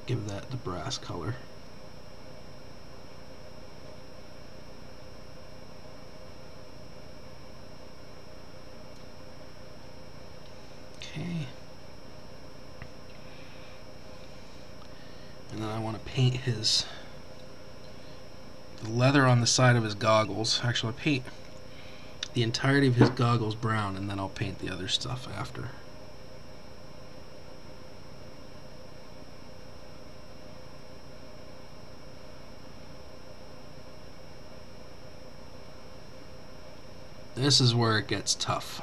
Give that the brass color. Okay. And then I want to paint the leather on the side of his goggles. Actually, I'll paint the entirety of his goggles brown, and then I'll paint the other stuff after. This is where it gets tough.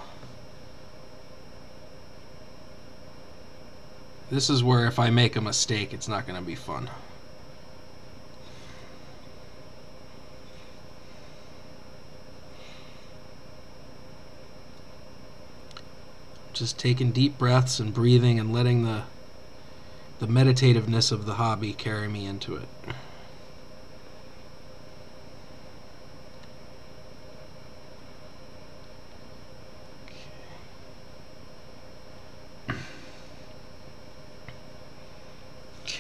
This is where if I make a mistake, it's not going to be fun. Just taking deep breaths and breathing and letting the meditativeness of the hobby carry me into it.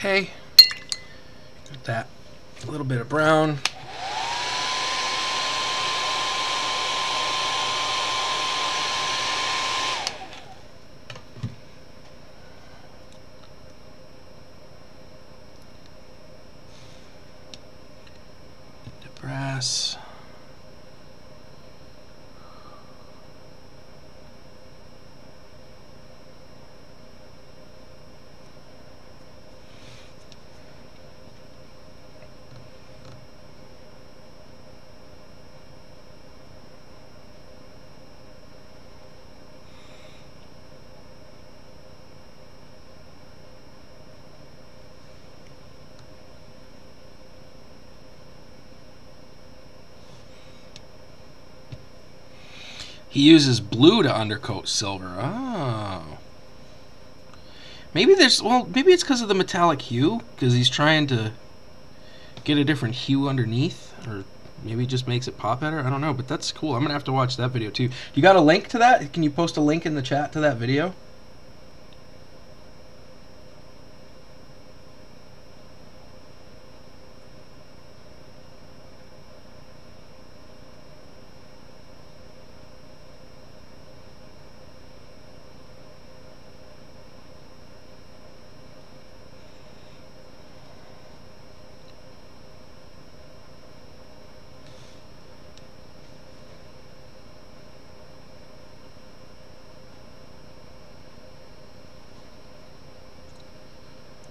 Okay, got that a little bit of brown. The brass. He uses blue to undercoat silver. Oh. Maybe there's, well, maybe it's because of the metallic hue, because he's trying to get a different hue underneath, or maybe it just makes it pop better. I don't know, but that's cool. I'm going to have to watch that video too. You got a link to that? Can you post a link in the chat to that video?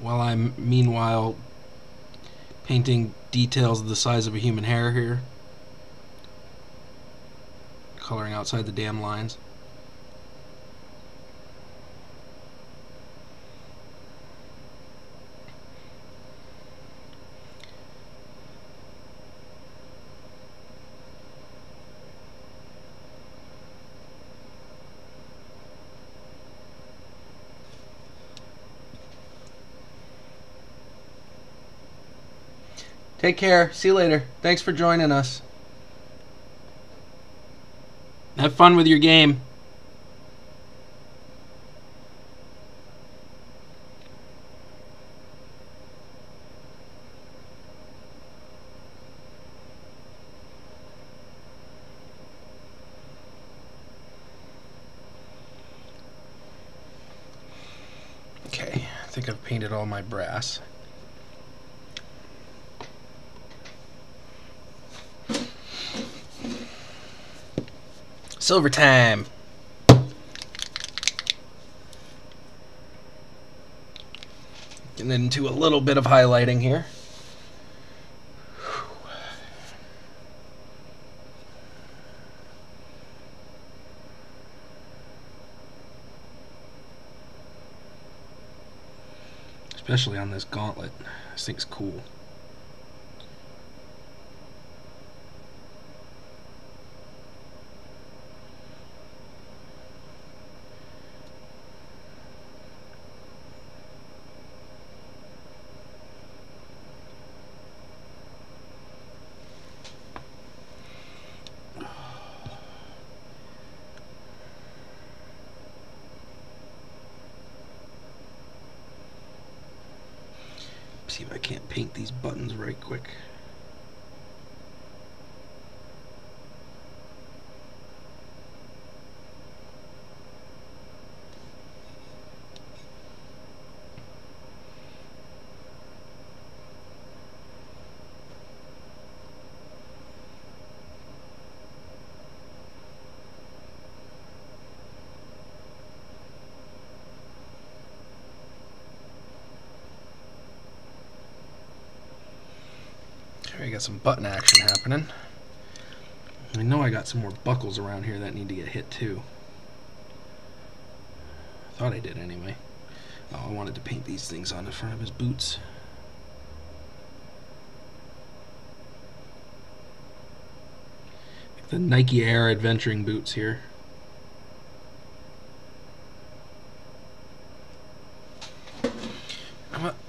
While I'm meanwhile painting details the size of a human hair here, coloring outside the damn lines. Take care. See you later. Thanks for joining us. Have fun with your game. Okay, I think I've painted all my brass. Silver time. Getting into a little bit of highlighting here. Especially on this gauntlet. This thing's cool. see if I can't paint these buttons right quick. I got some button action happening. I know I got some more buckles around here that need to get hit too. I thought I did anyway. Oh, I wanted to paint these things on the front of his boots. Like the Nike Air adventuring boots here.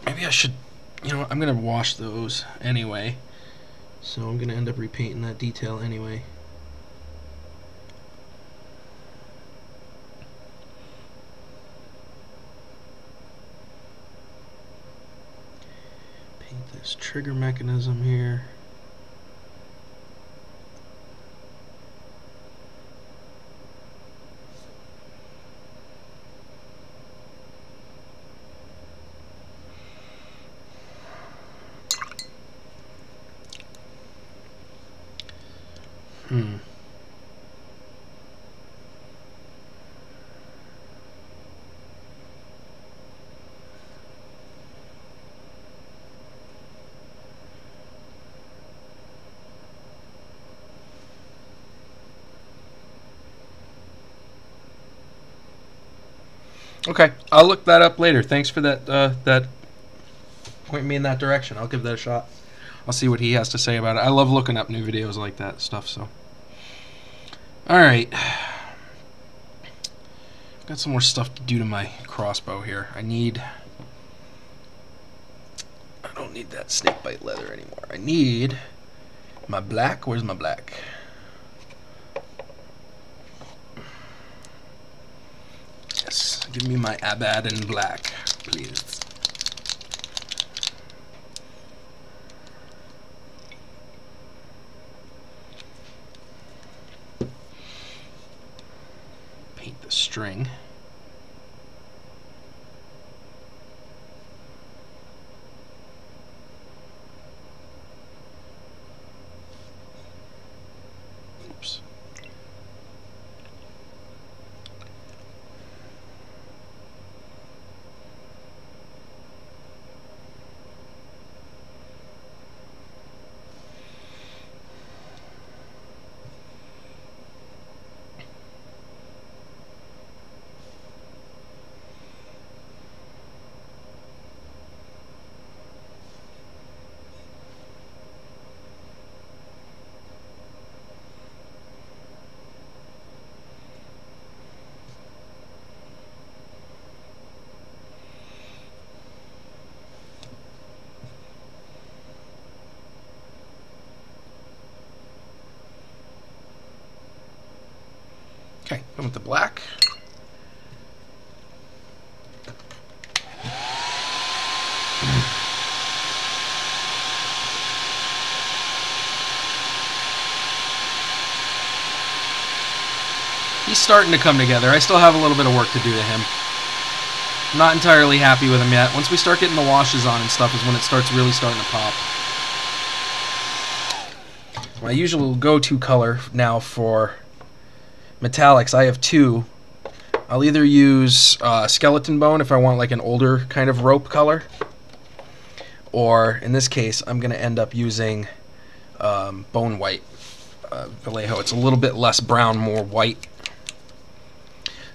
Maybe I should, you know, I'm going to wash those anyway. So I'm going to end up repainting that detail anyway. Paint this trigger mechanism here. Okay, I'll look that up later. Thanks for that point me in that direction. I'll give that a shot. I'll see what he has to say about it. I love looking up new videos like that stuff. So, all right, got some more stuff to do to my crossbow here. I don't need that snakebite leather anymore. I need my black. Where's my black? Yes, give me my Abaddon black, please. Paint the string. Oops. Okay, come with the black. He's starting to come together. I still have a little bit of work to do to him. I'm not entirely happy with him yet. Once we start getting the washes on and stuff is when it starts really starting to pop. My usual go-to color now for metallics, I have two. I'll either use skeleton bone if I want like an older kind of rope color, or in this case I'm going to end up using bone white Vallejo. It's a little bit less brown, more white.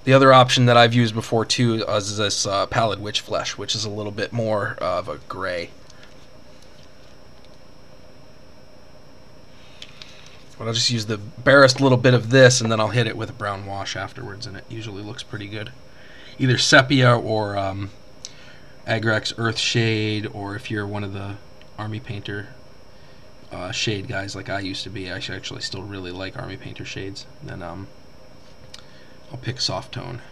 The other option that I've used before too is this pallid witch flesh, which is a little bit more of a gray. But I'll just use the barest little bit of this, and then I'll hit it with a brown wash afterwards, and it usually looks pretty good. Either sepia or Agrex Earth Shade, or if you're one of the Army Painter shade guys like I used to be, I actually still really like Army Painter shades. Then I'll pick soft tone.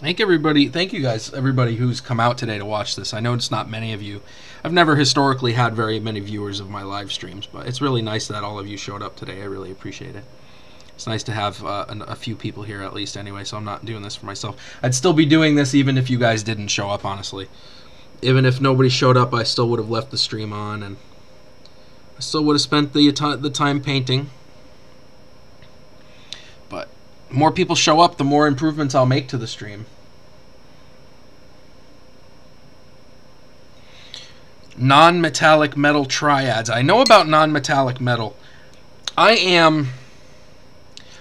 Thank you guys, everybody who's come out today to watch this. I know it's not many of you. I've never historically had very many viewers of my live streams, but it's really nice that all of you showed up today. I really appreciate it. It's nice to have a few people here at least anyway, so I'm not doing this for myself. I'd still be doing this even if you guys didn't show up, honestly. Even if nobody showed up, I still would have left the stream on, and I still would have spent the time painting. But the more people show up, the more improvements I'll make to the stream. Non-metallic metal triads. I know about non-metallic metal. I am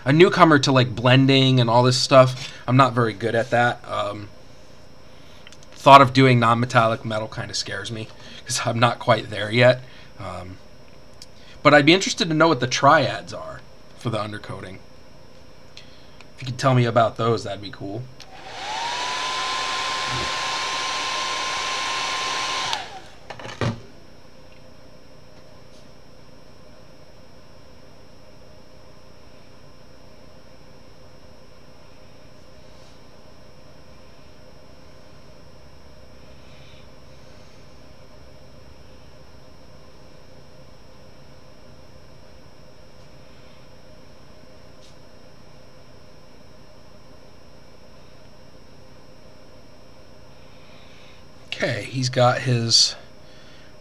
a newcomer to like blending and all this stuff. I'm not very good at that. Thought of doing non-metallic metal kind of scares me because I'm not quite there yet. But I'd be interested to know what the triads are for the undercoating. If you could tell me about those, that'd be cool. Okay, he's got his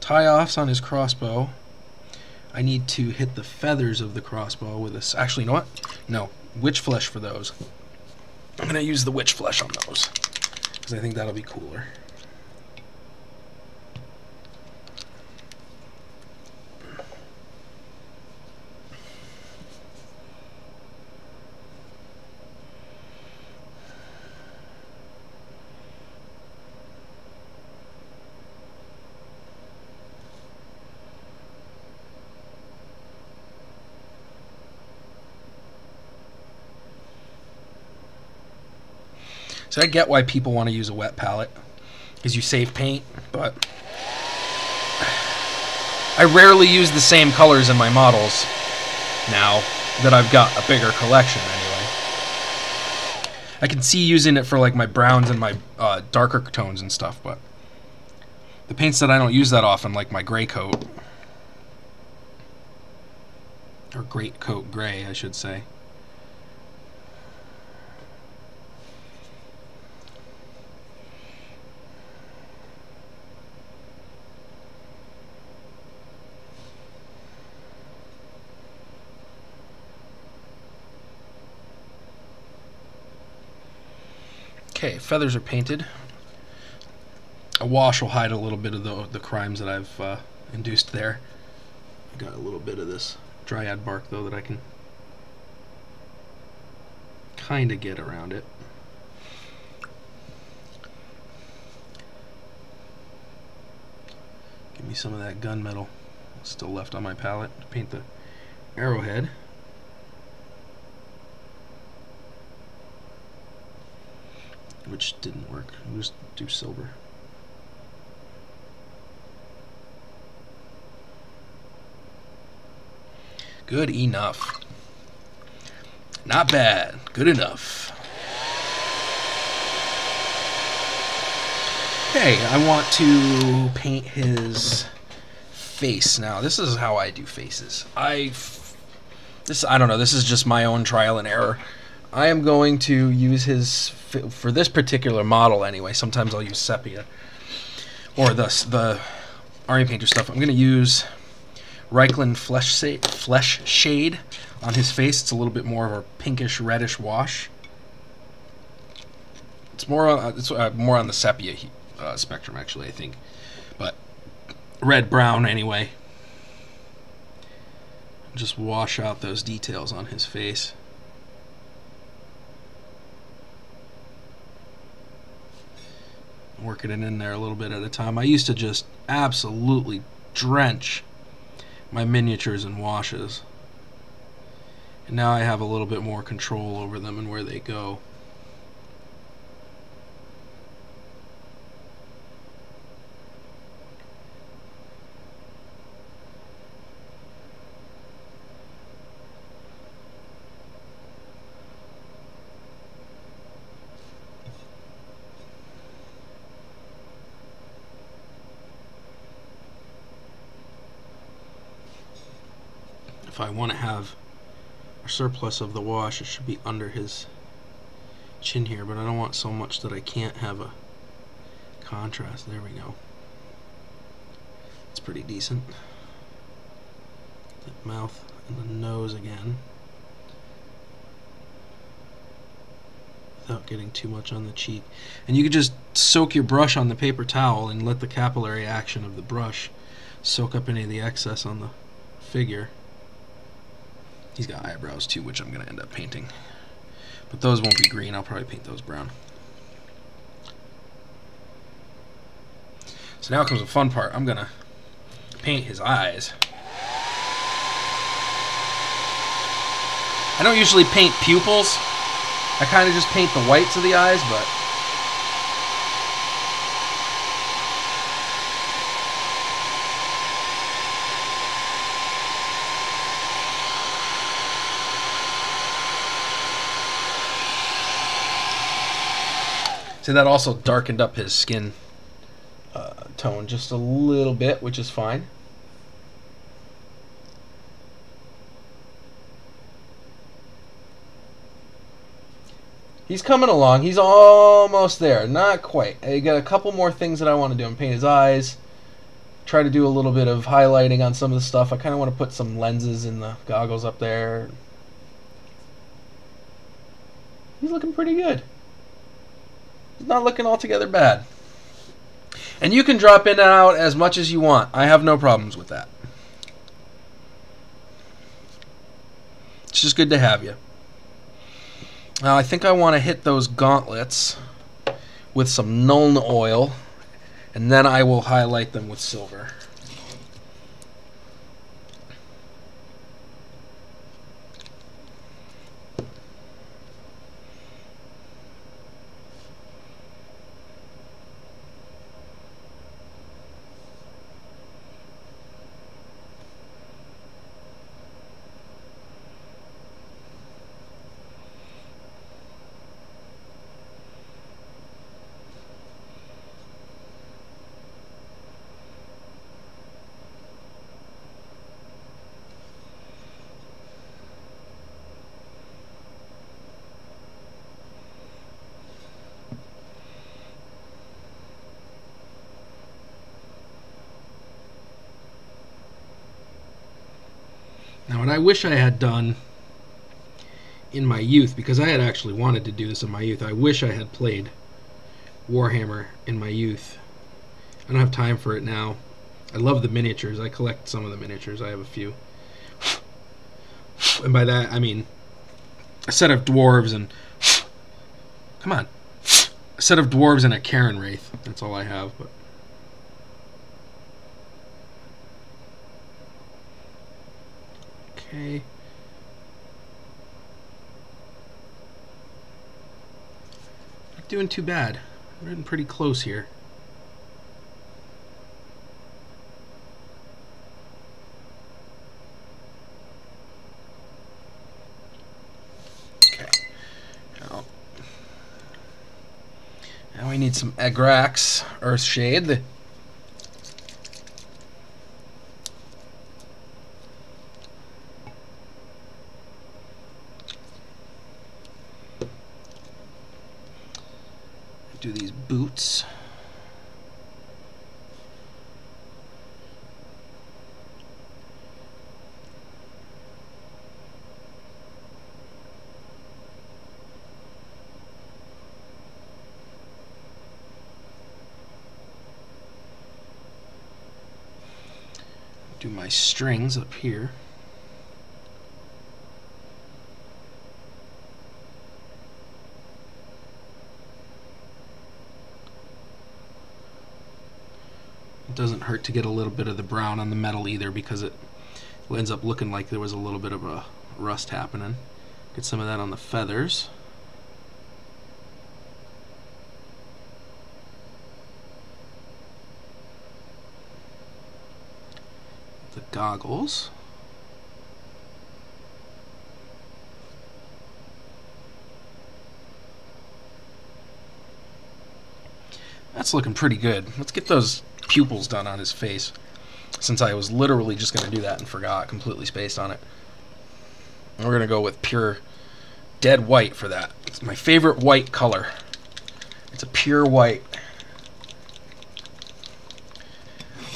tie-offs on his crossbow. I need to hit the feathers of the crossbow with this. Actually, you know what? No, witch flesh for those. I'm going to use the witch flesh on those because I think that'll be cooler. So I get why people want to use a wet palette, because you save paint, but I rarely use the same colors in my models now that I've got a bigger collection anyway. I can see using it for like my browns and my darker tones and stuff, but the paints that I don't use that often, like my gray coat, or great coat gray, I should say. Okay, feathers are painted. A wash will hide a little bit of the crimes that I've induced there. I got a little bit of this dryad bark though that I can kind of get around it. Give me some of that gunmetal still left on my palette to paint the arrowhead. Which didn't work. We'll just do silver. Good enough. Not bad. Good enough. Okay, I want to paint his face. Now, this is how I do faces. I don't know. This is just my own trial and error. I am going to use his, for this particular model anyway, sometimes I'll use sepia, or the Army Painter stuff. I'm going to use Reikland Flesh Shade on his face. It's a little bit more of a pinkish reddish wash. It's more on the sepia spectrum actually, I think, but red-brown anyway. Just wash out those details on his face. Working it in there a little bit at a time. I used to just absolutely drench my miniatures in washes, and now I have a little bit more control over them and where they go. if I want to have a surplus of the wash, it should be under his chin here, but I don't want so much that I can't have a contrast. There we go. It's pretty decent. That mouth and the nose again, without getting too much on the cheek. And you could just soak your brush on the paper towel and let the capillary action of the brush soak up any of the excess on the figure. He's got eyebrows too, which I'm going to end up painting. But those won't be green. I'll probably paint those brown. So now comes the fun part. I'm going to paint his eyes. I don't usually paint pupils. I kind of just paint the whites of the eyes, but see, that also darkened up his skin tone just a little bit, which is fine. He's coming along. He's almost there. Not quite. I got a couple more things that I want to do. I'm paint his eyes. Try to do a little bit of highlighting on some of the stuff. I kind of want to put some lenses in the goggles up there. He's looking pretty good. He's not looking altogether bad. And you can drop in and out as much as you want. I have no problems with that. It's just good to have you. Now I think I want to hit those gauntlets with some Nuln oil, and then I will highlight them with silver. Now what I wish I had done in my youth, because I had actually wanted to do this in my youth, I wish I had played Warhammer in my youth. I don't have time for it now. I love the miniatures. I collect some of the miniatures. I have a few. And by that I mean a set of dwarves and come on, a set of dwarves and a Karen Wraith. That's all I have. But okay. Not doing too bad. We're getting pretty close here. Okay. Now we need some Agrax Earthshade. Do these boots. Do my strings up here. It doesn't hurt to get a little bit of the brown on the metal either, because it ends up looking like there was a little bit of a rust happening. Get some of that on the feathers. The goggles. That's looking pretty good. Let's get those pupils done on his face, since I was literally just going to do that and forgot, completely spaced on it. And we're going to go with pure dead white for that. It's my favorite white color. It's a pure white.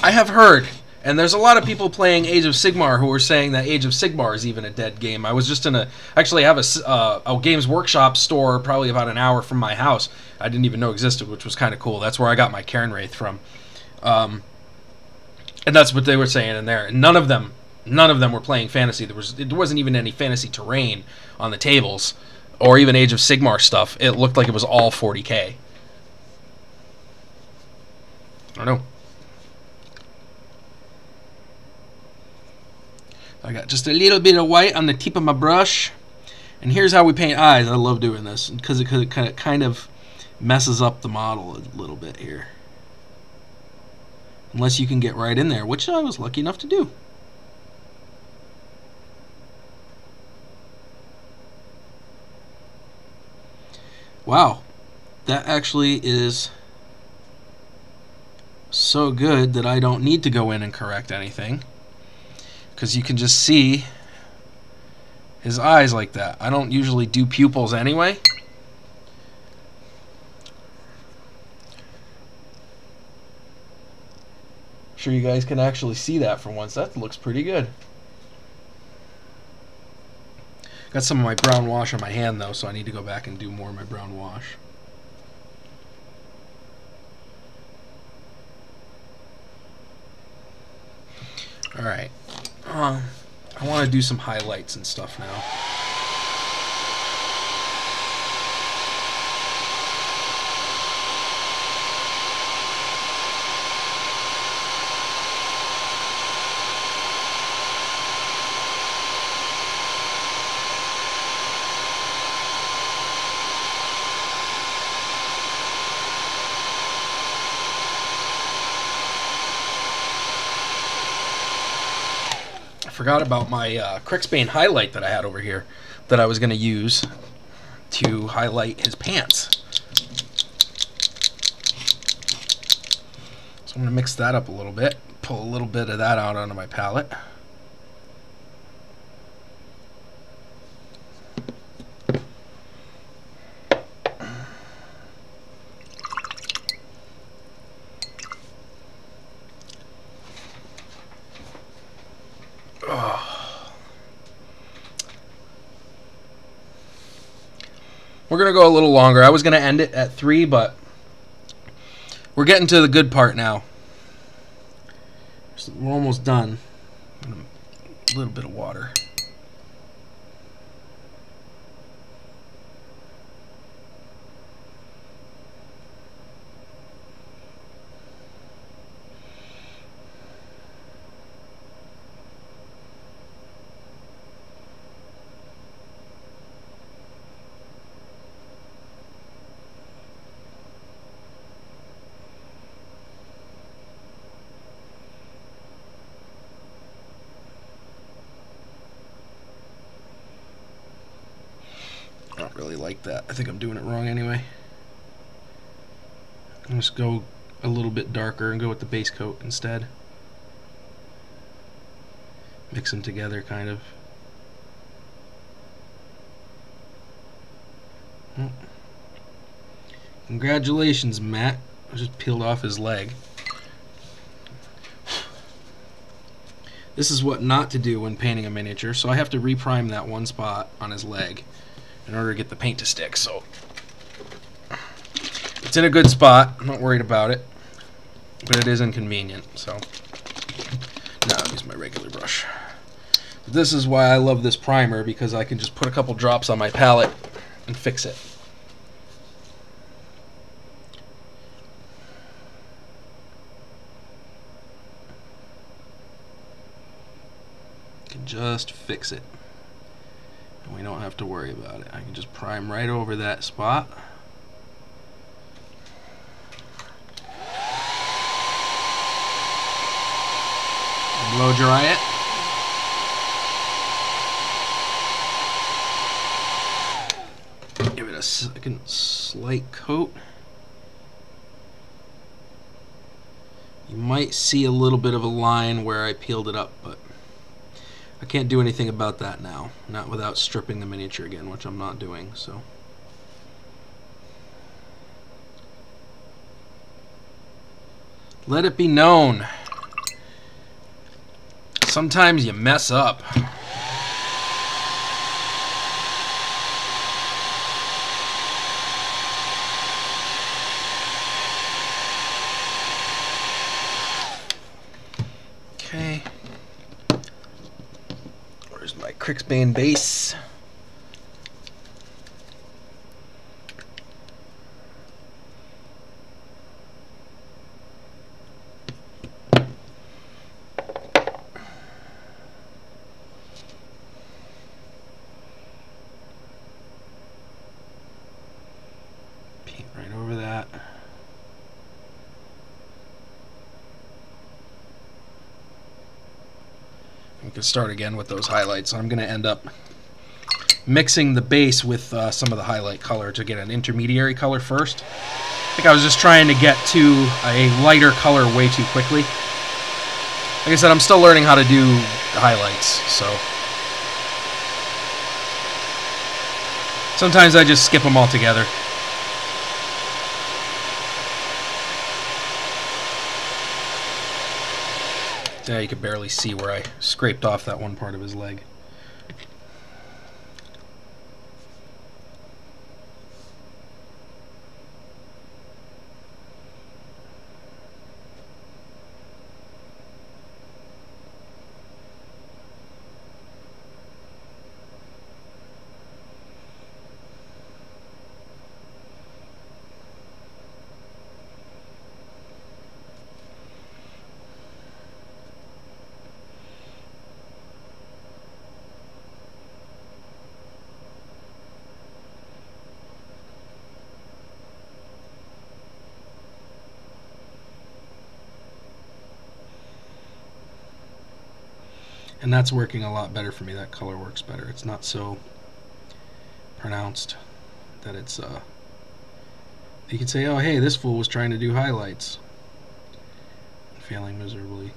I have heard, and there's a lot of people playing Age of Sigmar who are saying that Age of Sigmar is even a dead game. I was just in actually have a Games Workshop store probably about an hour from my house. I didn't even know existed, which was kind of cool. That's where I got my Cairn Wraith from. And that's what they were saying in there. And none of them were playing fantasy. There wasn't even any fantasy terrain on the tables, or even Age of Sigmar stuff. It looked like it was all 40K. I don't know. I got just a little bit of white on the tip of my brush. And here's how we paint eyes. I love doing this because it kind of messes up the model a little bit here. Unless you can get right in there, which I was lucky enough to do. Wow, that actually is so good that I don't need to go in and correct anything, because you can just see his eyes like that. I don't usually do pupils anyway. Sure you guys can actually see that for once. That looks pretty good. Got some of my brown wash on my hand though, so I need to go back and do more of my brown wash. Alright. I want to do some highlights and stuff now. Forgot about my Crixbane highlight that I had over here that I was going to use to highlight his pants. So I'm going to mix that up a little bit, pull a little bit of that out onto my palette. We're going to go a little longer. I was going to end it at 3, but we're getting to the good part now. We're almost done. A little bit of water. I don't really like that. I think I'm doing it wrong anyway. I'll just go a little bit darker and go with the base coat instead. Mix them together, kind of. Oh. Congratulations, Matt. I just peeled off his leg. This is what not to do when painting a miniature, so I have to reprime that one spot on his leg in order to get the paint to stick. So it's in a good spot. I'm not worried about it, but it is inconvenient. So now I'll use my regular brush. This is why I love this primer, because I can just put a couple drops on my palette and fix it. Can just fix it. And we don't have to worry about it. I can just prime right over that spot. Blow dry it. Give it a second slight coat. You might see a little bit of a line where I peeled it up, but I can't do anything about that now, not without stripping the miniature again, which I'm not doing, so. Let it be known. Sometimes you mess up. Okay. Where's my Crixbane base? Paint right over that. We can start again with those highlights. I'm going to end up mixing the base with some of the highlight color to get an intermediary color first. I think I was just trying to get to a lighter color way too quickly. Like I said, I'm still learning how to do highlights, so sometimes I just skip them all together. Yeah, you could barely see where I scraped off that one part of his leg. And that's working a lot better for me. That color works better. It's not so pronounced that it's you can say, oh hey, this fool was trying to do highlights, failing miserably.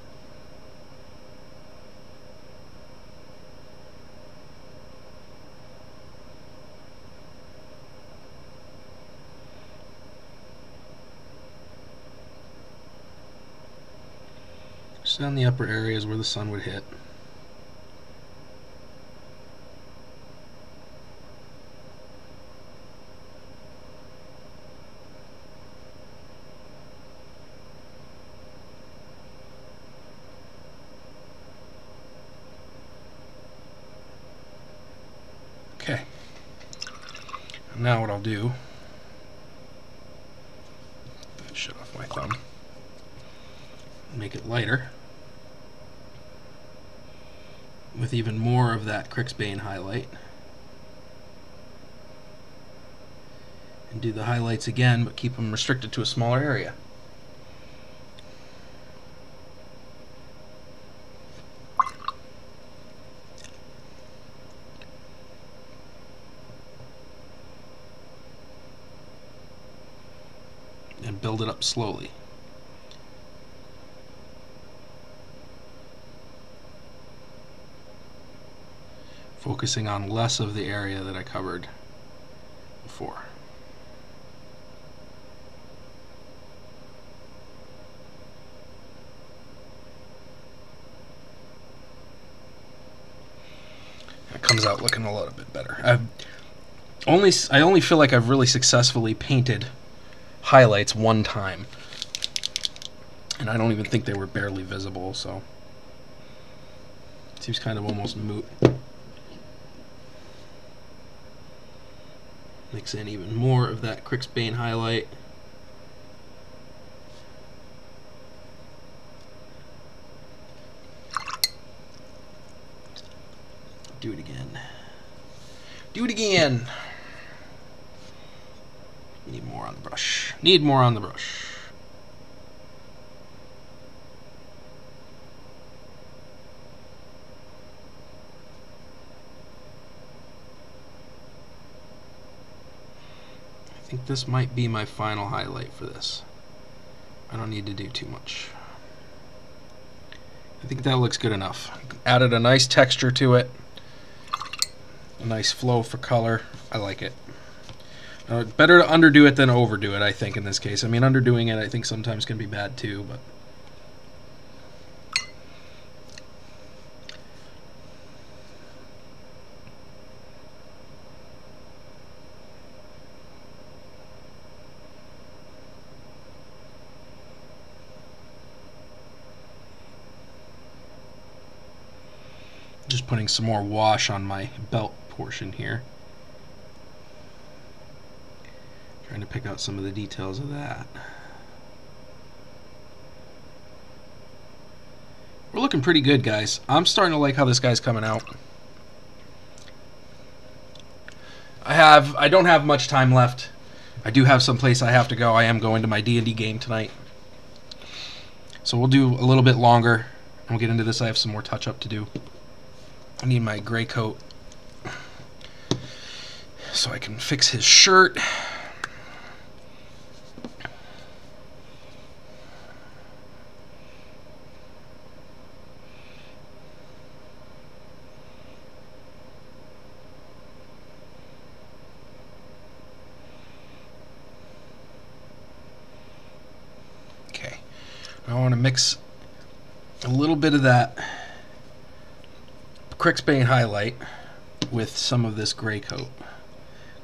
Just down the upper areas where the sun would hit. Okay. Now what I'll do, shut off my thumb, make it lighter with even more of that Crixbane highlight, and do the highlights again, but keep them restricted to a smaller area. And build it up slowly. Focusing on less of the area that I covered before. It comes out looking a little bit better. I only feel like I've really successfully painted highlights one time, and I don't even think they were barely visible, so it seems kind of almost moot. Mix in even more of that Crixbane highlight. Do it again. Do it again. Need more on the brush. Need more on the brush. I think this might be my final highlight for this. I don't need to do too much. I think that looks good enough. Added a nice texture to it. A nice flow for color. I like it. Better to underdo it than overdo it, I think, in this case. I mean, underdoing it, I think, sometimes can be bad, too, but... Just putting some more wash on my belt portion here. Trying to pick out some of the details of that. We're looking pretty good, guys. I'm starting to like how this guy's coming out. I don't have much time left. I do have some place I have to go. I am going to my D&D game tonight. So we'll do a little bit longer. And we'll get into this. I have some more touch-up to do. I need my gray coat so I can fix his shirt. Okay, I want to mix a little bit of that Crixbane highlight with some of this gray coat.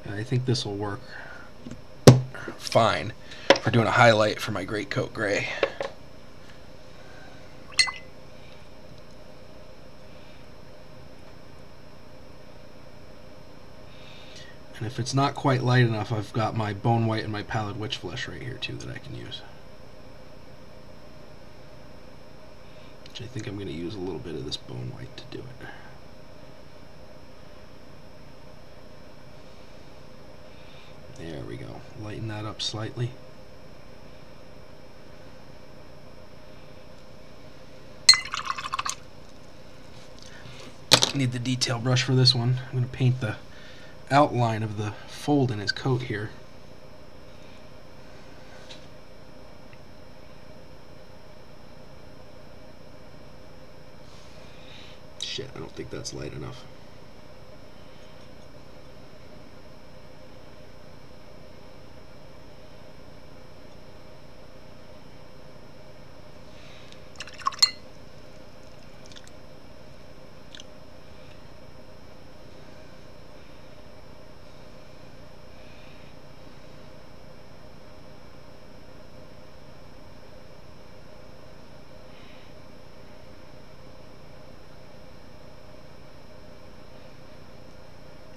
And I think this will work fine for doing a highlight for my gray coat gray. And if it's not quite light enough, I've got my bone white and my pallid witch flesh right here too that I can use. Which I think I'm going to use a little bit of this bone white to do it. There we go. Lighten that up slightly. Need the detail brush for this one. I'm going to paint the outline of the fold in his coat here. Shit, I don't think that's light enough.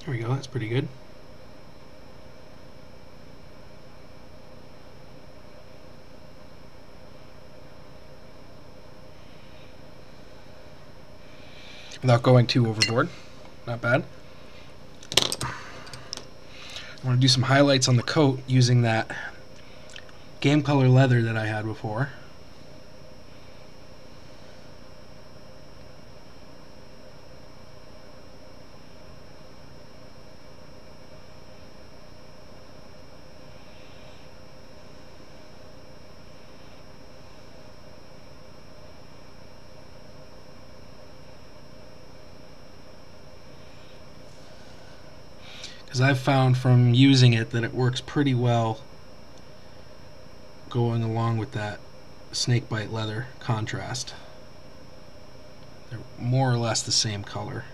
There we go, that's pretty good. Without going too overboard. Not bad. I want to do some highlights on the coat using that game color leather that I had before. Because I've found from using it that it works pretty well going along with that snakebite leather contrast. They're more or less the same color.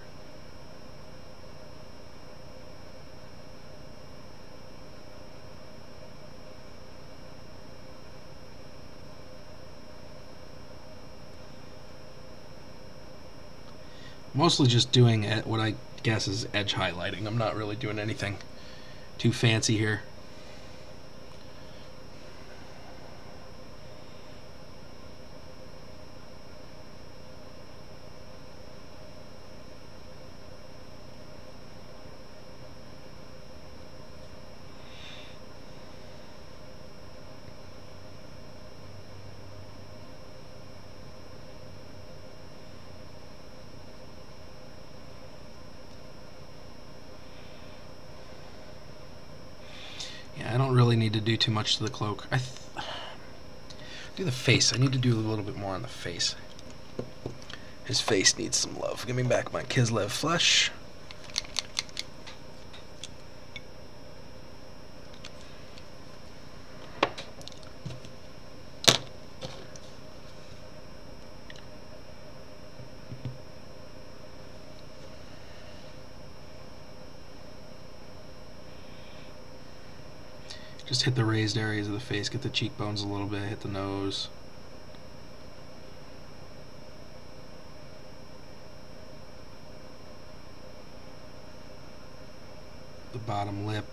Mostly just doing it what I guess is edge highlighting. I'm not really doing anything too fancy here. I don't really need to do too much to the cloak. Do the face. I need to do a little bit more on the face. His face needs some love. Give me back my Kislev flesh. Just hit the raised areas of the face, get the cheekbones a little bit, hit the nose. The bottom lip.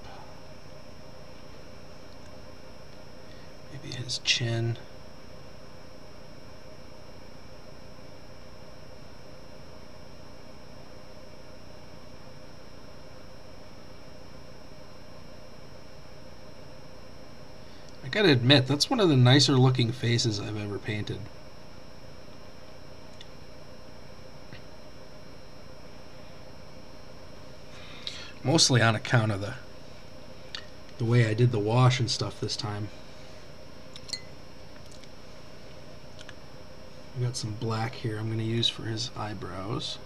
Maybe his chin. I gotta admit, that's one of the nicer looking faces I've ever painted. Mostly on account of the way I did the wash and stuff this time. I got some black here I'm going to use for his eyebrows.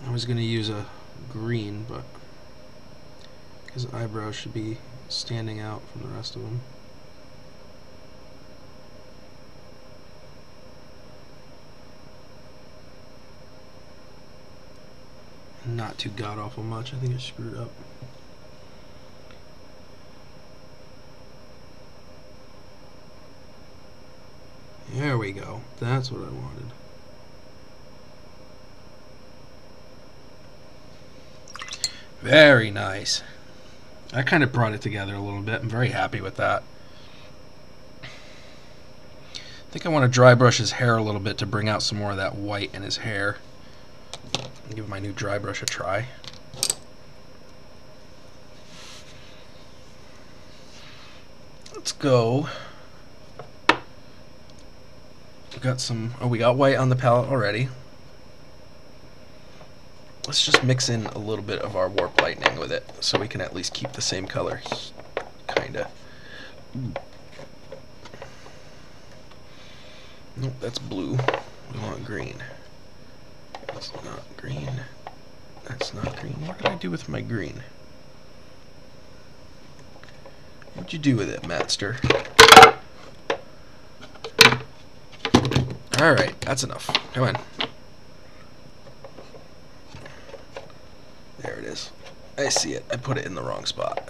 I was going to use a green, but his eyebrows should be standing out from the rest of them. Not too god-awful much. I think it's screwed up. There we go. That's what I wanted. Very nice. I kind of brought it together a little bit. I'm very happy with that. I think I want to dry brush his hair a little bit to bring out some more of that white in his hair. I'll give my new dry brush a try. Let's go. We got some, we got white on the palette already. Let's just mix in a little bit of our warp lightning with it so we can at least keep the same color. Kinda. Nope, that's blue. We want green. That's not green. That's not green. What did I do with my green? What'd you do with it, Mattster? Alright, that's enough. Come on. There it is. I see it. I put it in the wrong spot.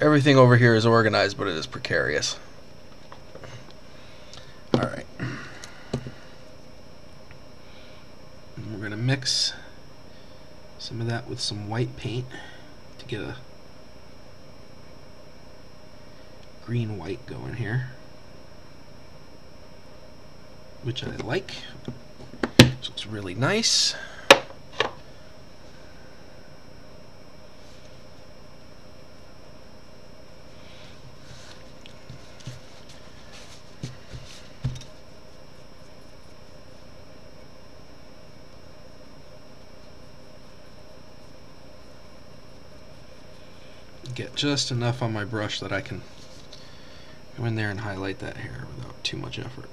Everything over here is organized, but it is precarious. Alright. We're going to mix some of that with some white paint to get a green-white going here, which I like. This looks really nice. Get just enough on my brush that I can go in there and highlight that hair without too much effort.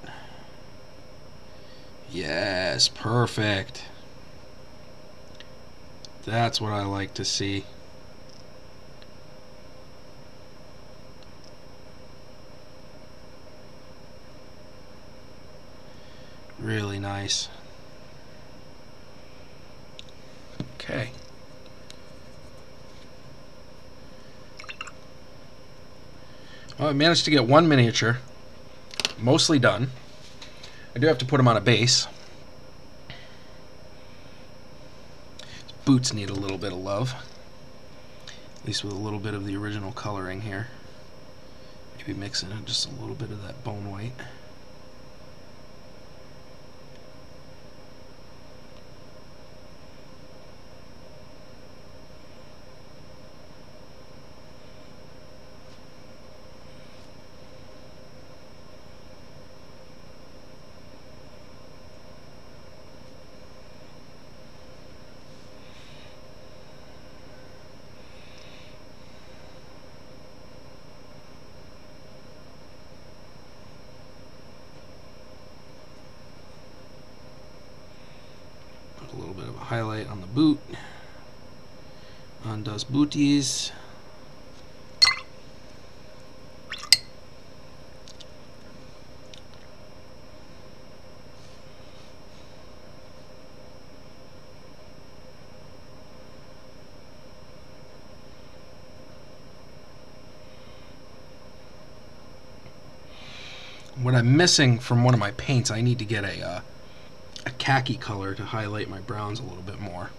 Yes, perfect. That's what I like to see. Really nice. Okay. Well, I managed to get one miniature mostly done. I do have to put him on a base. His boots need a little bit of love, at least with a little bit of the original coloring here. Maybe mixing in just a little bit of that bone white. highlight on the boot. On das booties. What I'm missing from one of my paints, I need to get a khaki color to highlight my browns a little bit more.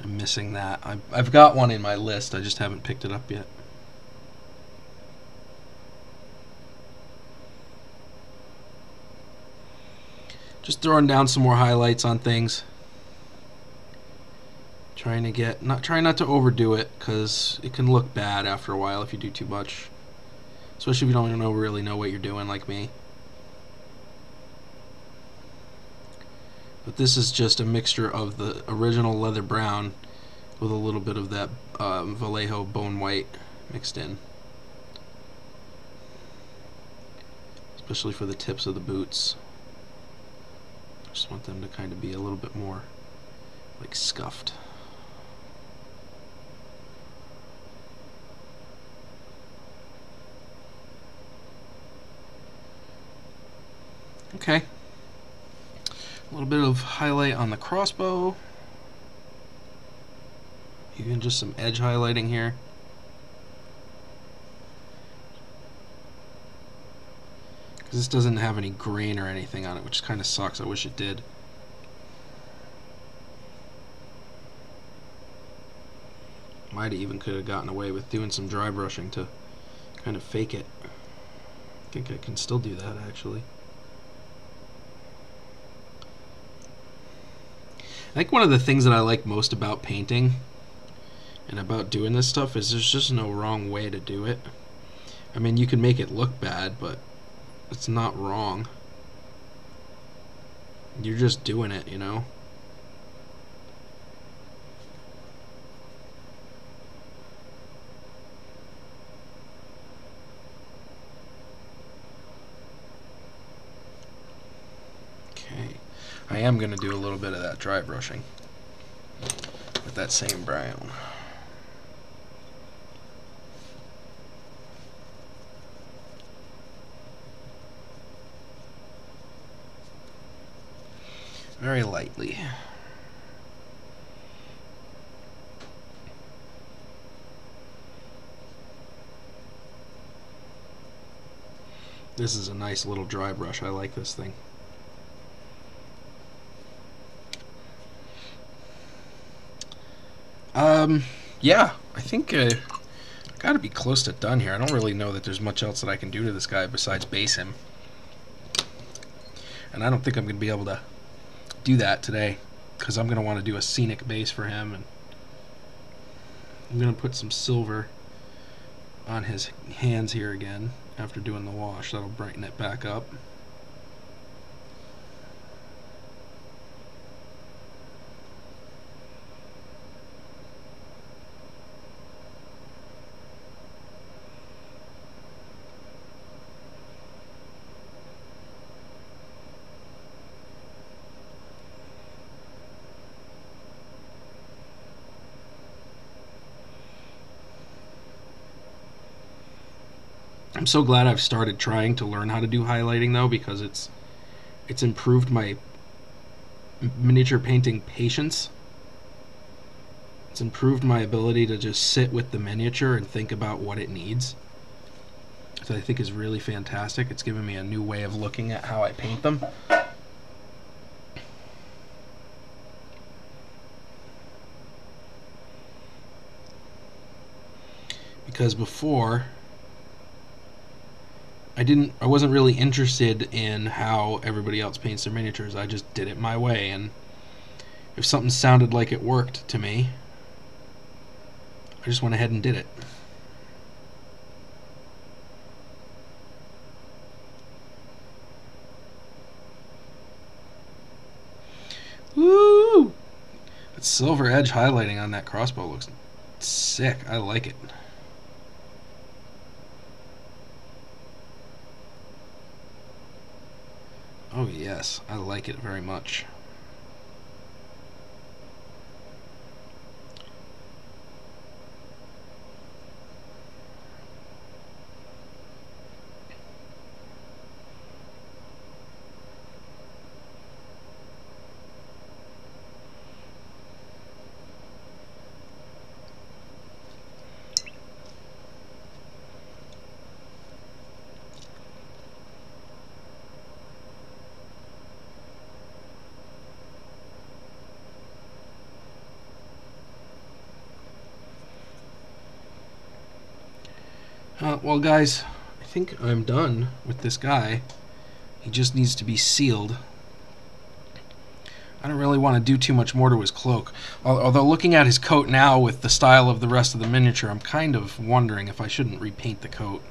I'm missing that. I've got one in my list, I just haven't picked it up yet. Just throwing down some more highlights on things. Trying not to overdo it, because it can look bad after a while if you do too much. Especially if you don't even really know what you're doing, like me. But this is just a mixture of the original leather brown with a little bit of that Vallejo bone white mixed in. Especially for the tips of the boots. Just want them to kind of be a little bit more like scuffed. Okay. A little bit of highlight on the crossbow. Even just some edge highlighting here. Because this doesn't have any grain or anything on it, which kind of sucks. I wish it did. Might have even could have gotten away with doing some dry brushing to kind of fake it. I think I can still do that, actually. I think one of the things that I like most about painting and about doing this stuff is there's just no wrong way to do it. I mean, you can make it look bad, but it's not wrong. You're just doing it, you know? Okay. I am going to do a little bit of that dry brushing with that same brown. Very lightly. This is a nice little dry brush. I like this thing. Yeah, I think I gotta be close to done here. I don't really know that there's much else that I can do to this guy besides base him. And I don't think I'm gonna be able to do that today, because I'm gonna want to do a scenic base for him, and I'm gonna put some silver on his hands here again after doing the wash. That'll brighten it back up. I'm so glad I've started trying to learn how to do highlighting, though, because it's improved my miniature painting patience. It's improved my ability to just sit with the miniature and think about what it needs. So I think is really fantastic. It's given me a new way of looking at how I paint them. Because before, I wasn't really interested in how everybody else paints their miniatures. I just did it my way, and if something sounded like it worked to me, I just went ahead and did it. Woo! That silver edge highlighting on that crossbow looks sick. I like it. Oh yes, I like it very much. Well, guys, I think I'm done with this guy. He just needs to be sealed. I don't really want to do too much more to his cloak. Although looking at his coat now with the style of the rest of the miniature, I'm kind of wondering if I shouldn't repaint the coat.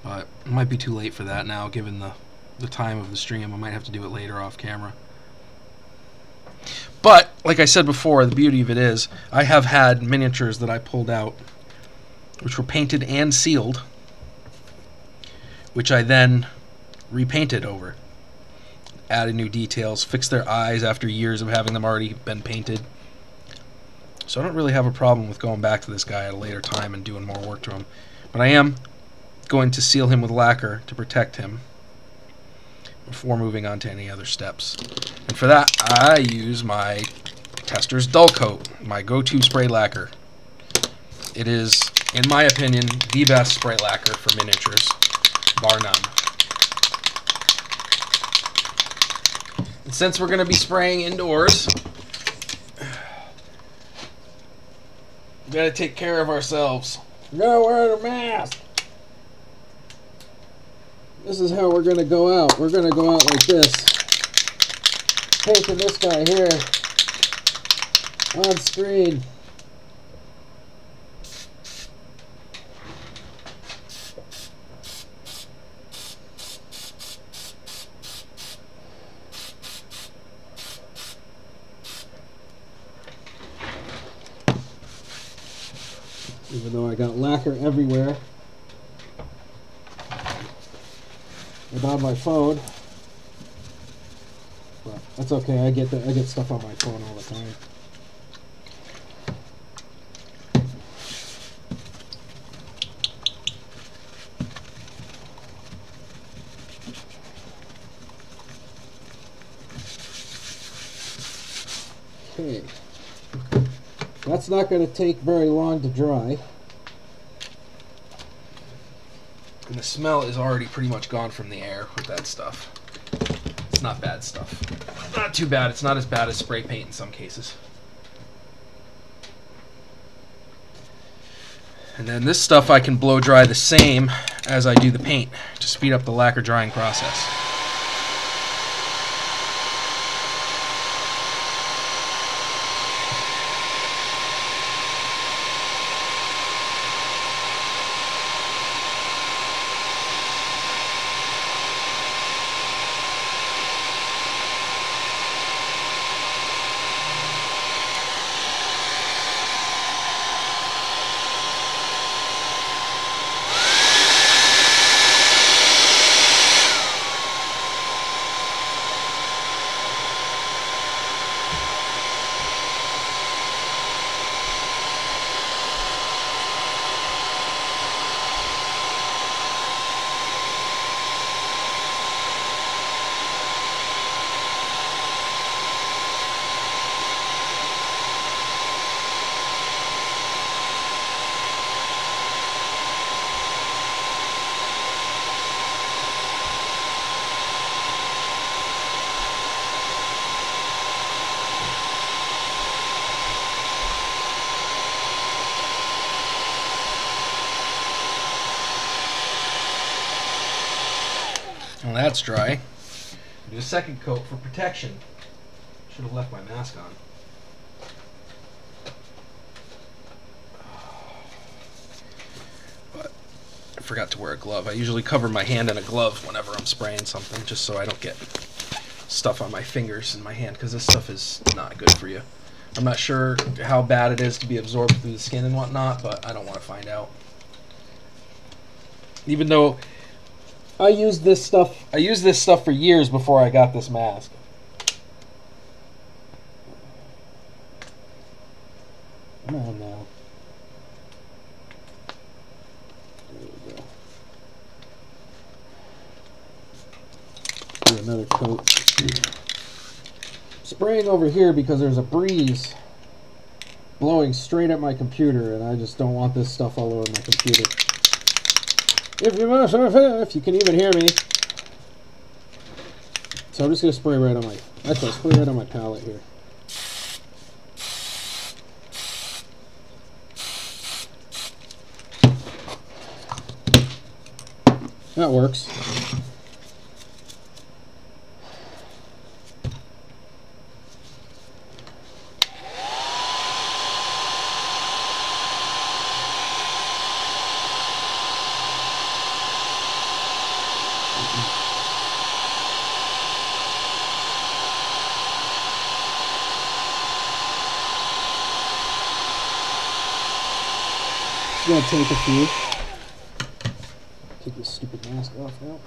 But it might be too late for that now, given the time of the stream. I might have to do it later off camera. But, like I said before, the beauty of it is, I have had miniatures that I pulled out, which were painted and sealed, which I then repainted over. Added new details, fixed their eyes after years of having them already been painted. So I don't really have a problem with going back to this guy at a later time and doing more work to him. But I am going to seal him with lacquer to protect him before moving on to any other steps. And for that, I use my Tester's Dull Coat, my go-to spray lacquer. It is, in my opinion, the best spray lacquer for miniatures, bar none. And since we're going to be spraying indoors, we got to take care of ourselves. We gotta wear the mask. This is how we're going to go out. We're going to go out like this. Painting this guy here on screen. Even though I got lacquer everywhere. And on my phone. But that's okay, I get stuff on my phone all the time. Okay. That's not going to take very long to dry. And the smell is already pretty much gone from the air with that stuff. It's not bad stuff. Not too bad. It's not as bad as spray paint in some cases. And then this stuff I can blow dry the same as I do the paint to speed up the lacquer drying process. Well, that's dry. Do a second coat for protection. Should have left my mask on. But I forgot to wear a glove. I usually cover my hand in a glove whenever I'm spraying something, just so I don't get stuff on my fingers and my hand, because this stuff is not good for you. I'm not sure how bad it is to be absorbed through the skin and whatnot, but I don't want to find out. Even though I used this stuff for years before I got this mask. Come on now. There we go. Do another coat. Spraying over here because there's a breeze blowing straight at my computer, and I just don't want this stuff all over my computer. If you can even hear me. So I'm just going to spray right on my, actually I'll spray right on my palette here. That works. Gonna take a few. Take this stupid mask off now.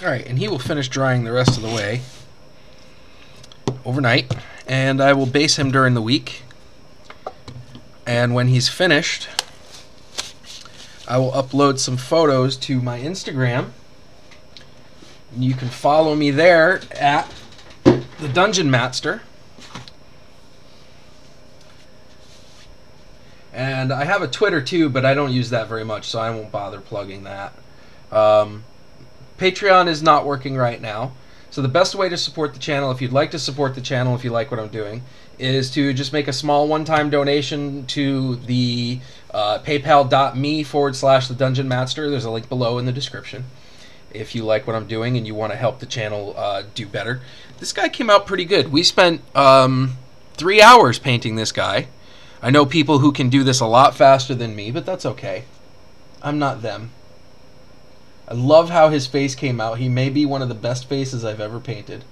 Alright, and he will finish drying the rest of the way overnight, and I will base him during the week. And when he's finished, I will upload some photos to my Instagram. You can follow me there at TheDungeonMattster. And I have a Twitter too, but I don't use that very much, so I won't bother plugging that. Patreon is not working right now, so the best way to support the channel, if you'd like to support the channel, if you like what I'm doing, is to just make a small one-time donation to the paypal.me/TheDungeonMattster. There's a link below in the description if you like what I'm doing and you want to help the channel do better. This guy came out pretty good. We spent 3 hours painting this guy. I know people who can do this a lot faster than me, but that's okay. I'm not them. I love how his face came out. He may be one of the best faces I've ever painted.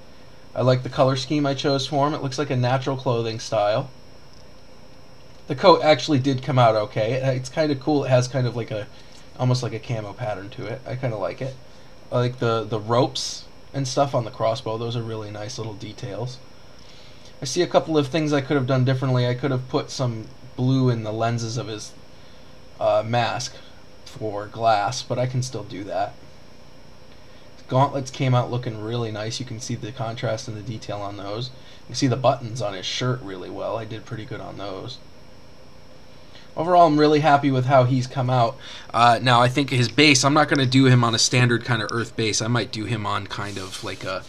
I like the color scheme I chose for him. It looks like a natural clothing style. The coat actually did come out okay. It's kind of cool. It has kind of like a, almost like a camo pattern to it. I kind of like it. I like the ropes and stuff on the crossbow. Those are really nice little details. I see a couple of things I could have done differently. I could have put some blue in the lenses of his mask for glass, but I can still do that. Gauntlets came out looking really nice. You can see the contrast and the detail on those. You can see the buttons on his shirt really well. I did pretty good on those. Overall, I'm really happy with how he's come out. Now, I think his base, I'm not going to do him on a standard kind of earth base. I might do him on kind of like a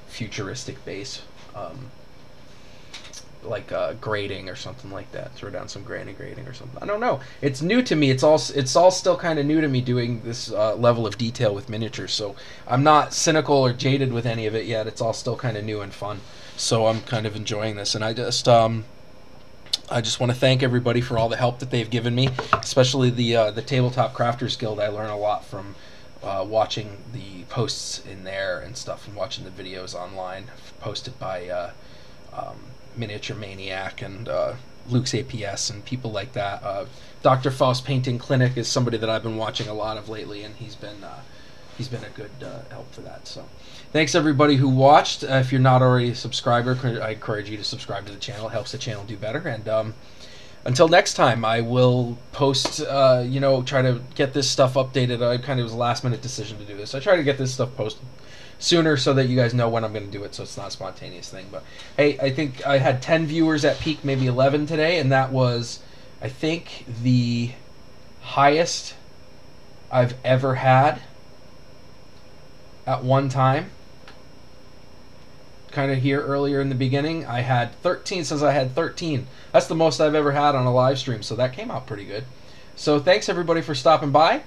futuristic base. Like grading or something like that. Throw down some granny grading or something. I don't know. It's new to me. It's all still kind of new to me doing this level of detail with miniatures. So I'm not cynical or jaded with any of it yet. It's all still kind of new and fun. So I'm kind of enjoying this, and I just want to thank everybody for all the help that they've given me, especially the Tabletop Crafters Guild. I learn a lot from watching the posts in there and stuff, and watching the videos online posted by Miniature Maniac and Luke's APS and people like that. Dr. Faust Painting Clinic is somebody that I've been watching a lot of lately, and he's been a good help for that. So thanks everybody who watched. If you're not already a subscriber, I encourage you to subscribe to the channel. It helps the channel do better. And until next time, I will post, try to get this stuff updated. I kind of was a last minute decision to do this. I try to get this stuff posted sooner so that you guys know when I'm going to do it, so it's not a spontaneous thing. But hey, I think I had 10 viewers at peak, maybe 11 today, and that was, I think, the highest I've ever had at one time. Kind of here earlier in the beginning, I had 13. Since I had 13, that's the most I've ever had on a live stream, so that came out pretty good. So thanks everybody for stopping by.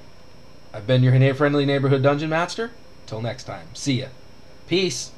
I've been your friendly neighborhood Dungeon Master. Till next time, see ya. Peace.